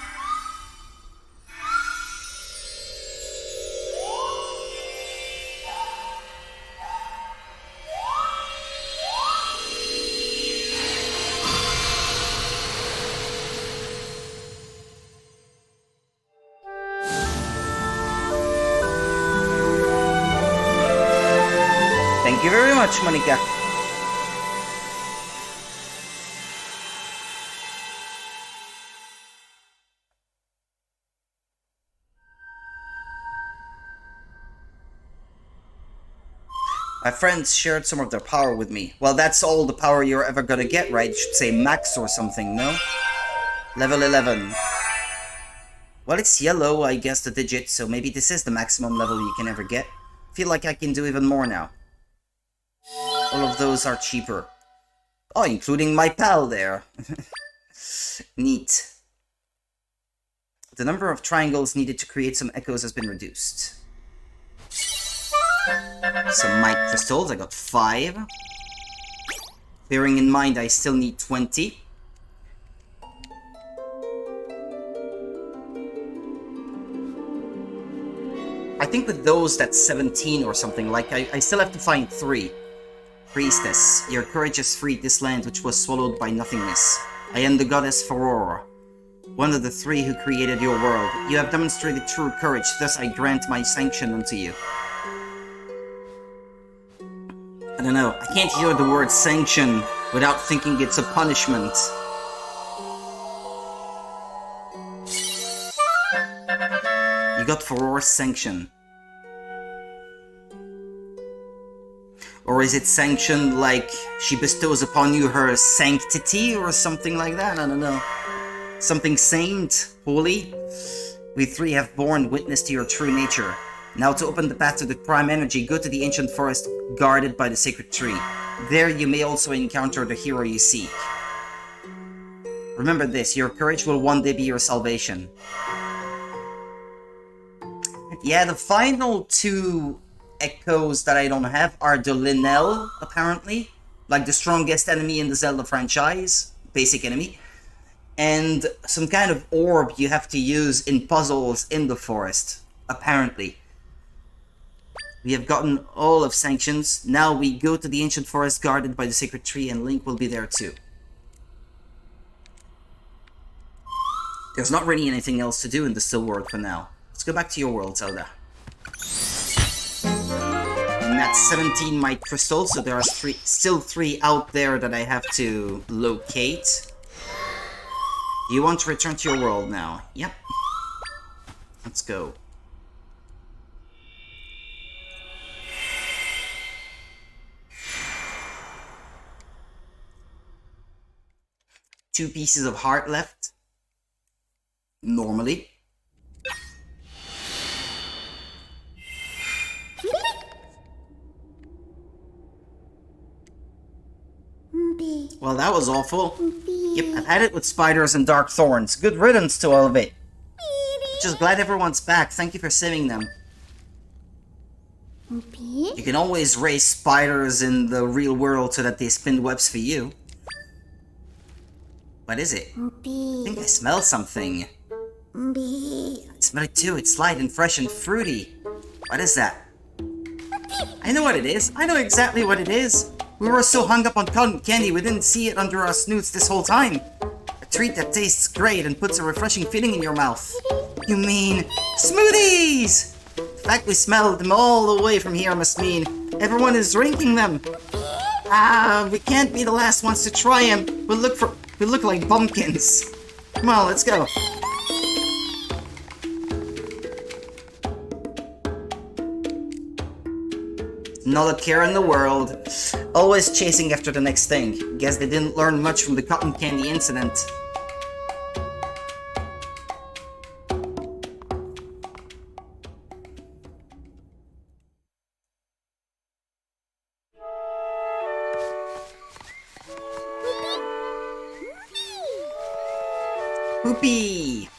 Thank you very much, Monica. My friends shared some of their power with me. Well, that's all the power you're ever gonna get, right? You should say max or something, no? Level 11. Well, it's yellow, I guess, the digit, so maybe this is the maximum level you can ever get. Feel like I can do even more now. All of those are cheaper. Oh, including my pal there. Neat. The number of triangles needed to create some echoes has been reduced. Some mic crystals, I got 5. Bearing in mind I still need 20. I think with those that's 17 or something, like I still have to find 3. Priestess, your courage has freed this land which was swallowed by nothingness. I am the goddess Farora, one of the 3 who created your world. You have demonstrated true courage, thus I grant my sanction unto you. I don't know, I can't hear the word sanction without thinking it's a punishment. You got Farora's sanction. Or is it sanctioned like she bestows upon you her sanctity or something like that? I don't know. Something saint, holy? We 3 have borne witness to your true nature. Now to open the path to the prime energy, go to the ancient forest guarded by the sacred tree. There you may also encounter the hero you seek. Remember this, your courage will one day be your salvation. Yeah, the final 2 echoes that I don't have are the Linnell, apparently. Like the strongest enemy in the Zelda franchise. Basic enemy. And some kind of orb you have to use in puzzles in the forest. Apparently. We have gotten all of sanctions. Now we go to the ancient forest guarded by the sacred tree and Link will be there too. There's not really anything else to do in the still world for now. Let's go back to your world, Zelda. And that's 17 might crystals, so there are still 3 out there that I have to locate. You want to return to your world now? Yep. Let's go. Two pieces of heart left. Normally. Well, that was awful. Yep, I've had it with spiders and dark thorns. Good riddance to all of it. Just glad everyone's back. Thank you for saving them. You can always raise spiders in the real world so that they spin webs for you. What is it? I think I smell something. I smell it too. It's light and fresh and fruity. What is that? I know what it is. I know exactly what it is. We were so hung up on cotton candy we didn't see it under our snoots this whole time. A treat that tastes great and puts a refreshing feeling in your mouth. You mean smoothies? The fact we smelled them all the way from here must mean everyone is drinking them. We can't be the last ones to try them. We look like bumpkins. Come on, let's go. Not a care in the world. Always chasing after the next thing. Guess they didn't learn much from the cotton candy incident. Whoopee!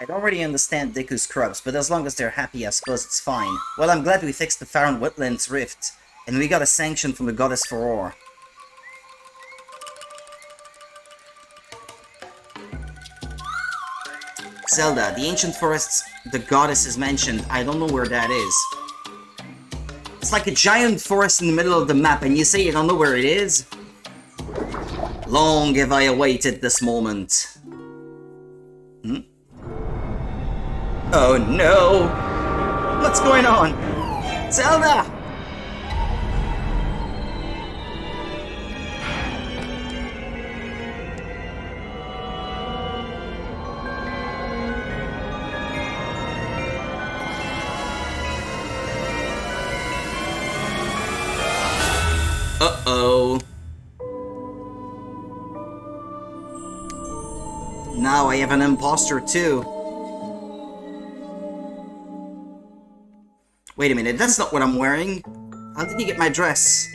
I don't really understand Deku's scrubs, but as long as they're happy, I suppose it's fine. Well, I'm glad we fixed the Faron Wetlands Rift, and we got a sanction from the Goddess for Ore. Zelda, the ancient forests the Goddess is mentioned, I don't know where that is. It's like a giant forest in the middle of the map, and you say you don't know where it is? Long have I awaited this moment. Hmm? Oh no! What's going on? Zelda! Uh-oh. Now I have an imposter too. Wait a minute, that's not what I'm wearing. How did you get my dress?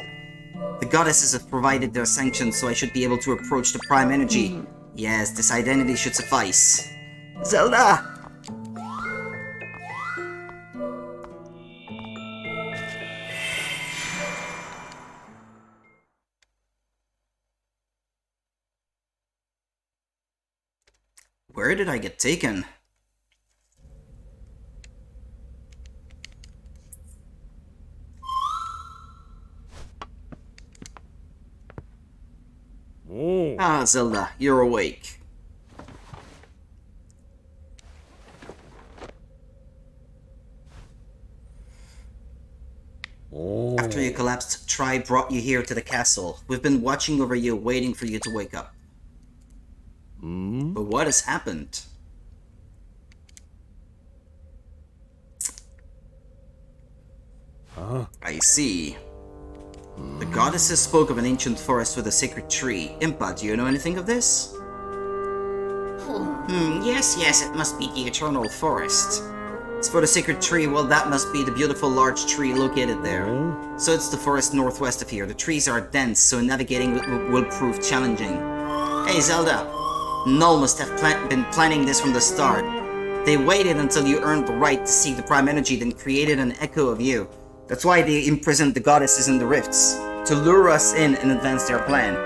The goddesses have provided their sanction, so I should be able to approach the prime energy. Yes, this identity should suffice. Zelda! Where did I get taken? Ah, Zelda, you're awake. After you collapsed, Tri brought you here to the castle. We've been watching over you, waiting for you to wake up. But what has happened? I see. The goddesses spoke of an ancient forest with a sacred tree. Impa, do you know anything of this? Yes, it must be the Eternal Forest. As for the sacred tree, well, that must be the beautiful large tree located there. So it's the forest northwest of here. The trees are dense, so navigating will prove challenging. Hey, Zelda. Null must have been planning this from the start. They waited until you earned the right to seek the Prime Energy, then created an echo of you. That's why they imprisoned the goddesses in the rifts, to lure us in and advance their plan.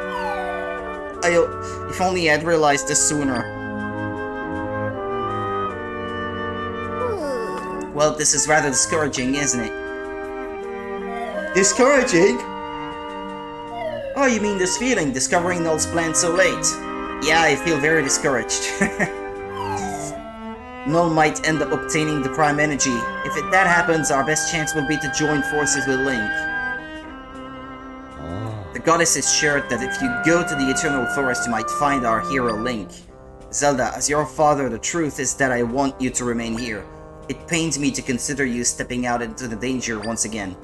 If only I'd realized this sooner. Well, this is rather discouraging, isn't it? Discouraging? Oh, you mean this feeling, discovering Null's plan so late? Yeah, I feel very discouraged. Null might end up obtaining the Prime Energy. If that happens, our best chance will be to join forces with Link. The goddess is sure that if you go to the Eternal Forest, you might find our hero Link. Zelda, as your father, the truth is that I want you to remain here. It pains me to consider you stepping out into the danger once again.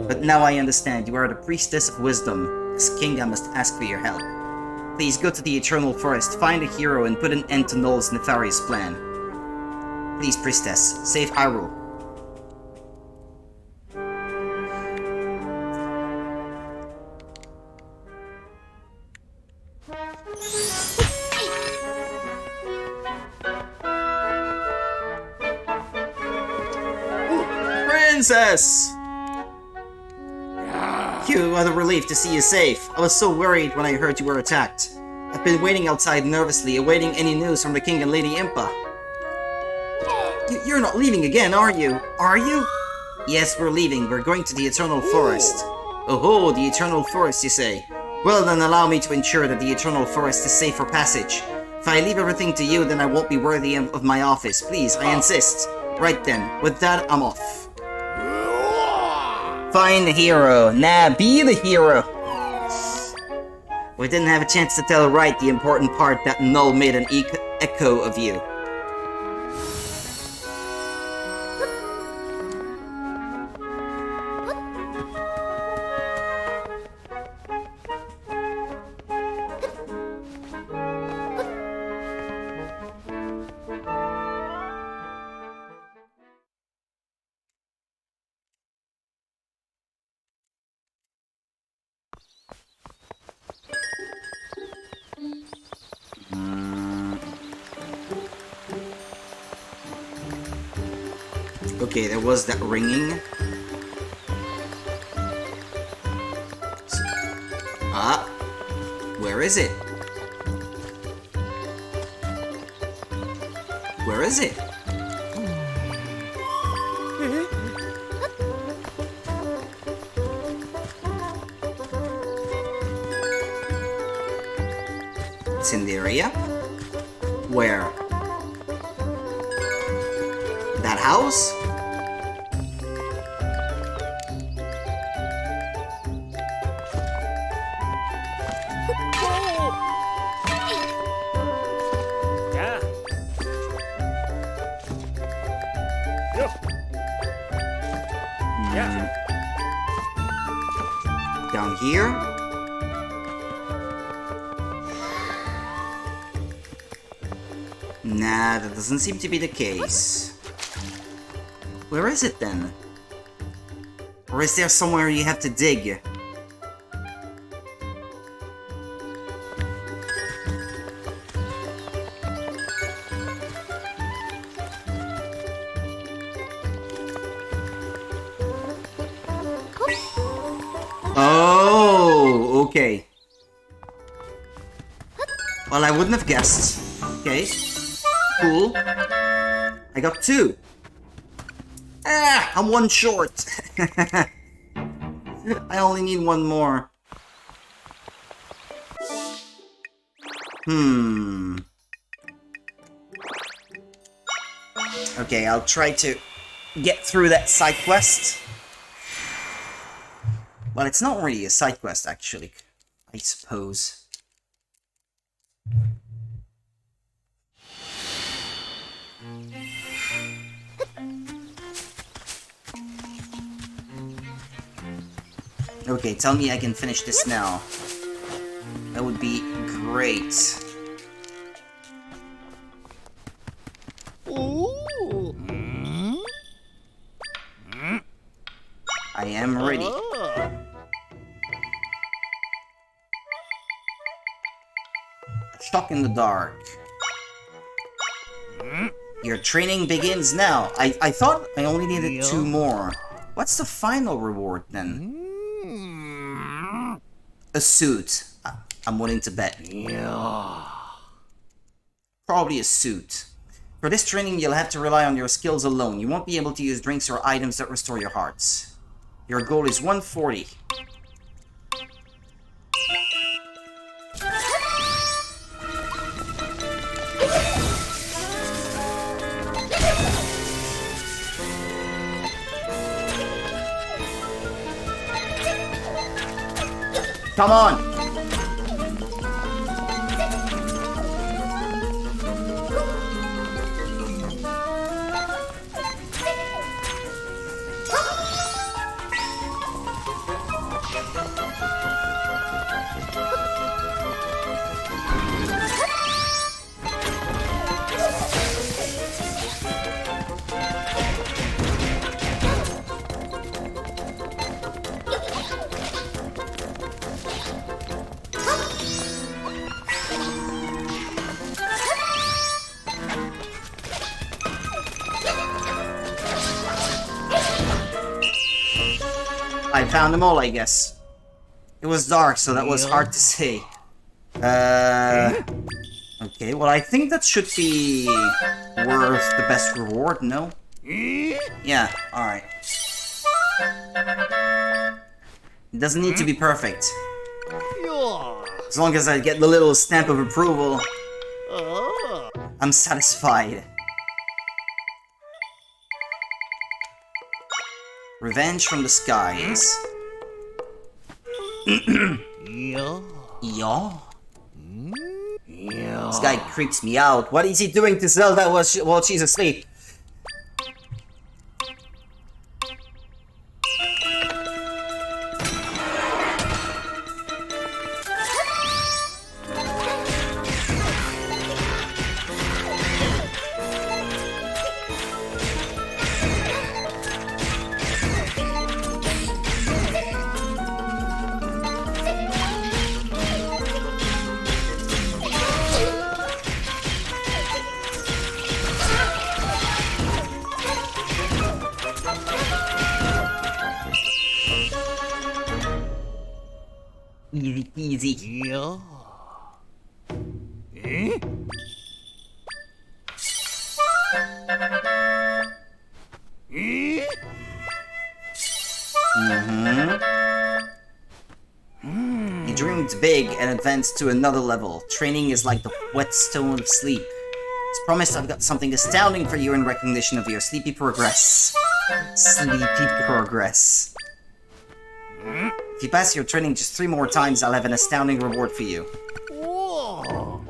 But now I understand, you are the priestess of wisdom. As king, I must ask for your help. Please go to the Eternal Forest, find a hero, and put an end to Null's nefarious plan. Please, priestess, save Hyrule. Princess! Phew, what a relief to see you safe. I was so worried when I heard you were attacked. I've been waiting outside nervously, awaiting any news from the King and Lady Impa. You're not leaving again, are you? Are you? Yes, we're leaving. We're going to the Eternal Forest. Oh, the Eternal Forest, you say? Well, then allow me to ensure that the Eternal Forest is safe for passage. If I leave everything to you, then I won't be worthy of my office. Please, I insist. Right then, with that, I'm off. Find the hero. Nah, be the hero. We didn't have a chance to tell right the important part that Null made an echo of you. Okay, there was that ringing. Where is it? Where is it? It's in the area? Where? That house? Yeah. Yeah. Down here? Nah, that doesn't seem to be the case. Where is it then? Or is there somewhere you have to dig? Oh, okay. Well, I wouldn't have guessed. Okay. Cool. I got 2. Ah, I'm 1 short. I only need 1 more. Okay, I'll try to get through that side quest. Well, it's not really a side quest, actually, I suppose. Okay, tell me I can finish this now. That would be great. Ooh. I am ready. Shock in the dark. Your training begins now. I thought I only needed 2 more. What's the final reward then? A suit. I'm willing to bet. Probably a suit. For this training, you'll have to rely on your skills alone. You won't be able to use drinks or items that restore your hearts. Your goal is 140. Come on! I found them all, I guess. It was dark, so that was hard to say. Okay, well, I think that should be worth the best reward, no? Yeah, alright. It doesn't need to be perfect. As long as I get the little stamp of approval, I'm satisfied. Revenge from the skies. Yeah. Yeah? This guy creeps me out. What is he doing to Zelda while she's asleep? Easy peasy. Yeah. Eh? Eh? He dreamed big and advanced to another level. Training is like the whetstone of sleep. As promised, I've got something astounding for you in recognition of your sleepy progress. Sleepy progress. If you pass your training just 3 more times, I'll have an astounding reward for you. Whoa.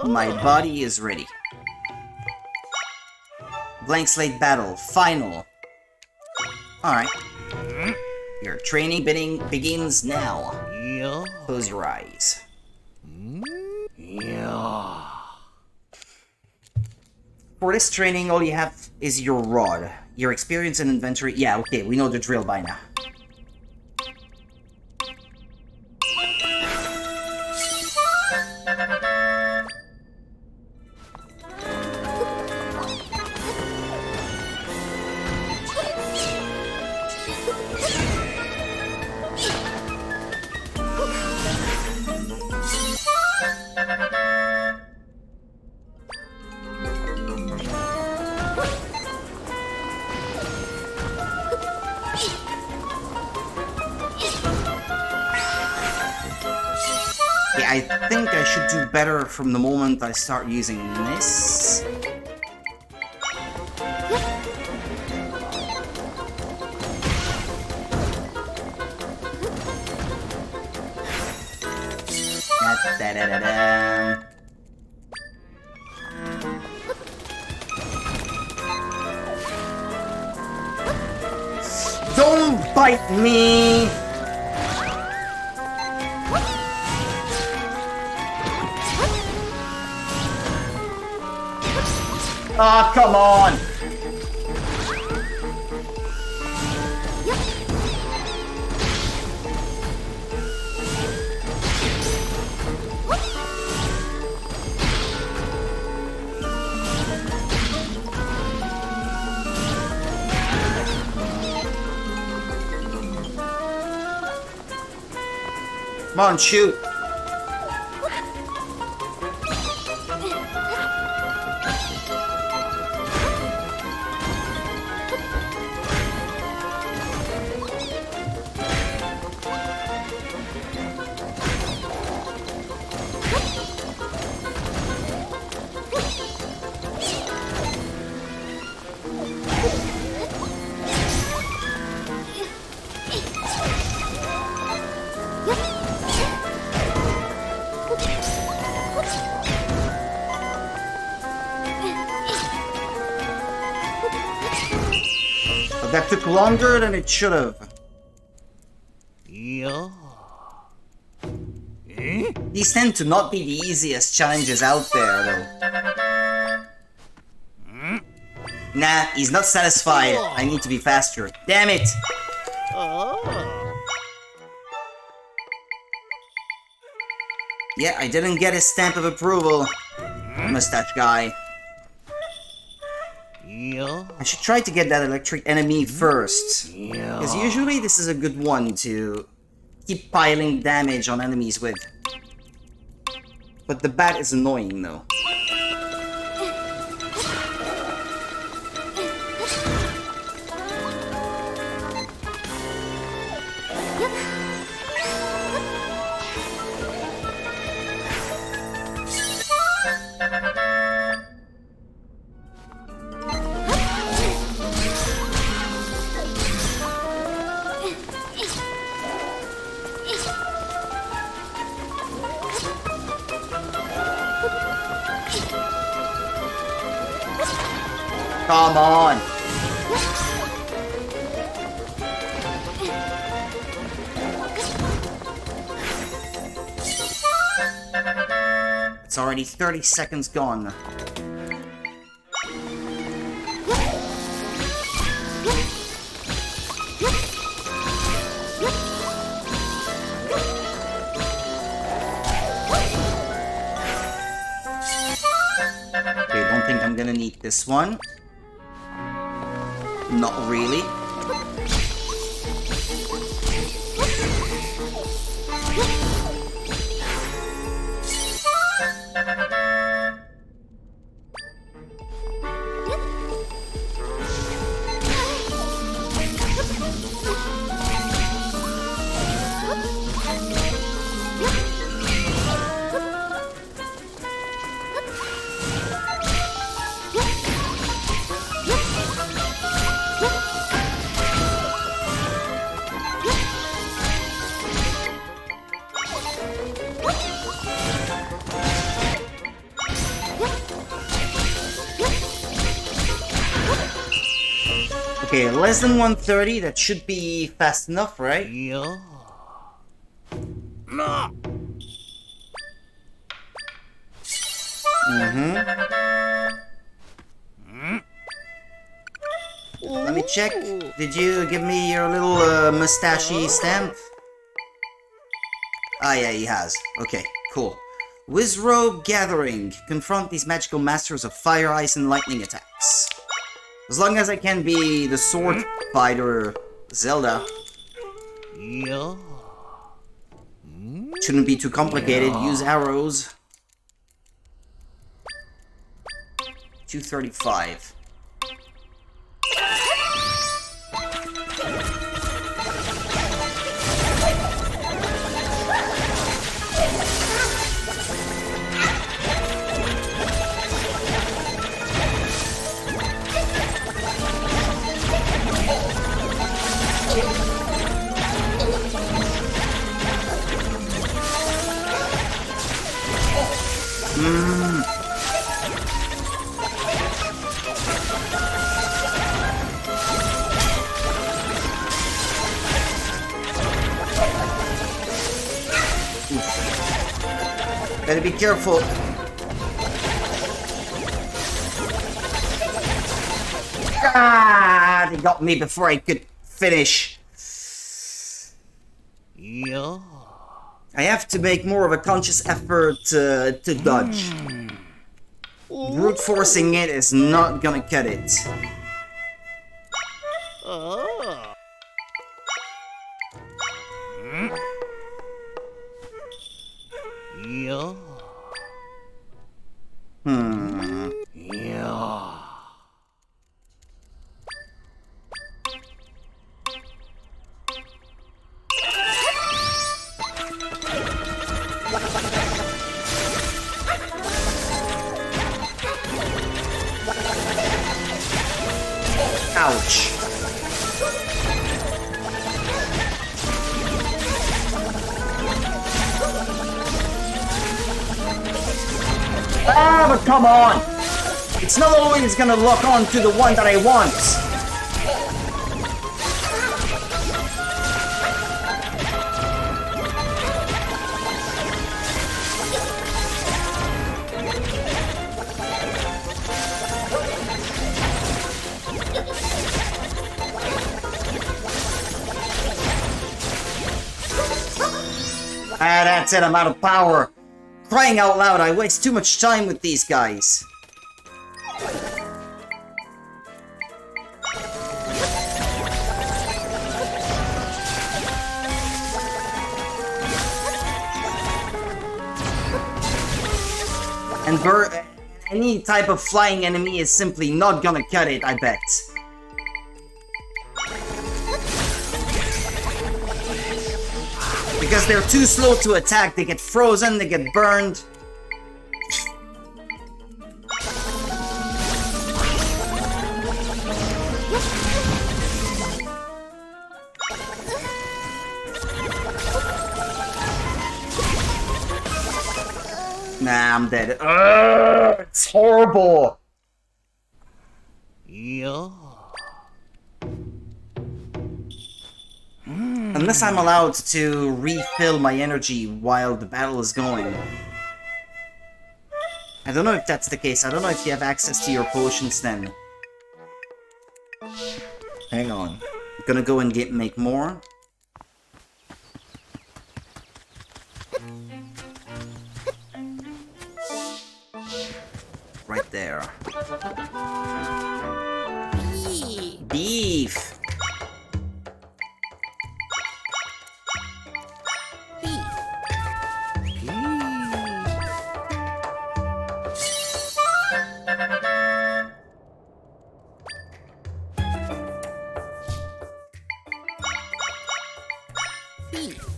My body is ready. Blank slate battle. Final. Alright. Your training begins now. Yeah. Close your eyes. Yeah. For this training, all you have is your rod. Your experience and inventory. Yeah, okay, we know the drill by now. Yeah, I think I should do better from the moment I start using this. Da-da-da-da-da. Don't bite me! Ah, come on! Come on, shoot! But that took longer than it should have. Yeah. Eh? These tend to not be the easiest challenges out there, though. Nah, he's not satisfied. I need to be faster. Damn it! Oh. Yeah, I didn't get his stamp of approval. Mustache guy. Yeah. I should try to get that electric enemy first. Yeah. Because usually this is a good one to keep piling damage on enemies with. But the bat is annoying though. Come on! It's already 30 seconds gone. Okay, don't think I'm gonna need this one. Not really. Okay, less than 130, that should be fast enough, right? Yeah. No. Let me check. Did you give me your little mustachy stamp? Ah, yeah, he has. Okay, cool. Wizrobe Gathering. Confront these magical masters of fire, ice, and lightning attacks. As long as I can be the sword fighter Zelda. Yeah. Shouldn't be too complicated. Use arrows. 235. Better be careful. Ah, they got me before I could finish. Yeah. I have to make more of a conscious effort to dodge. Brute forcing it is not gonna cut it. Oh. Yeah. Yeah. Ouch. Ah, but come on! It's not always gonna lock on to the one that I want. Ah, that's it, I'm out of power. Crying out loud, I waste too much time with these guys. And any type of flying enemy is simply not gonna cut it, I bet. Because they're too slow to attack, they get frozen, they get burned. Nah, I'm dead. Ugh, it's horrible. Yeah. Unless I'm allowed to refill my energy while the battle is going. I don't know if that's the case. I don't know if you have access to your potions then. Hang on. I'm gonna go and make more. Right there. Beef!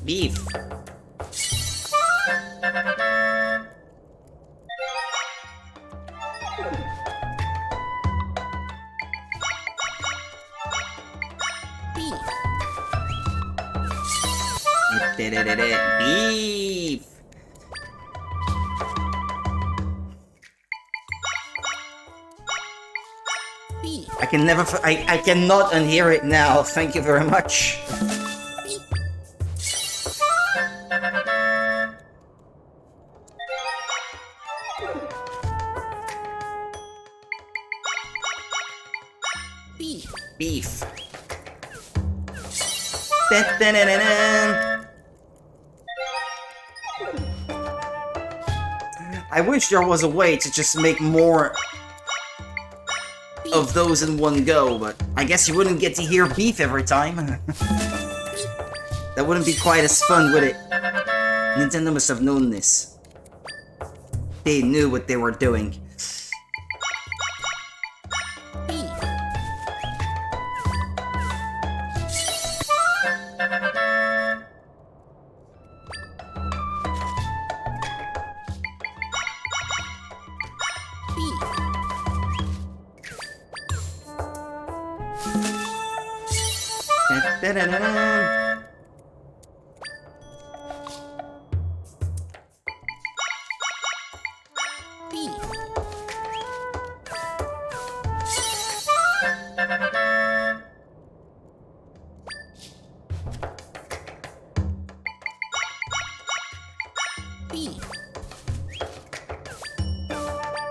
Beef. Beef. I can never. I cannot unhear it now. Thank you very much. Beef. I wish there was a way to just make more of those in one go, but I guess you wouldn't get to hear beef every time. That wouldn't be quite as fun, would it? Nintendo must have known this. They knew what they were doing.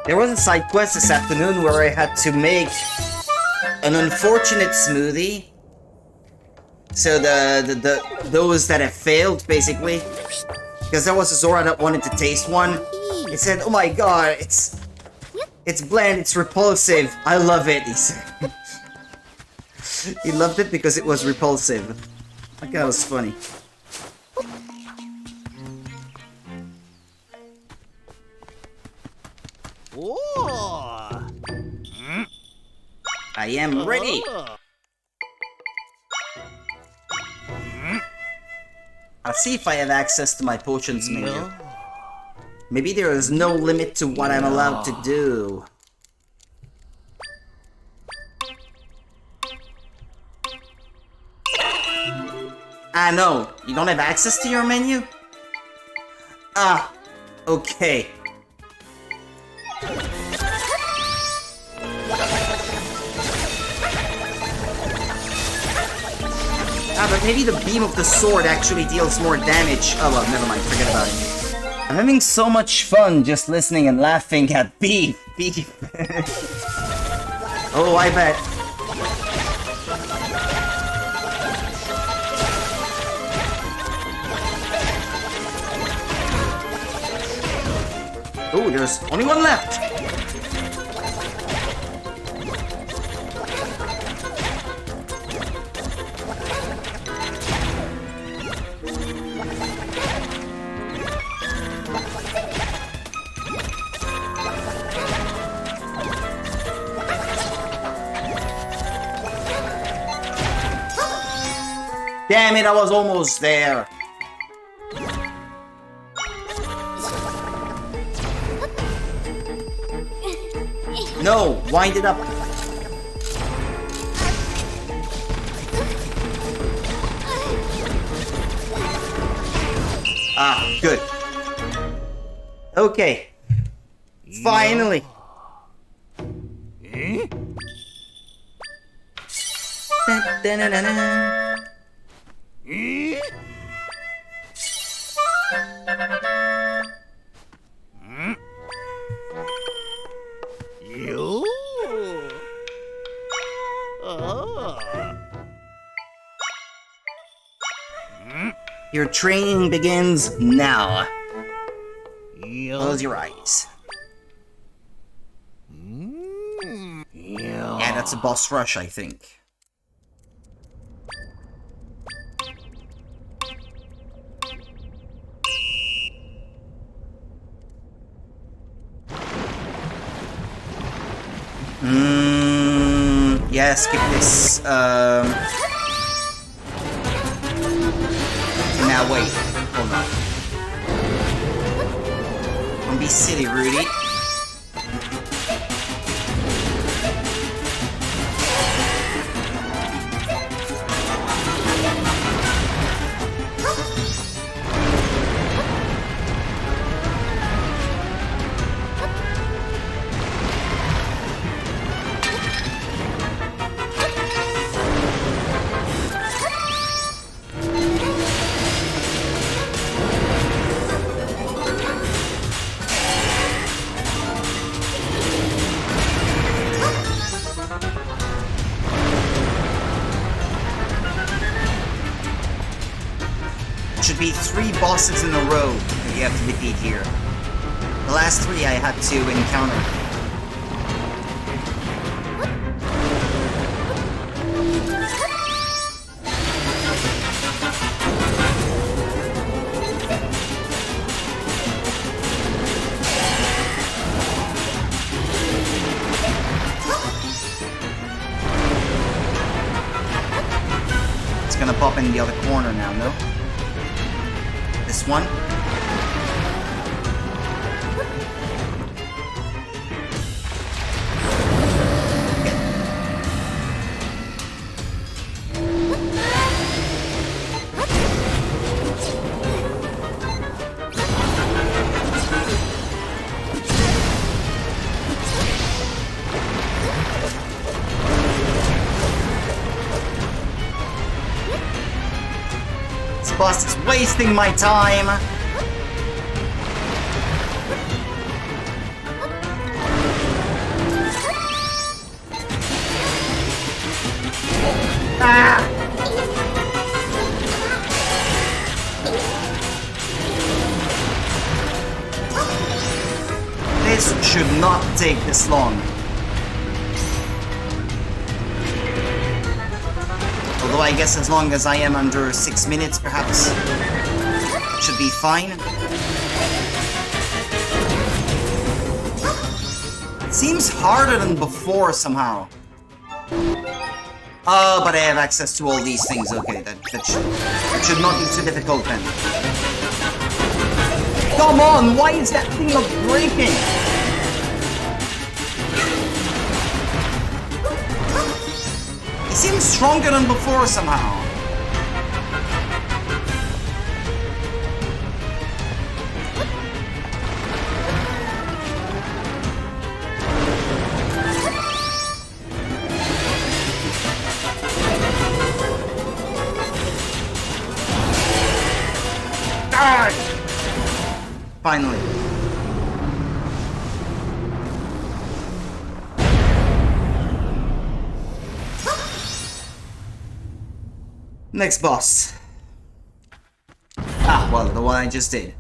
There was a side quest this afternoon where I had to make an unfortunate smoothie. So those that have failed, basically, because there was a Zora that wanted to taste one. It said, "Oh my god, it's bland, it's repulsive. I love it." He said. He loved it because it was repulsive. I thought that was funny. I am ready. I'll see if I have access to my potions menu. Maybe there is no limit to what I'm allowed to do. Ah, no. You don't have access to your menu? Ah, okay. Ah, but maybe the beam of the sword actually deals more damage. Oh well, never mind, forget about it. I'm having so much fun just listening and laughing at beef. Oh, I bet. Oh, there's only one left. Damn it, I was almost there. No, wind it up. Ah, good. Okay. Finally. Your training begins now. Close your eyes. Yeah, that's a boss rush, I think. Yeah, skip this. Now wait, hold on. Don't be silly, Rudy. be 3 bosses in a row that you have to defeat here. The last 3 I had to encounter. It's gonna pop in the other corner now, no? This one? This boss is wasting my time! Ah! This should not take this long. Although I guess as long as I am under 6 minutes, perhaps, should be fine. It seems harder than before somehow. But I have access to all these things. Okay, that should not be too difficult then. Come on, why is that thing not breaking? He seems stronger than before somehow. Ah! Finally. Next boss. Ah, well, the one I just did.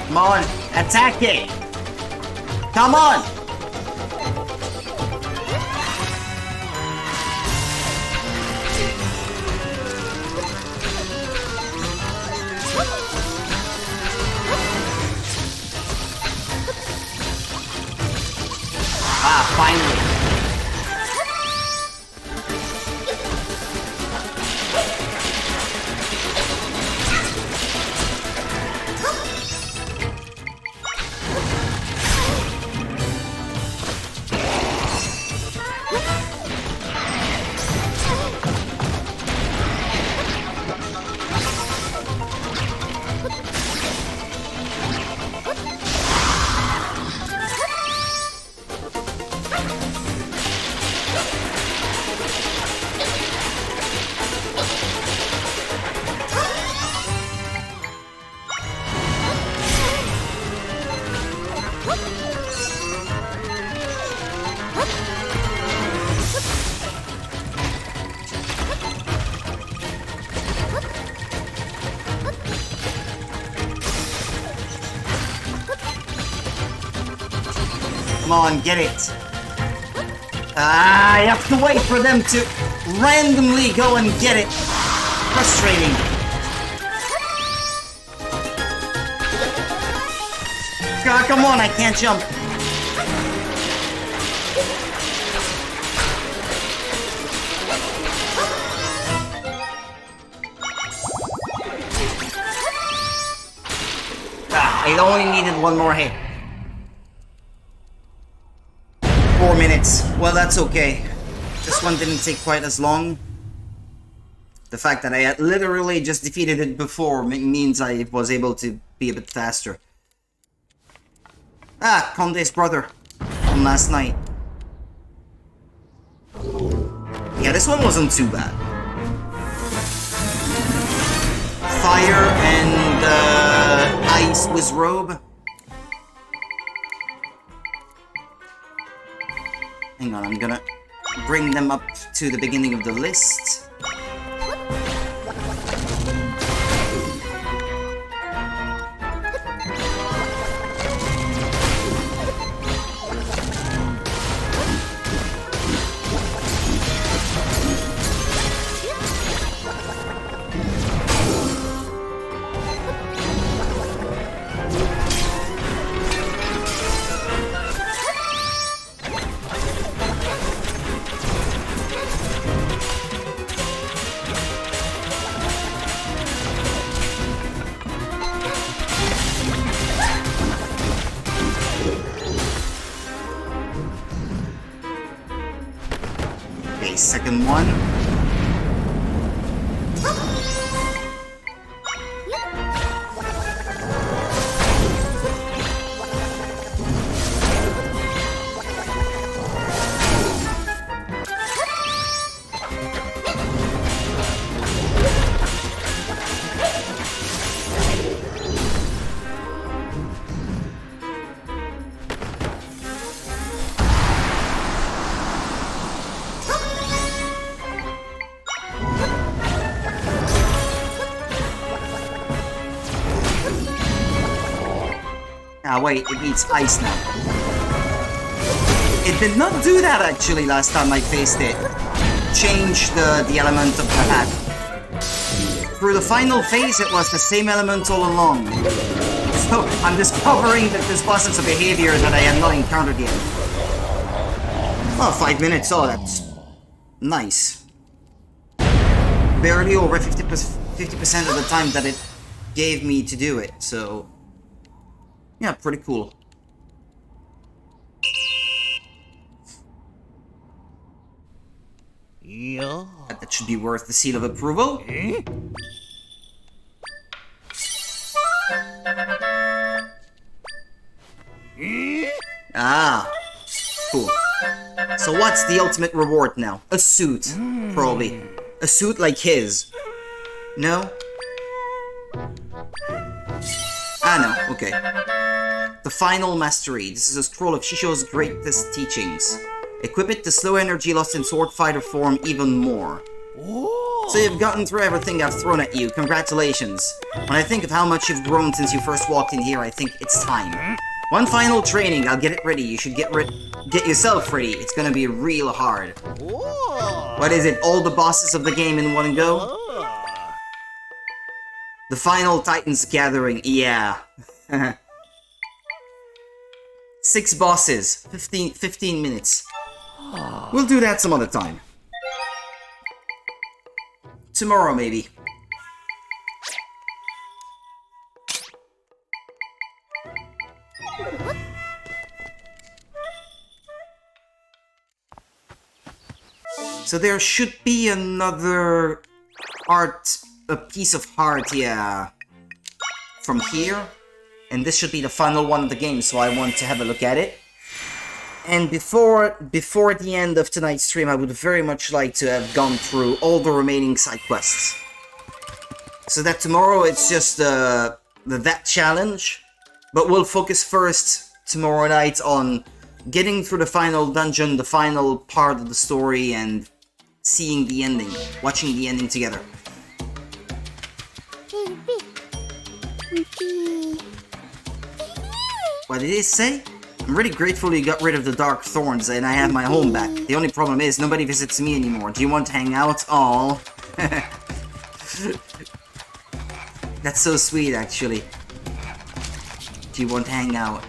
Come on, attack it! Come on! Ah, finally! Come on, get it. Ah, I have to wait for them to randomly go and get it. Frustrating. God, come on, I can't jump. Ah, I only needed one more hit. 4 minutes. Well, that's okay. This one didn't take quite as long. The fact that I had literally just defeated it before means I was able to be a bit faster. Ah, Conde's brother from last night. Yeah, this one wasn't too bad. Fire and ice with robe. Hang on, I'm gonna bring them up to the beginning of the list. Second one. Ah, wait, it needs ice now. It did not do that actually last time I faced it. Change the element of the hat. Through the final phase, it was the same element all along. So, I'm discovering that this boss has a behavior that I had not encountered yet. Oh, 5 minutes, oh, that's nice. Barely over 50% of the time that it gave me to do it, so... yeah, pretty cool. Yeah. That should be worth the seal of approval. Ah, cool. So what's the ultimate reward now? A suit, probably. A suit like his. No? Ah, no, okay. The final mastery. This is a scroll of Shisho's greatest teachings. Equip it to slow energy lost in sword fighter form even more. Oh. So you've gotten through everything I've thrown at you. Congratulations. When I think of how much you've grown since you first walked in here, I think it's time. One final training. I'll get it ready. You should get yourself ready. It's gonna be real hard. Oh. What is it? All the bosses of the game in one go? Oh. The final Titans gathering. Yeah. 6 bosses. 15 minutes. We'll do that some other time. Tomorrow, maybe. So there should be another a piece of heart, yeah, from here. And this should be the final one of the game, so I want to have a look at it. And before the end of tonight's stream, I would very much like to have gone through all the remaining side quests. So that tomorrow it's just that challenge, but we'll focus first tomorrow night on getting through the final dungeon, the final part of the story, and seeing the ending, watching the ending together. What did it say? I'm really grateful you got rid of the dark thorns and I have my home back. The only problem is nobody visits me anymore. Do you want to hang out? Aw. That's so sweet, actually. Do you want to hang out?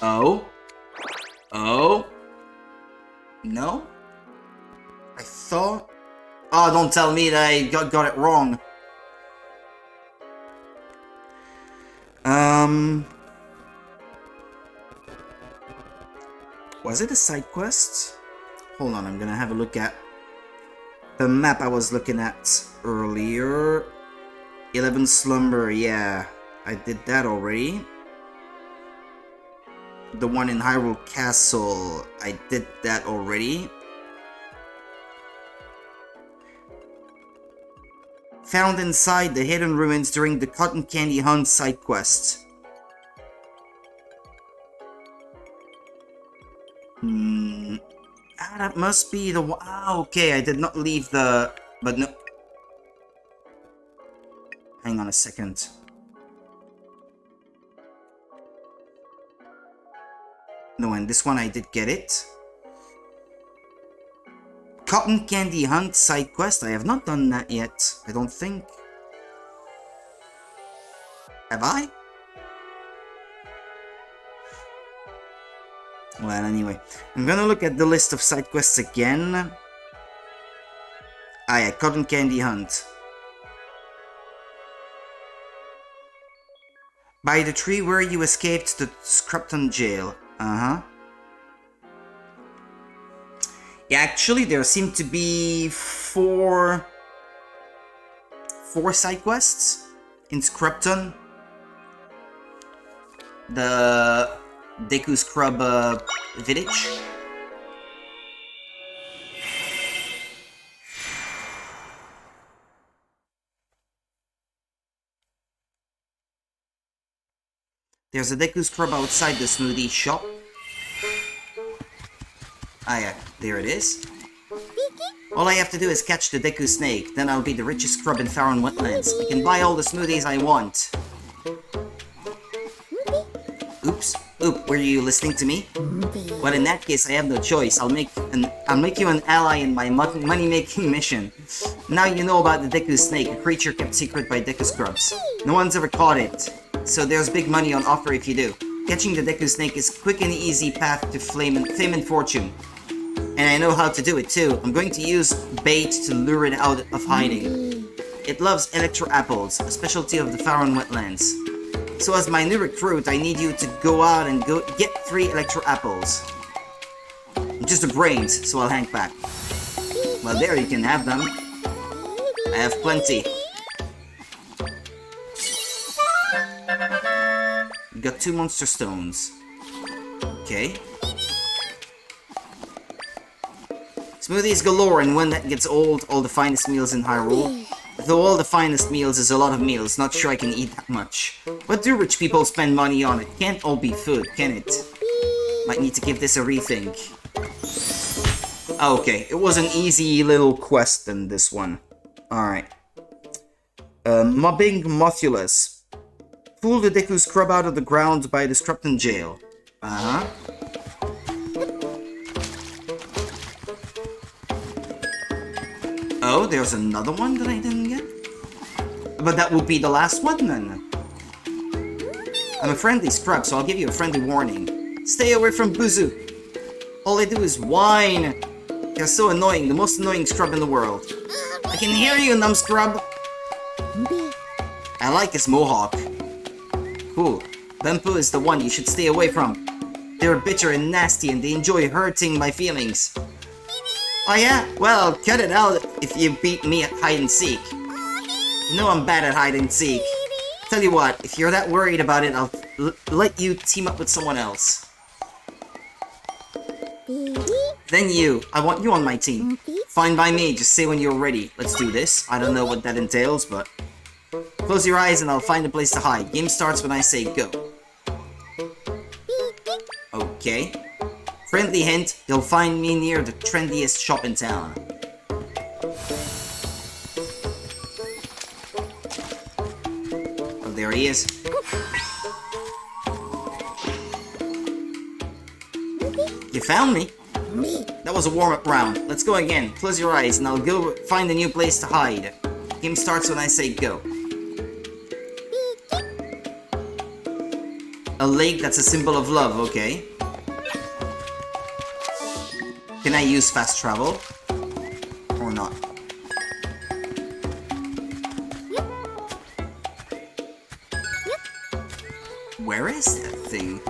Oh? Oh? No? I thought... Oh, don't tell me that I got it wrong. Was it a side quest? Hold on, I'm gonna have a look at the map I was looking at earlier. 11 Slumber, yeah. I did that already. The one in Hyrule Castle, I did that already. Found inside the hidden ruins during the Cotton Candy Hunt side quest. That must be the one. Ah, okay, I did not leave the... But no... Hang on a second. No, and this one I did get it. Cotton Candy Hunt side quest. I have not done that yet. I don't think. Have I? Well, anyway. I'm gonna look at the list of side quests again. Ah, yeah, Cotton Candy Hunt. By the tree where you escaped the Scrupton jail. Uh-huh. Yeah, actually, there seem to be four side quests in Scrupton. The Deku Scrub village. There's a Deku Scrub outside the smoothie shop. Ah yeah, there it is. All I have to do is catch the Deku Snake, then I'll be the richest scrub in Faron Wetlands. I can buy all the smoothies I want. Oops. Oop, were you listening to me? Well, in that case, I have no choice. I'll make you an ally in my money-making mission. Now you know about the Deku Snake, a creature kept secret by Deku Scrubs. No one's ever caught it, so there's big money on offer if you do. Catching the Deku Snake is a quick and easy path to fame and fortune. And I know how to do it too. I'm going to use bait to lure it out of hiding. It loves Electro Apples, a specialty of the Faron Wetlands. So as my new recruit, I need you to go out and get 3 Electro Apples. I'm just a brains, so I'll hang back. Well, there you can have them. I have plenty. You got 2 Monster Stones. Okay. Smoothies galore, and when that gets old, all the finest meals in Hyrule. Though all the finest meals is a lot of meals, not sure I can eat that much. What do rich people spend money on? It can't all be food, can it? Might need to give this a rethink. Okay, it was an easy little quest than this one. Alright. Mobbing Mothulus. Pull the Deku Scrub out of the ground by the Scrupton jail. Uh-huh. Oh, there's another one that I didn't get? But that would be the last one then. I'm a friendly scrub, so I'll give you a friendly warning. Stay away from Buzu. All they do is whine. They're so annoying, the most annoying scrub in the world. I can hear you, numbscrub. I like his mohawk. Cool. Bempu is the one you should stay away from. They're bitter and nasty and they enjoy hurting my feelings. Oh yeah? Well, cut it out if you beat me at hide and seek. You know I'm bad at hide and seek. Tell you what, if you're that worried about it, I'll let you team up with someone else. Then you, I want you on my team. Fine by me, just say when you're ready. Let's do this. I don't know what that entails, but... Close your eyes and I'll find a place to hide. Game starts when I say go. Okay. Friendly hint, you'll find me near the trendiest shop in town. Oh, there he is. You found me? That was a warm-up round. Let's go again. Close your eyes and I'll go find a new place to hide. Game starts when I say go. A lake that's a symbol of love, okay. Can I use fast travel? Or not? Where is that thing?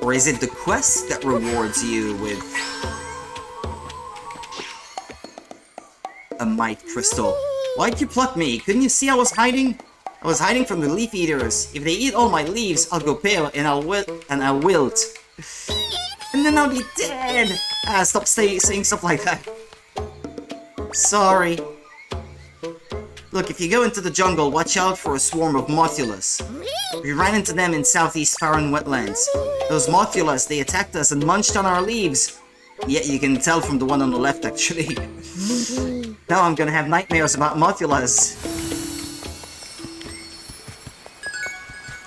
Or is it the quest that rewards you with a might crystal? Why'd you pluck me? Couldn't you see I was hiding? I was hiding from the leaf eaters. If they eat all my leaves, I'll go pale and I'll wilt. And then I'll be dead! Ah, stop saying stuff like that. Sorry. Look, if you go into the jungle, watch out for a swarm of Mothulus. We ran into them in southeast Farron wetlands. Those Mothulus, they attacked us and munched on our leaves. Yeah, you can tell from the one on the left, actually. Now I'm gonna have nightmares about Mothulus.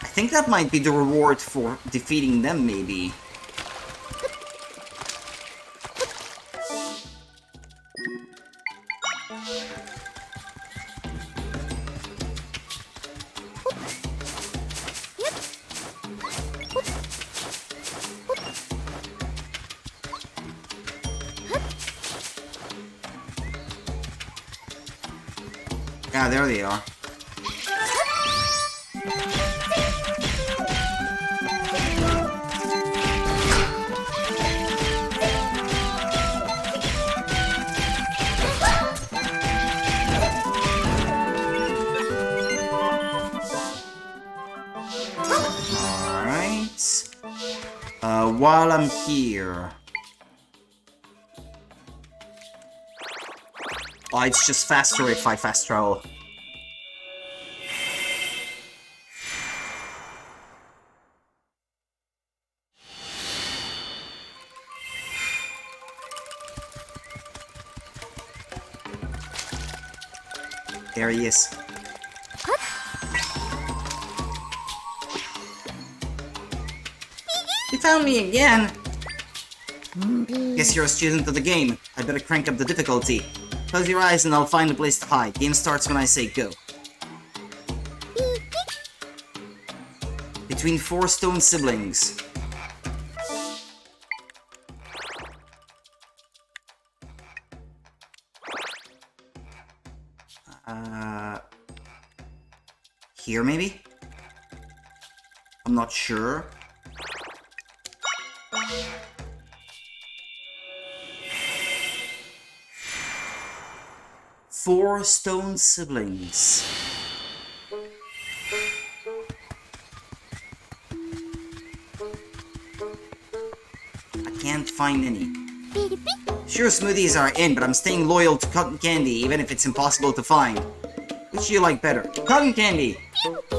I think that might be the reward for defeating them, maybe. Ah, there they are. Alright. While I'm here... Oh, it's just faster if I fast travel. There he is. You found me again! Guess you're a student of the game. I better crank up the difficulty. Close your eyes and I'll find a place to hide. Game starts when I say go. Between 4 stone siblings. Here maybe? I'm not sure. Four stone siblings. I can't find any. Sure, smoothies are in, but I'm staying loyal to cotton candy, even if it's impossible to find. Which do you like better? Cotton candy!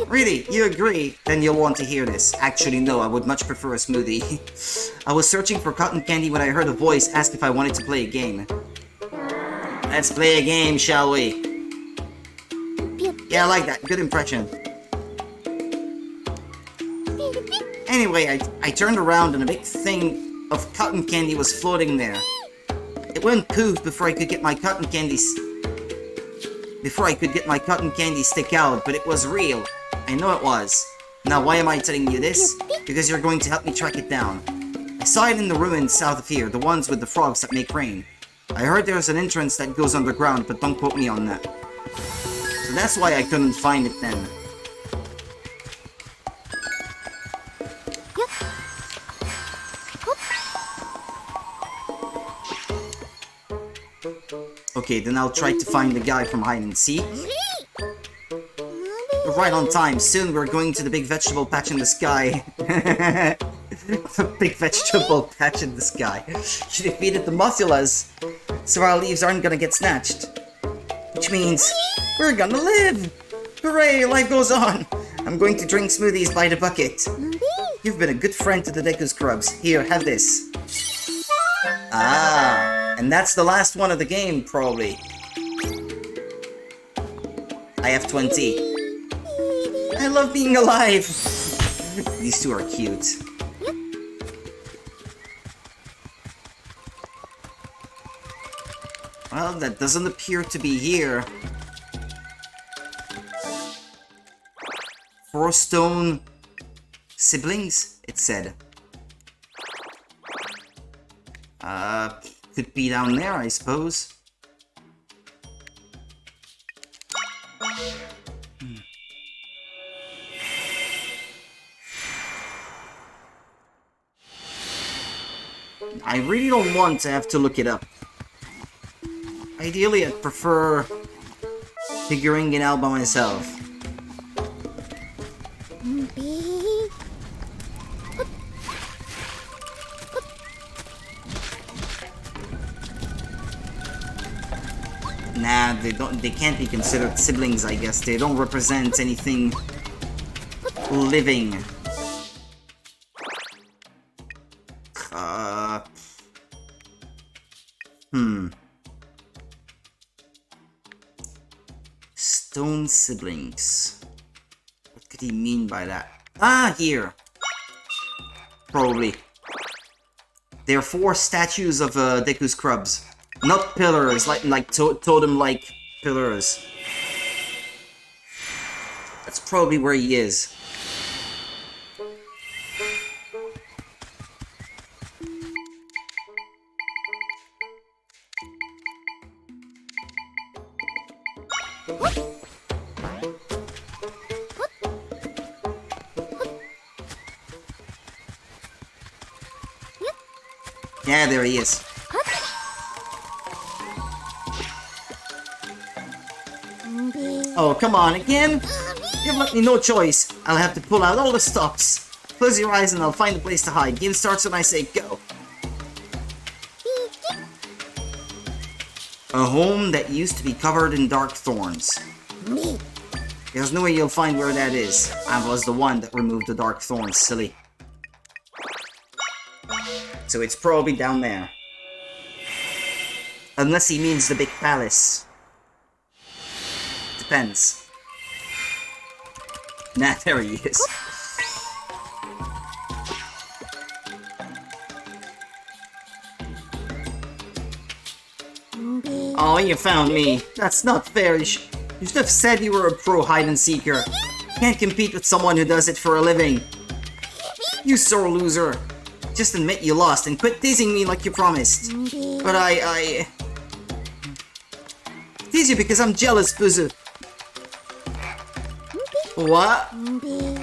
Really? You agree? Then you'll want to hear this. Actually, no, I would much prefer a smoothie. I was searching for cotton candy when I heard a voice ask if I wanted to play a game. Let's play a game, shall we? Yeah, I like that. Good impression. Anyway, I turned around and a big thing of cotton candy was floating there. It went poof before I could get my cotton candy stick out, but it was real. I know it was. Now why am I telling you this? Because you're going to help me track it down. I saw it in the ruins south of here, the ones with the frogs that make rain. I heard there's an entrance that goes underground, but don't quote me on that. So that's why I couldn't find it then. Okay, then I'll try to find the guy from hide and seek. We're right on time. Soon we're going to the big vegetable patch in the sky. The big vegetable patch in the sky. She defeated the Mothulus, so our leaves aren't gonna get snatched. Which means we're gonna live! Hooray, life goes on! I'm going to drink smoothies by the bucket. You've been a good friend to the Deku Scrubs. Here, have this. Ah, and that's the last one of the game, probably. I have 20. I love being alive! These two are cute. Well, that doesn't appear to be here. 4 stone siblings, it said. Could be down there, I suppose. I really don't want to have to look it up. Ideally, I'd prefer figuring it out by myself. Nah, they can't be considered siblings, I guess. They don't represent anything living. Stone siblings. What could he mean by that? Ah, here. Probably. They're 4 statues of Deku Scrubs. Not pillars, like totem-like pillars. That's probably where he is. Yeah, there he is. Oh, come on, again? You've left me no choice. I'll have to pull out all the stops. Close your eyes and I'll find a place to hide. Game starts when I say go. A home that used to be covered in dark thorns. There's no way you'll find where that is. I was the one that removed the dark thorns, silly. So it's probably down there. Unless he means the big palace. Depends. Nah, there he is. Oh, you found me. That's not fair. You should have said you were a pro hide-and-seeker. Can't compete with someone who does it for a living. You sore loser. Just admit you lost and quit teasing me like you promised. But I tease you because I'm jealous, Buzu. What?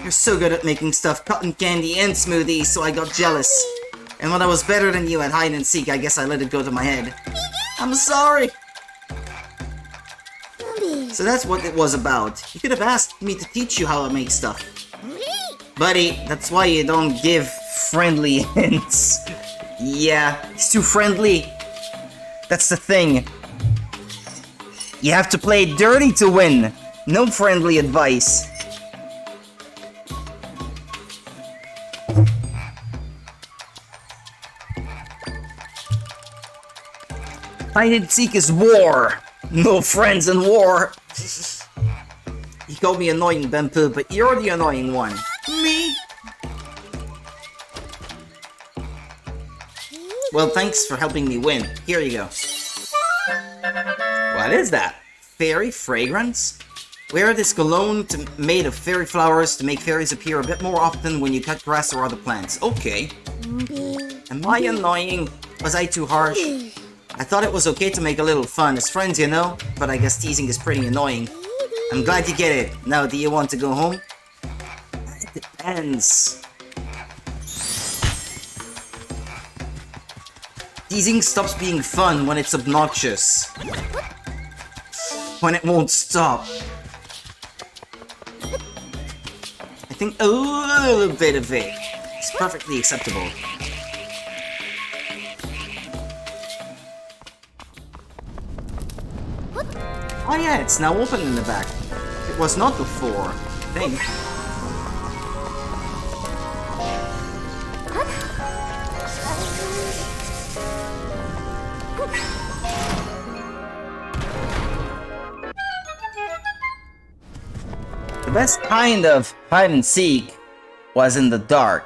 You're so good at making stuff, cotton candy and smoothies, so I got jealous. And when I was better than you at hide and seek, I guess I let it go to my head. I'm sorry. So that's what it was about. You could have asked me to teach you how to make stuff. Buddy, that's why you don't give friendly hints. Yeah, he's too friendly. That's the thing. You have to play dirty to win. No friendly advice. Hide and seek is war. No friends in war. You called me annoying, Benpu, but you're the annoying one. Me? Well, thanks for helping me win. Here you go. What is that? Fairy fragrance? Wear this cologne made of fairy flowers to make fairies appear a bit more often when you cut grass or other plants. Okay. Am I annoying? Was I too harsh? I thought it was okay to make a little fun as friends, you know? But I guess teasing is pretty annoying. I'm glad you get it. Now, do you want to go home? It depends. Teasing stops being fun when it's obnoxious. When it won't stop. I think a little bit of it is perfectly acceptable. Oh yeah, it's now open in the back. It was not before, I think. The best kind of hide and seek was in the dark.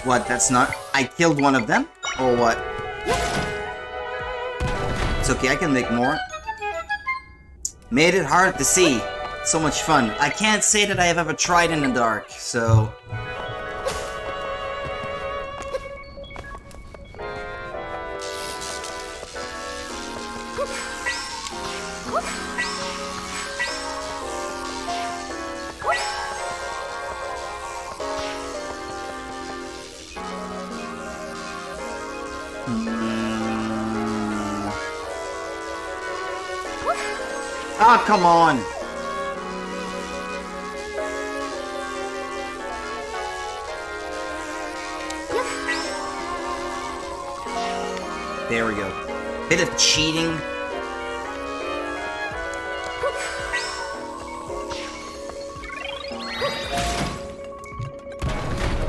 What, that's not... I killed one of them? Or what? It's okay, I can make more. Made it hard to see. So much fun. I can't say that I have ever tried in the dark, so... Ah, come on! There we go. Bit of cheating.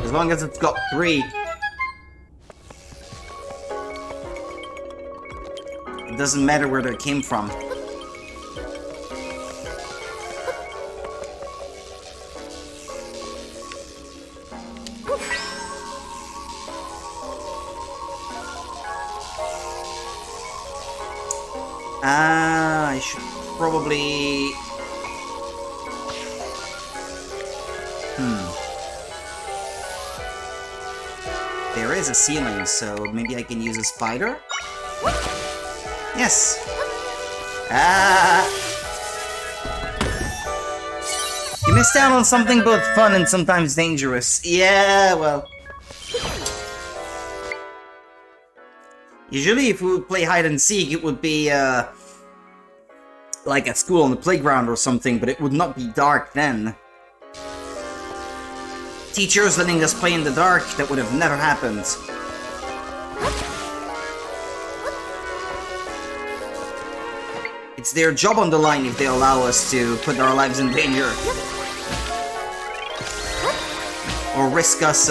As long as it's got 3. It doesn't matter where they came from. I should probably... There is a ceiling, so maybe I can use a spider? Yes! Ah! You missed out on something both fun and sometimes dangerous. Yeah, well... Usually if we would play hide and seek, it would be, like at school on the playground or something, but it would not be dark then. Teachers letting us play in the dark, that would have never happened. It's their job on the line if they allow us to put our lives in danger. Or risk us,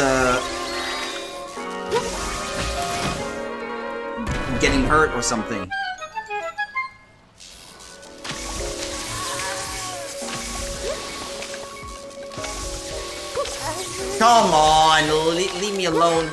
getting hurt or something. Come on, leave me alone.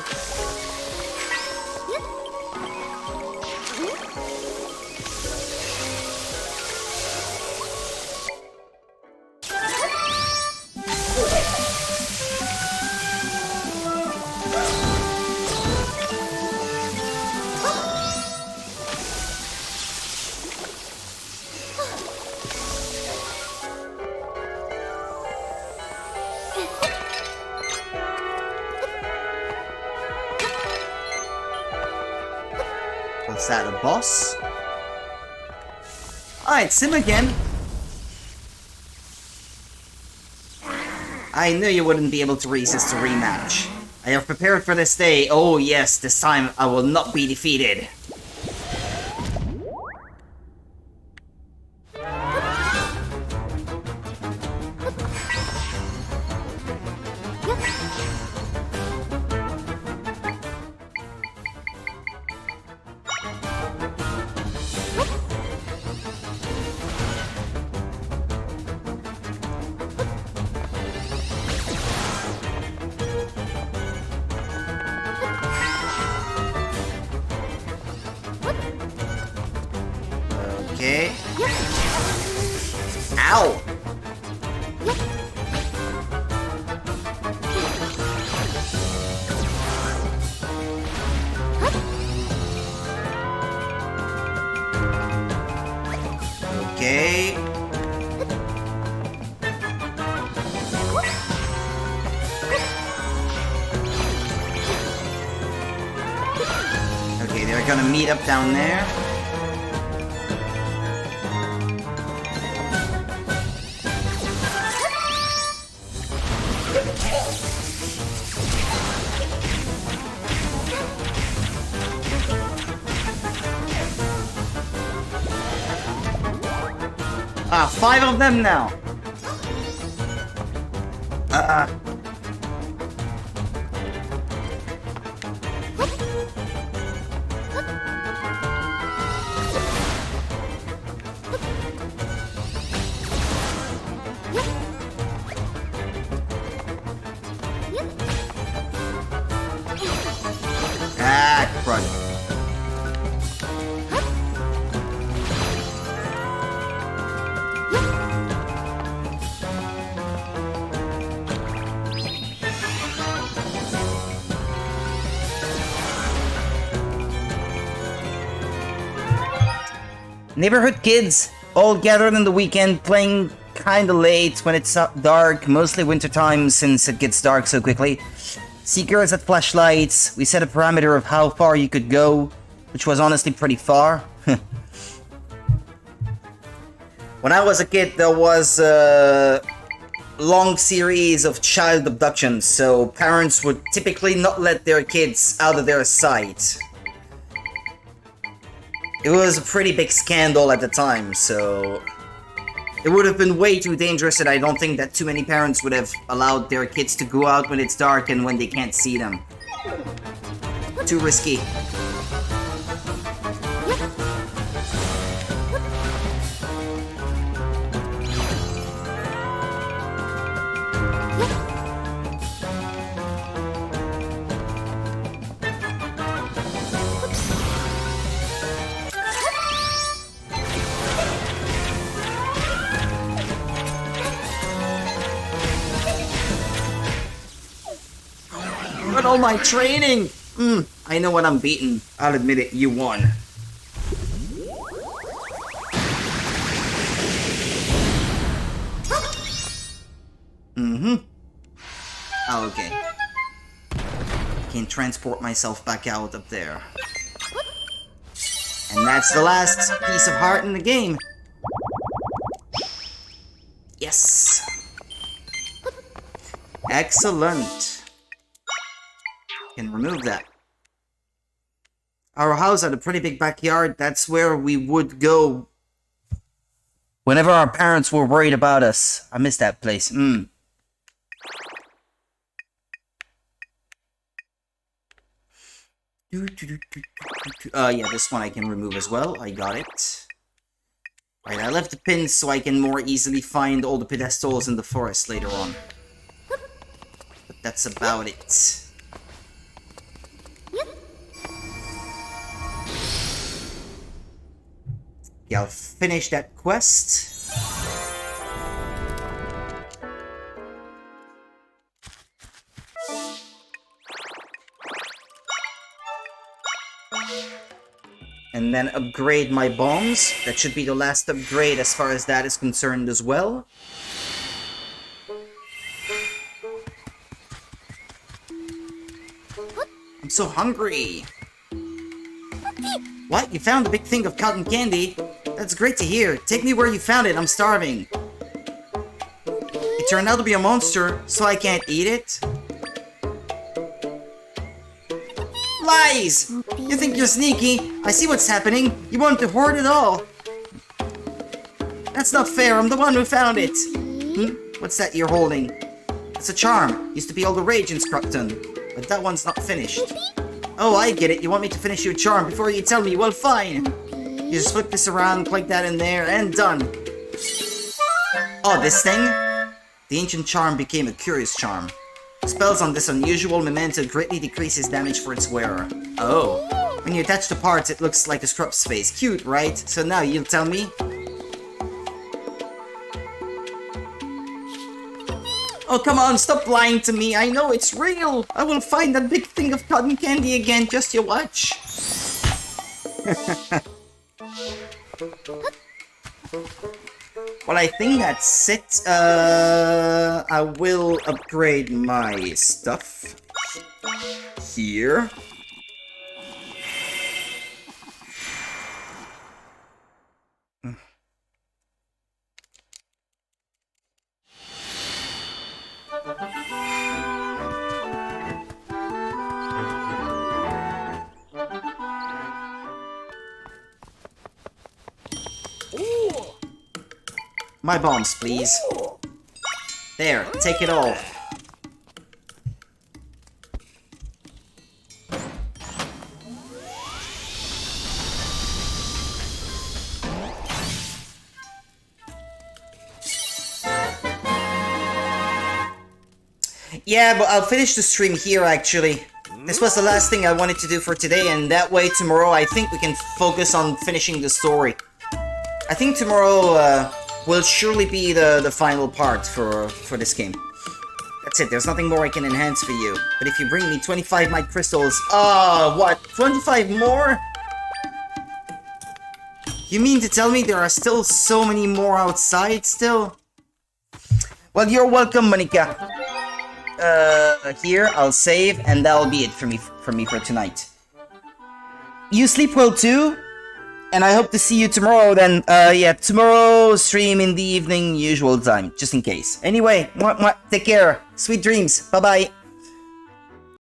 Was that a boss? Ah, it's him again. I knew you wouldn't be able to resist a rematch. I have prepared for this day. Oh yes, this time I will not be defeated. Okay. Ow! Okay. Okay, they're gonna meet up down there. Ah, 5 of them now. Neighborhood kids, all gathered on the weekend, playing kinda late when it's dark, mostly wintertime since it gets dark so quickly. Seekers at flashlights, we set a parameter of how far you could go, which was honestly pretty far. When I was a kid, there was a long series of child abductions, so parents would typically not let their kids out of their sight. It was a pretty big scandal at the time, so it would have been way too dangerous, and I don't think that too many parents would have allowed their kids to go out when it's dark and when they can't see them. Too risky. But all my training! I know what I'm beating. I'll admit it, you won. Okay. I can transport myself back out up there. And that's the last piece of heart in the game. Yes! Excellent. Can remove that. Our house had a pretty big backyard. That's where we would go whenever our parents were worried about us. I miss that place. Yeah, this one I can remove as well. I got it. Right, I left the pins so I can more easily find all the pedestals in the forest later on. But that's about it. Yeah, I'll finish that quest. And then upgrade my bombs. That should be the last upgrade as far as that is concerned as well. I'm so hungry. What? You found a big thing of cotton candy? That's great to hear. Take me where you found it. I'm starving. It turned out to be a monster, so I can't eat it. Lies! You think you're sneaky? I see what's happening. You want to hoard it all. That's not fair. I'm the one who found it. What's that you're holding? It's a charm. Used to be all the rage in Scrupton, but that one's not finished. Oh, I get it. You want me to finish your charm before you tell me. Well, fine. You just flip this around, plug that in there, and done. Oh, this thing? The ancient charm became a curious charm. Spells on this unusual memento greatly decreases damage for its wearer. Oh. When you attach the parts, it looks like a scrub's face. Cute, right? So now you'll tell me? Oh, come on, stop lying to me. I know it's real. I will find that big thing of cotton candy again. Just you watch. Well, I think that's it. I will upgrade my stuff here. My bombs, please. There, take it all. Yeah, but I'll finish the stream here, actually. This was the last thing I wanted to do for today, and that way tomorrow I think we can focus on finishing the story. I think tomorrow, will surely be the final part for this game. That's it, there's nothing more I can enhance for you. But if you bring me 25 might crystals... what? 25 more? You mean to tell me there are still so many more outside still? Well, you're welcome, Monica. Here, I'll save, and that'll be it for me for tonight. You sleep well too, and I hope to see you tomorrow then. Yeah, tomorrow stream in the evening, usual time, just in case. Anyway, take care. Sweet dreams. Bye-bye.